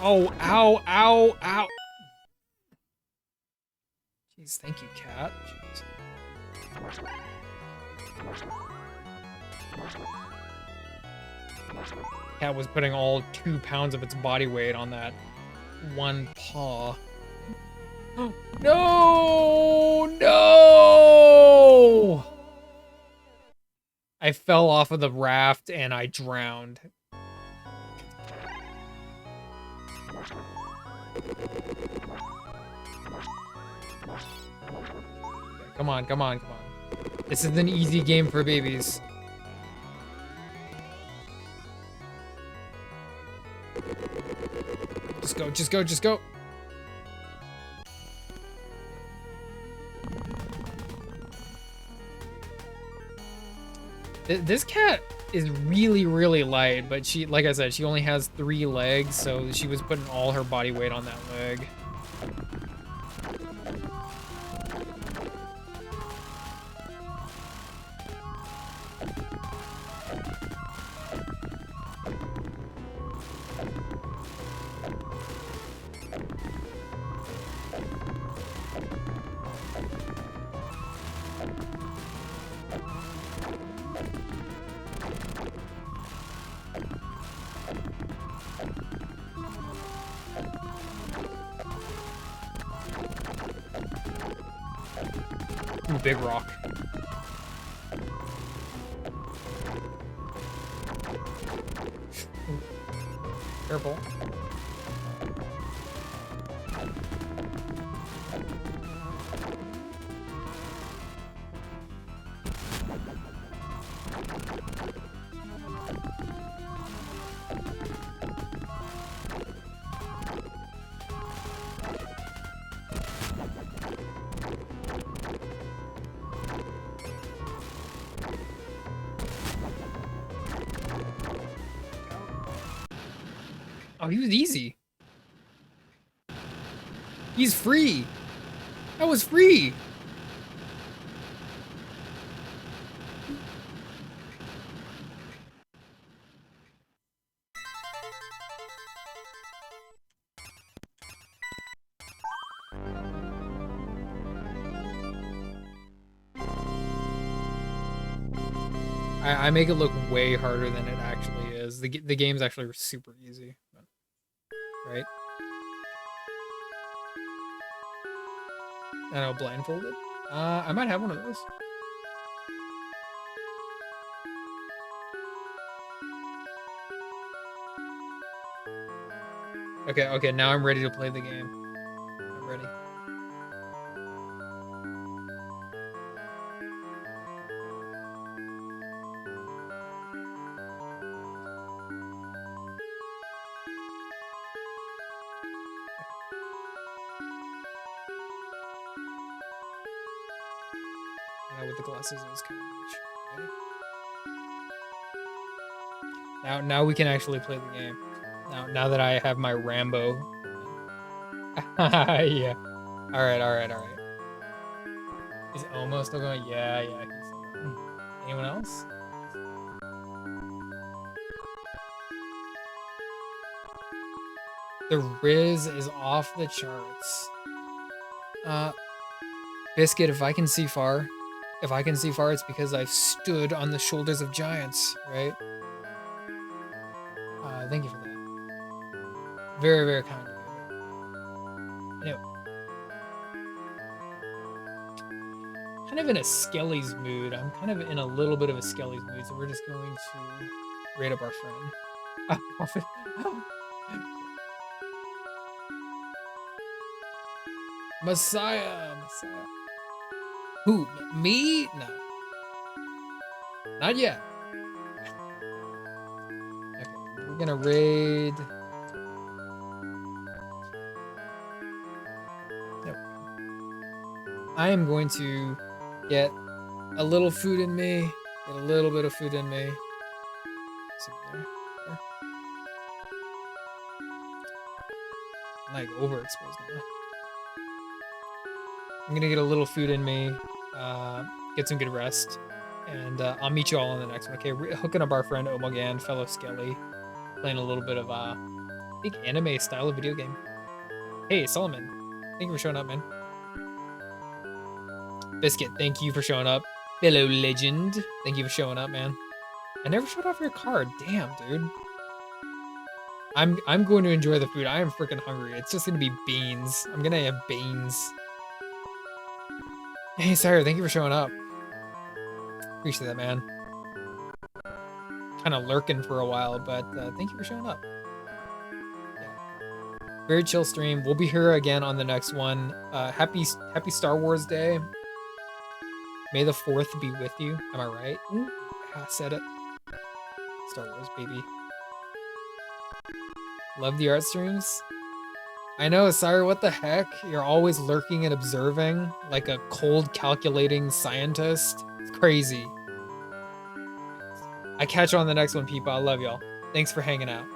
Oh, ow, ow, ow. Jeez, thank you, cat. Jeez. Cat was putting all 2 pounds of its body weight on that one paw. No! No! I fell off of the raft and I drowned. Come on, come on, come on. This is an easy game for babies. Just go, just go, just go. This cat is really, really light, but she, like I said, she only has 3 legs, so she was putting all her body weight on that leg. Ooh, big rock. Ooh. Careful. Oh, he was easy. He's free. That was free. I make it look way harder than it actually is. The game's actually super easy, right? I know, blindfolded. I might have one of those. Okay, now I'm ready to play the game. I'm ready. I know with the glasses it was kind of much. Ready? Now we can actually play the game. Now that I have my Rambo. Yeah. All right. Is Omo still going? Yeah. He's still going. Anyone else? The Riz is off the charts. Biscuit, if I can see far, it's because I've stood on the shoulders of giants, right? Thank you for that. Very, very kind of you. Anyway. Kind of in a Skelly's mood. I'm kind of in a little bit of a Skelly's mood, so we're just going to rate up our friend. Messiah. Who? Me? No. Not yet. Okay, we're gonna raid. Nope. I am going to get a little food in me. Get a little bit of food in me. There. I'm like overexposed now. I'm gonna get a little food in me, get some good rest, and I'll meet you all in the next one. Okay, hooking up our friend Omogan, fellow Skelly, playing a little bit of I think anime style of video game. Hey Solomon, thank you for showing up, man. Biscuit, thank you for showing up. Hello Legend, thank you for showing up, man. I never showed off your card. Damn, dude. I'm going to enjoy the food. I am freaking hungry. It's just gonna be beans. I'm gonna have beans. Hey, Sire, thank you for showing up. Appreciate that, man. Kind of lurking for a while, but thank you for showing up. Yeah. Very chill stream. We'll be here again on the next one. Happy Star Wars Day. May the 4th be with you. Am I right? Ooh, I said it. Star Wars, baby. Love the art streams. I know, Sire, what the heck? You're always lurking and observing like a cold calculating scientist. It's crazy. I catch you on the next one, people. I love y'all. Thanks for hanging out.